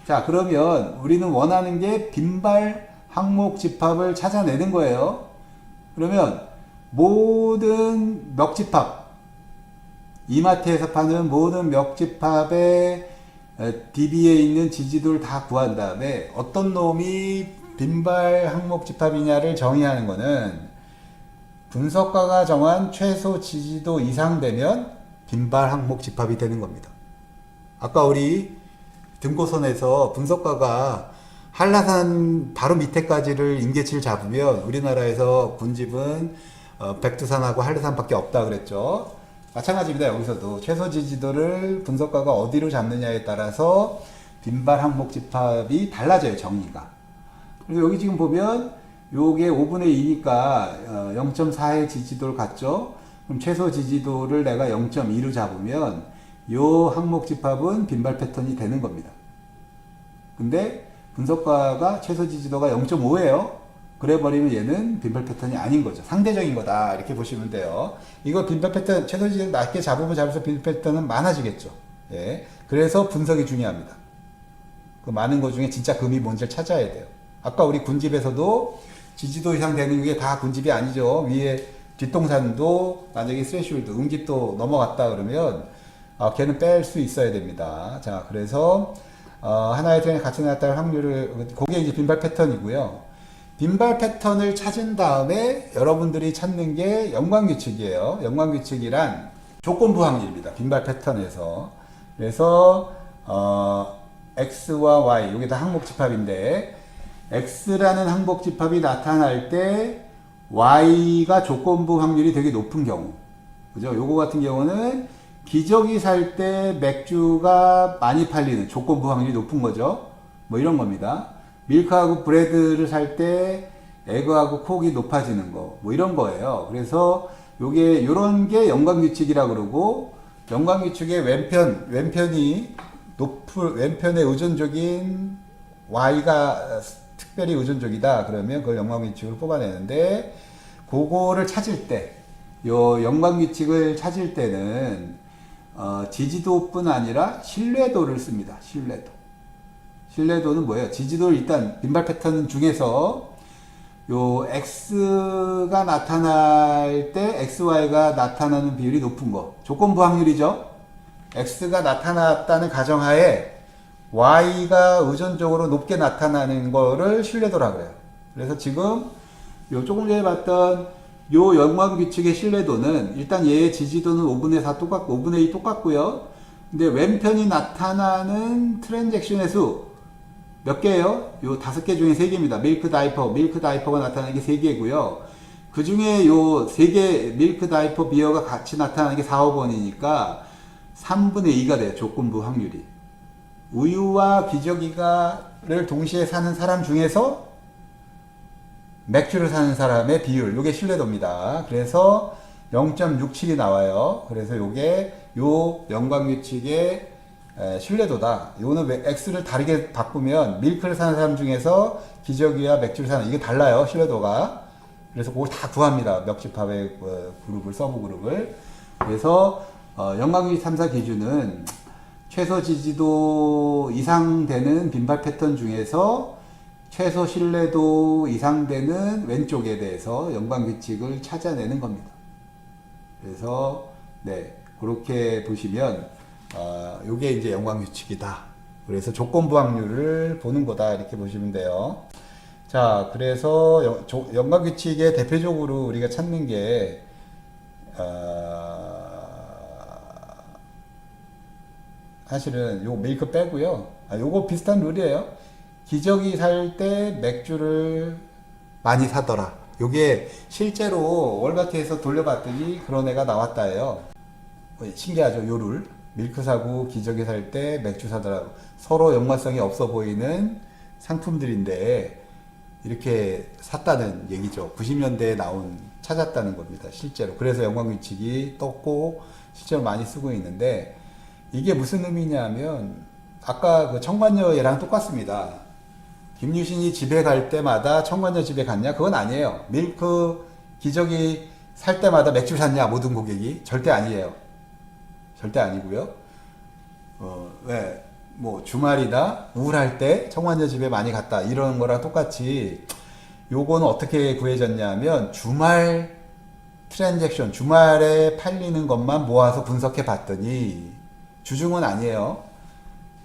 자, 그러면 우리는 원하는 게 빈발 항목 집합을 찾아내는 거예요. 그러면 모든 멱집합, 이마트에서 파는 모든 멱집합의 DB에 있는 지지도를 다 구한 다음에 어떤 놈이 빈발 항목 집합이냐를 정의하는 거는 분석가가 정한 최소 지지도 이상 되면 빈발 항목 집합이 되는 겁니다. 아까 우리 등고선에서 분석가가 한라산 바로 밑에까지를 임계치를 잡으면 우리나라에서 군집은 백두산하고 한라산밖에 없다 그랬죠. 마찬가지입니다. 여기서도 최소 지지도를 분석가가 어디로 잡느냐에 따라서 빈발 항목 집합이 달라져요. 정의가. 그래서 여기 지금 보면 요게 5분의 2니까 0.4의 지지도를 갖죠. 그럼 최소 지지도를 내가 0.2로 잡으면 요 항목 집합은 빈발 패턴이 되는 겁니다. 근데 분석가가 최소 지지도가 0.5예요. 그래 버리면 얘는 빈발 패턴이 아닌 거죠. 상대적인 거다. 이렇게 보시면 돼요. 이거 빈발 패턴, 최소 지지도 낮게 잡으면 잡을수록 빈발 패턴은 많아지겠죠. 예. 그래서 분석이 중요합니다. 그 많은 것 중에 진짜 금이 뭔지를 찾아야 돼요. 아까 우리 군집에서도 지지도 이상 되는 게 다 군집이 아니죠. 위에 뒷동산도 만약에 스레시홀드, 응집도 넘어갔다 그러면 걔는 뺄 수 있어야 됩니다. 자, 그래서 하나의 트렌이 같이 나타날 확률을, 그게 이제 빈발 패턴이고요. 빈발 패턴을 찾은 다음에 여러분들이 찾는 게 연관규칙이에요. 연관규칙이란 조건부 확률입니다. 빈발 패턴에서. 그래서 X와 Y, 이게 다 항목 집합인데 X라는 항목 집합이 나타날 때 Y가 조건부 확률이 되게 높은 경우, 그죠? 요거 같은 경우는 기저귀 살 때 맥주가 많이 팔리는 조건부 확률이 높은 거죠. 뭐 이런 겁니다. 밀크하고 브레드를 살 때 에그하고 콕이 높아지는 거, 뭐 이런 거예요. 그래서 요게 요런 게 연관규칙이라 그러고, 연관규칙의 왼편이 왼편에 의존적인 Y가 특별히 의존적이다 그러면 그걸 연관규칙으로 뽑아내는데, 그거를 찾을 때, 요 연관규칙을 찾을 때는 지지도뿐 아니라 신뢰도를 씁니다. 신뢰도는 뭐예요? 지지도를 일단 빈발 패턴 중에서 요 X가 나타날 때 XY가 나타나는 비율이 높은 거, 조건부 확률이죠. X가 나타났다는 가정하에 Y가 의존적으로 높게 나타나는 거를 신뢰도라고 해요. 그래서 지금 요 조금 전에 봤던 요 연관규칙의 신뢰도는 일단 얘의 지지도는 5분의 4 똑같고 5분의 2 똑같고요. 근데 왼편이 나타나는 트랜잭션의 수 몇 개예요? 요 5개 중에 3개입니다. 밀크 다이퍼가 나타나는 게 3개고요. 그 중에 요 3개 밀크 다이퍼 비어가 같이 나타나는 게 4, 5번이니까 3분의 2가 돼요. 조건부 확률이. 우유와 기저귀를 동시에 사는 사람 중에서 맥주를 사는 사람의 비율, 요게 신뢰도입니다. 그래서 0.67이 나와요. 그래서 요게 요 연관규칙의 신뢰도다. 요는 X를 다르게 바꾸면 밀크를 사는 사람 중에서 기저귀와 맥주를 사는, 이게 달라요. 신뢰도가. 그래서 그걸 다 구합니다. 멱집합의 그룹을, 서브 그룹을. 그래서 연관규칙 탐사 기준은 최소 지지도 이상 되는 빈발 패턴 중에서 최소 신뢰도 이상 되는 왼쪽에 대해서 연관규칙을 찾아내는 겁니다. 그래서 네, 그렇게 보시면 요게 이제 연관규칙이다. 그래서 조건부 확률을 보는 거다. 이렇게 보시면 돼요. 자, 그래서 연관규칙의 대표적으로 우리가 찾는 게 사실은 요 밀크 빼고요. 요거 비슷한 룰이에요. 기저귀 살 때 맥주를 많이 사더라. 요게 실제로 월마트에서 돌려봤더니 그런 애가 나왔다예요. 신기하죠, 요 룰. 밀크 사고 기저귀 살 때 맥주 사더라고. 서로 연관성이 없어 보이는 상품들인데 이렇게 샀다는 얘기죠. 90년대에 찾았다는 겁니다. 실제로. 그래서 연관규칙이 떴고 실제로 많이 쓰고 있는데 이게 무슨 의미냐면 아까 그 청관녀 얘랑 똑같습니다. 김유신이 집에 갈 때마다 청관녀 집에 갔냐? 그건 아니에요. 밀크 기저귀 살 때마다 맥주 샀냐? 모든 고객이? 절대 아니에요. 절대 아니고요. 왜? 뭐 주말이나 우울할 때 청관녀 집에 많이 갔다 이런 거랑 똑같이 요거는 어떻게 구해졌냐면 주말 트랜잭션, 주말에 팔리는 것만 모아서 분석해 봤더니 주중은 아니에요.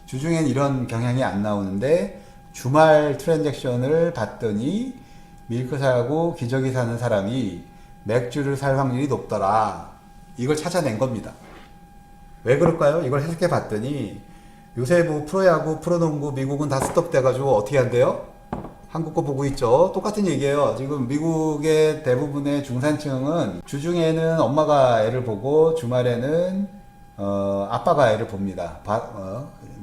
주중엔 이런 경향이 안 나오는데 주말 트랜잭션을 봤더니 밀크 사고 기저귀 사는 사람이 맥주를 살 확률이 높더라. 이걸 찾아낸 겁니다. 왜 그럴까요? 이걸 해석해 봤더니 요새 뭐 프로야구, 프로농구 미국은 다 스톱돼가지고 어떻게 한대요? 한국 거 보고 있죠. 똑같은 얘기예요. 지금 미국의 대부분의 중산층은 주중에는 엄마가 애를 보고 주말에는 아빠가 애를 봅니다.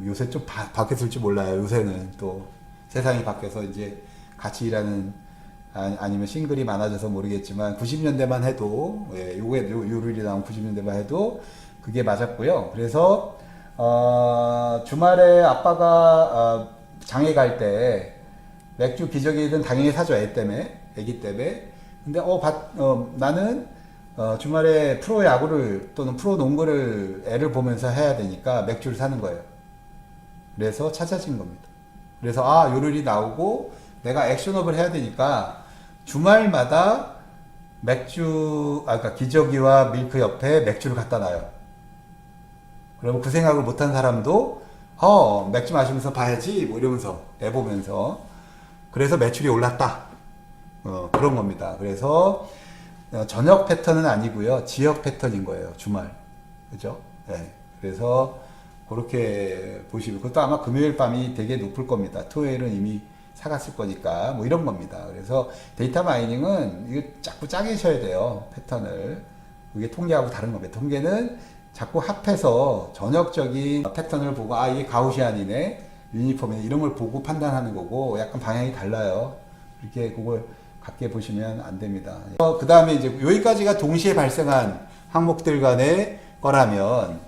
요새 좀 바뀌었을지 몰라요. 요새는 또 세상이 바뀌어서 이제 같이 일하는 아니면 싱글이 많아져서 모르겠지만 90년대만 해도 요게 요룰이 나온 90년대만 해도 그게 맞았고요. 그래서 주말에 아빠가 장에 갈 때 맥주 기저귀든 당연히 사죠. 애 때문에, 애기 때문에. 근데 나는 주말에 프로야구를 또는 프로농구를 애를 보면서 해야 되니까 맥주를 사는 거예요. 그래서 찾아진 겁니다. 그래서 요를이 나오고 내가 액션업을 해야 되니까 주말마다 그러니까 기저귀와 밀크 옆에 맥주를 갖다 놔요. 그러면 그 생각을 못한 사람도 맥주 마시면서 봐야지 뭐 이러면서 애 보면서 그래서 매출이 올랐다. 그런 겁니다. 그래서 저녁 패턴은 아니고요. 지역 패턴인 거예요. 주말. 그죠? 네. 그래서 그렇게 보시면 그것도 아마 금요일 밤이 되게 높을 겁니다. 토요일은 이미 사갔을 거니까 뭐 이런 겁니다. 그래서 데이터 마이닝은 이거 자꾸 짜게 쳐야 돼요. 패턴을. 그게 통계하고 다른 겁니다. 통계는 자꾸 합해서 전역적인 패턴을 보고 이게 가우시안이네, 유니폼이네 이런 걸 보고 판단하는 거고 약간 방향이 달라요. 이렇게 그걸 갖게 보시면 안 됩니다. 그 다음에 이제 여기까지가 동시에 발생한 항목들 간의 거라면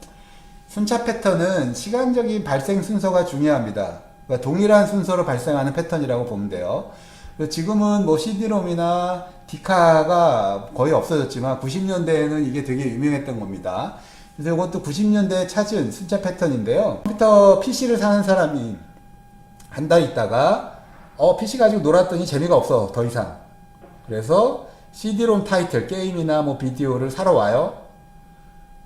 순차 패턴은 시간적인 발생 순서가 중요합니다. 그러니까 동일한 순서로 발생하는 패턴이라고 보면 돼요. 지금은 뭐 CD롬이나 디카가 거의 없어졌지만 90년대에는 이게 되게 유명했던 겁니다. 그래서 이것도 90년대에 찾은 순차 패턴인데요. 컴퓨터 PC를 사는 사람이 한 달 있다가 PC 가지고 놀았더니 재미가 없어 더 이상. 그래서 CD롬 타이틀 게임이나 뭐 비디오를 사러 와요.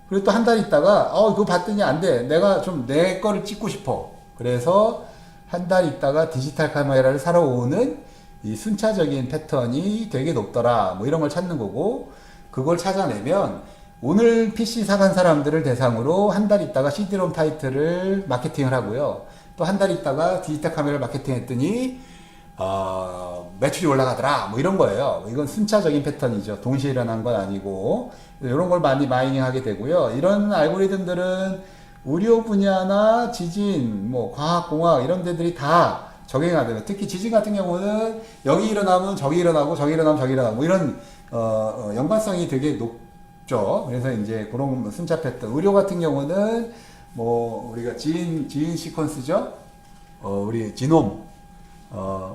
그리고 또 한 달 있다가 그거 봤더니 안 돼. 내가 좀 내 거를 찍고 싶어. 그래서 한 달 있다가 디지털 카메라를 사러 오는 이 순차적인 패턴이 되게 높더라. 뭐 이런 걸 찾는 거고 그걸 찾아내면 오늘 PC 사간 사람들을 대상으로 한 달 있다가 CD롬 타이틀을 마케팅을 하고요. 또 한 달 있다가 디지털 카메라를 마케팅 했더니 매출이 올라가더라. 뭐 이런 거예요. 이건 순차적인 패턴이죠. 동시에 일어난 건 아니고 이런 걸 많이 마이닝 하게 되고요. 이런 알고리즘들은 의료 분야나 지진, 뭐 과학공학 이런 데들이 다 적용하게 돼요. 특히 지진 같은 경우는 여기 일어나면 저기 일어나고 저기 일어나면 저기 일어나고 뭐 이런 연관성이 되게 높죠. 그래서 이제 그런 순차 패턴. 의료 같은 경우는 뭐 우리가 지인 시퀀스죠. 우리 지놈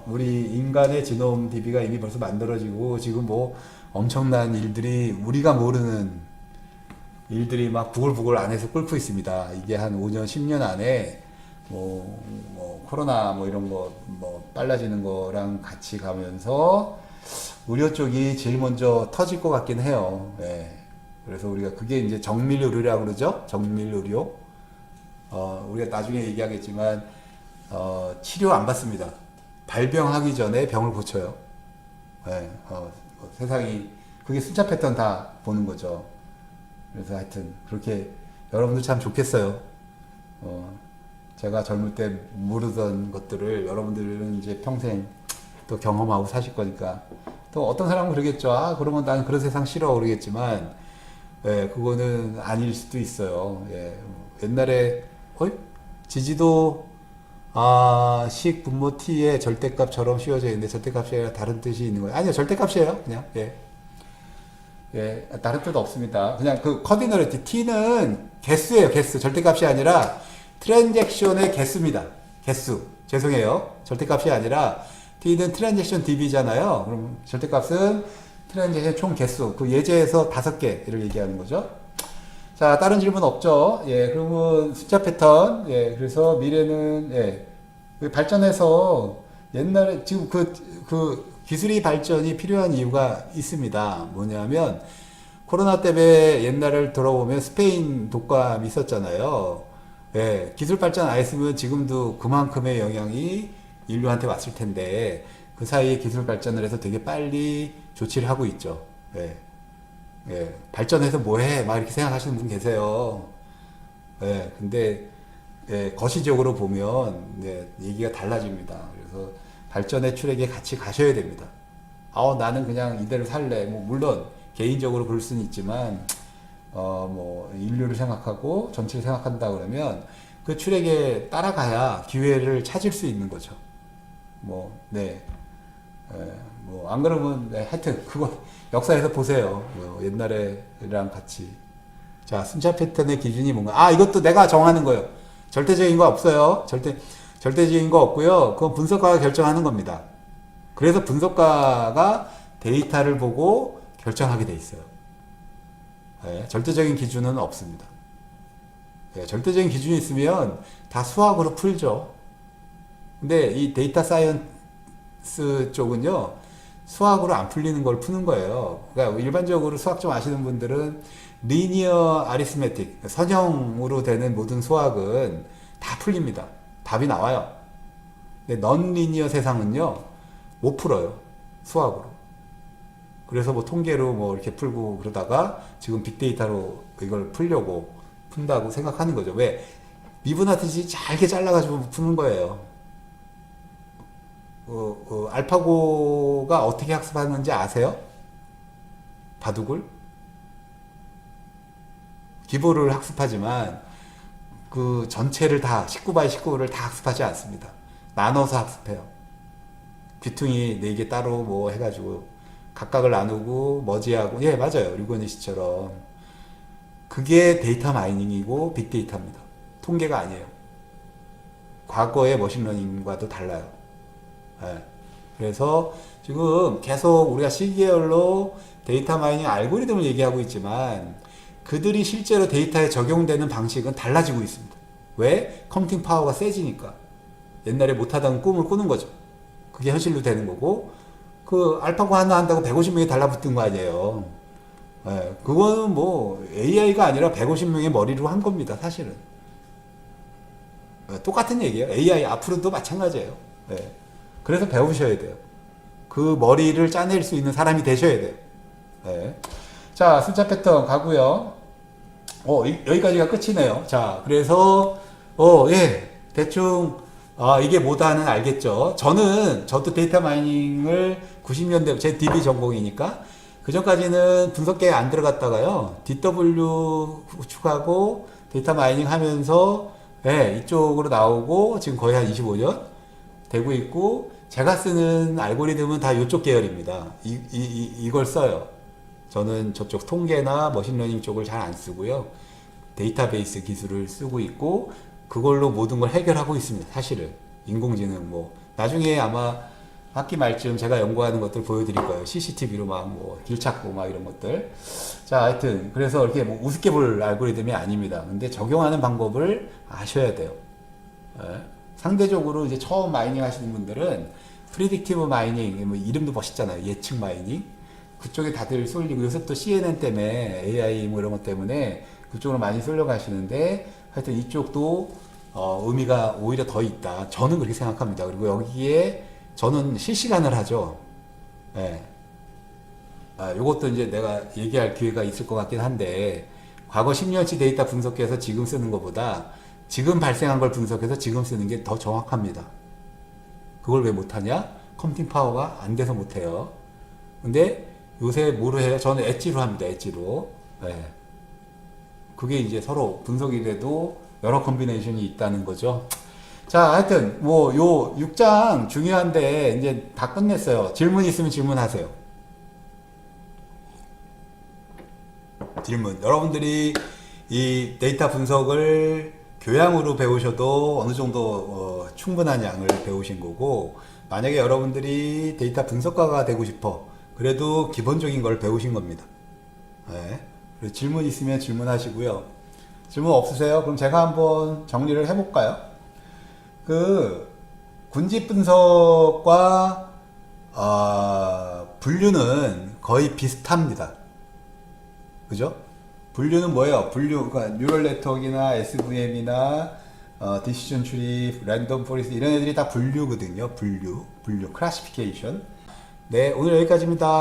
우리 인간의 지놈 DB가 이미 벌써 만들어지고 지금 뭐 엄청난 일들이 우리가 모르는 일들이 막 부글부글 안에서 끓고 있습니다. 이게 한 5년, 10년 안에 뭐 코로나 뭐 이런 거 뭐 빨라지는 거랑 같이 가면서 의료 쪽이 제일 먼저 터질 것 같긴 해요. 예. 그래서 우리가 그게 이제 정밀 의료라고 그러죠. 정밀 의료. 우리가 나중에 얘기하겠지만 치료 안 받습니다. 발병하기 전에 병을 고쳐요. 네, 세상이 그게 순차 패턴 다 보는 거죠. 그래서 하여튼 그렇게 여러분들 참 좋겠어요. 제가 젊을 때 모르던 것들을 여러분들은 이제 평생 또 경험하고 사실 거니까. 또 어떤 사람은 그러겠죠. 아, 그러면 난 그런 세상 싫어 그러겠지만, 예, 그거는 아닐 수도 있어요. 예, 옛날에, 지지도, 식 분모 t의 절대값처럼 씌워져 있는데 절대값이 아니라 다른 뜻이 있는 거예요. 아니요, 절대값이에요. 그냥, 예. 예, 다른 뜻 없습니다. 그냥 그 커디널리티, t는 개수예요, 개수. 절대값이 아니라 트랜잭션의 개수입니다. 개수. 죄송해요. 절대값이 아니라 t는 트랜잭션 db잖아요. 그럼 절대값은 트랜잭션 총 개수. 그 예제에서 5개를 얘기하는 거죠. 자, 다른 질문 없죠? 예, 그러면 숫자 패턴. 예, 그래서 미래는, 예, 발전해서 옛날에 지금 그 기술이 발전이 필요한 이유가 있습니다. 뭐냐면 코로나 때문에 옛날을 돌아보면 스페인 독감이 있었잖아요. 예, 기술 발전 안 했으면 지금도 그만큼의 영향이 인류한테 왔을 텐데 그 사이에 기술 발전을 해서 되게 빨리 조치를 하고 있죠. 예, 예, 발전해서 뭐해? 막 이렇게 생각하시는 분 계세요. 예, 근데 예, 거시적으로 보면 네, 얘기가 달라집니다. 그래서 발전의 트랙에 같이 가셔야 됩니다. 나는 그냥 이대로 살래. 뭐 물론 개인적으로 그럴 수는 있지만 뭐 인류를 생각하고 전체를 생각한다 그러면 그 트랙에 따라가야 기회를 찾을 수 있는 거죠. 뭐 네. 뭐 안 그러면 네, 하여튼 그거 역사에서 보세요. 옛날에랑 같이. 자, 순차 패턴의 기준이 뭔가? 이것도 내가 정하는 거예요. 절대적인 거 없어요. 절대적인 거 없고요. 그건 분석가가 결정하는 겁니다. 그래서 분석가가 데이터를 보고 결정하게 돼 있어요. 네, 절대적인 기준은 없습니다. 네, 절대적인 기준이 있으면 다 수학으로 풀죠. 근데 이 데이터 사이언스 쪽은요, 수학으로 안 풀리는 걸 푸는 거예요. 그러니까 일반적으로 수학 좀 아시는 분들은 리니어 아리스메틱, 선형으로 되는 모든 수학은 다 풀립니다. 답이 나와요. 근데 넌 리니어 세상은요, 못 풀어요. 수학으로. 그래서 뭐 통계로 뭐 이렇게 풀고 그러다가 지금 빅데이터로 이걸 풀려고 푼다고 생각하는 거죠. 왜? 미분하듯이 잘게 잘라가지고 푸는 거예요. 알파고가 어떻게 학습하는지 아세요? 바둑을? 기보를 학습하지만 그 전체를 다 19 x 19를 다 학습하지 않습니다. 나눠서 학습해요. 귀퉁이 4개 따로 뭐 해가지고 각각을 나누고 머지하고, 예, 맞아요. 류건희 씨처럼. 그게 데이터 마이닝이고 빅데이터입니다. 통계가 아니에요. 과거의 머신러닝과도 달라요. 예. 그래서 지금 계속 우리가 시계열로 데이터 마이닝 알고리즘을 얘기하고 있지만 그들이 실제로 데이터에 적용되는 방식은 달라지고 있습니다. 왜? 컴퓨팅 파워가 세지니까. 옛날에 못하던 꿈을 꾸는 거죠. 그게 현실로 되는 거고, 그 알파고 하나 한다고 150명이 달라붙은 거 아니에요. 예, 그거는 뭐 AI가 아니라 150명의 머리로 한 겁니다, 사실은. 예, 똑같은 얘기예요. AI 앞으로도 마찬가지예요. 예, 그래서 배우셔야 돼요. 그 머리를 짜낼 수 있는 사람이 되셔야 돼요. 예. 자, 숫자 패턴 가고요. 여기까지가 끝이네요. 자, 그래서 예, 대충 이게 뭐다는 알겠죠. 저도 데이터 마이닝을 90년대 제 DB 전공이니까 그 전까지는 분석계에 안 들어갔다가요. DW 구축하고 데이터 마이닝 하면서 예, 이쪽으로 나오고 지금 거의 한 25년 되고 있고, 제가 쓰는 알고리즘은 다 이쪽 계열입니다. 이걸 써요. 저는 저쪽 통계나 머신러닝 쪽을 잘 안 쓰고요. 데이터베이스 기술을 쓰고 있고 그걸로 모든 걸 해결하고 있습니다. 사실은 인공지능 뭐 나중에 아마 학기 말쯤 제가 연구하는 것들 보여드릴 거예요. CCTV로 막 뭐 길 찾고 막 이런 것들. 자, 하여튼 그래서 이렇게 뭐 우습게 볼 알고리즘이 아닙니다. 근데 적용하는 방법을 아셔야 돼요. 예. 상대적으로 이제 처음 마이닝 하시는 분들은 프리딕티브 마이닝, 뭐 이름도 멋있잖아요. 예측 마이닝. 그쪽에 다들 쏠리고, 요새 또 CNN 때문에 AI 뭐 이런 것 때문에 그쪽으로 많이 쏠려가시는데, 하여튼 이쪽도 의미가 오히려 더 있다. 저는 그렇게 생각합니다. 그리고 여기에 저는 실시간을 하죠. 예. 요것도 이제 내가 얘기할 기회가 있을 것 같긴 한데, 과거 10년치 데이터 분석해서 지금 쓰는 것보다 지금 발생한 걸 분석해서 지금 쓰는 게 더 정확합니다. 그걸 왜 못하냐? 컴퓨팅 파워가 안 돼서 못해요. 근데 요새 뭐로 해요? 저는 엣지로 합니다. 엣지로. 네. 그게 이제 서로 분석이 돼도 여러 컨비네이션이 있다는 거죠. 자, 하여튼 뭐 요 6장 중요한데 이제 다 끝냈어요. 질문 있으면 질문하세요. 질문. 여러분들이 이 데이터 분석을 교양으로 배우셔도 어느 정도 충분한 양을 배우신 거고, 만약에 여러분들이 데이터 분석가가 되고 싶어, 그래도 기본적인 걸 배우신 겁니다. 네. 그래서 질문 있으면 질문하시고요. 질문 없으세요? 그럼 제가 한번 정리를 해볼까요? 군집 분석과 분류는 거의 비슷합니다. 그죠? 분류는 뭐예요? 그러니까 뉴럴 네트워크나 SVM이나 디시전 트리, 랜덤 포레스트 이런 애들이 다 분류거든요. 분류, 클래시피케이션. 네, 오늘 여기까지입니다.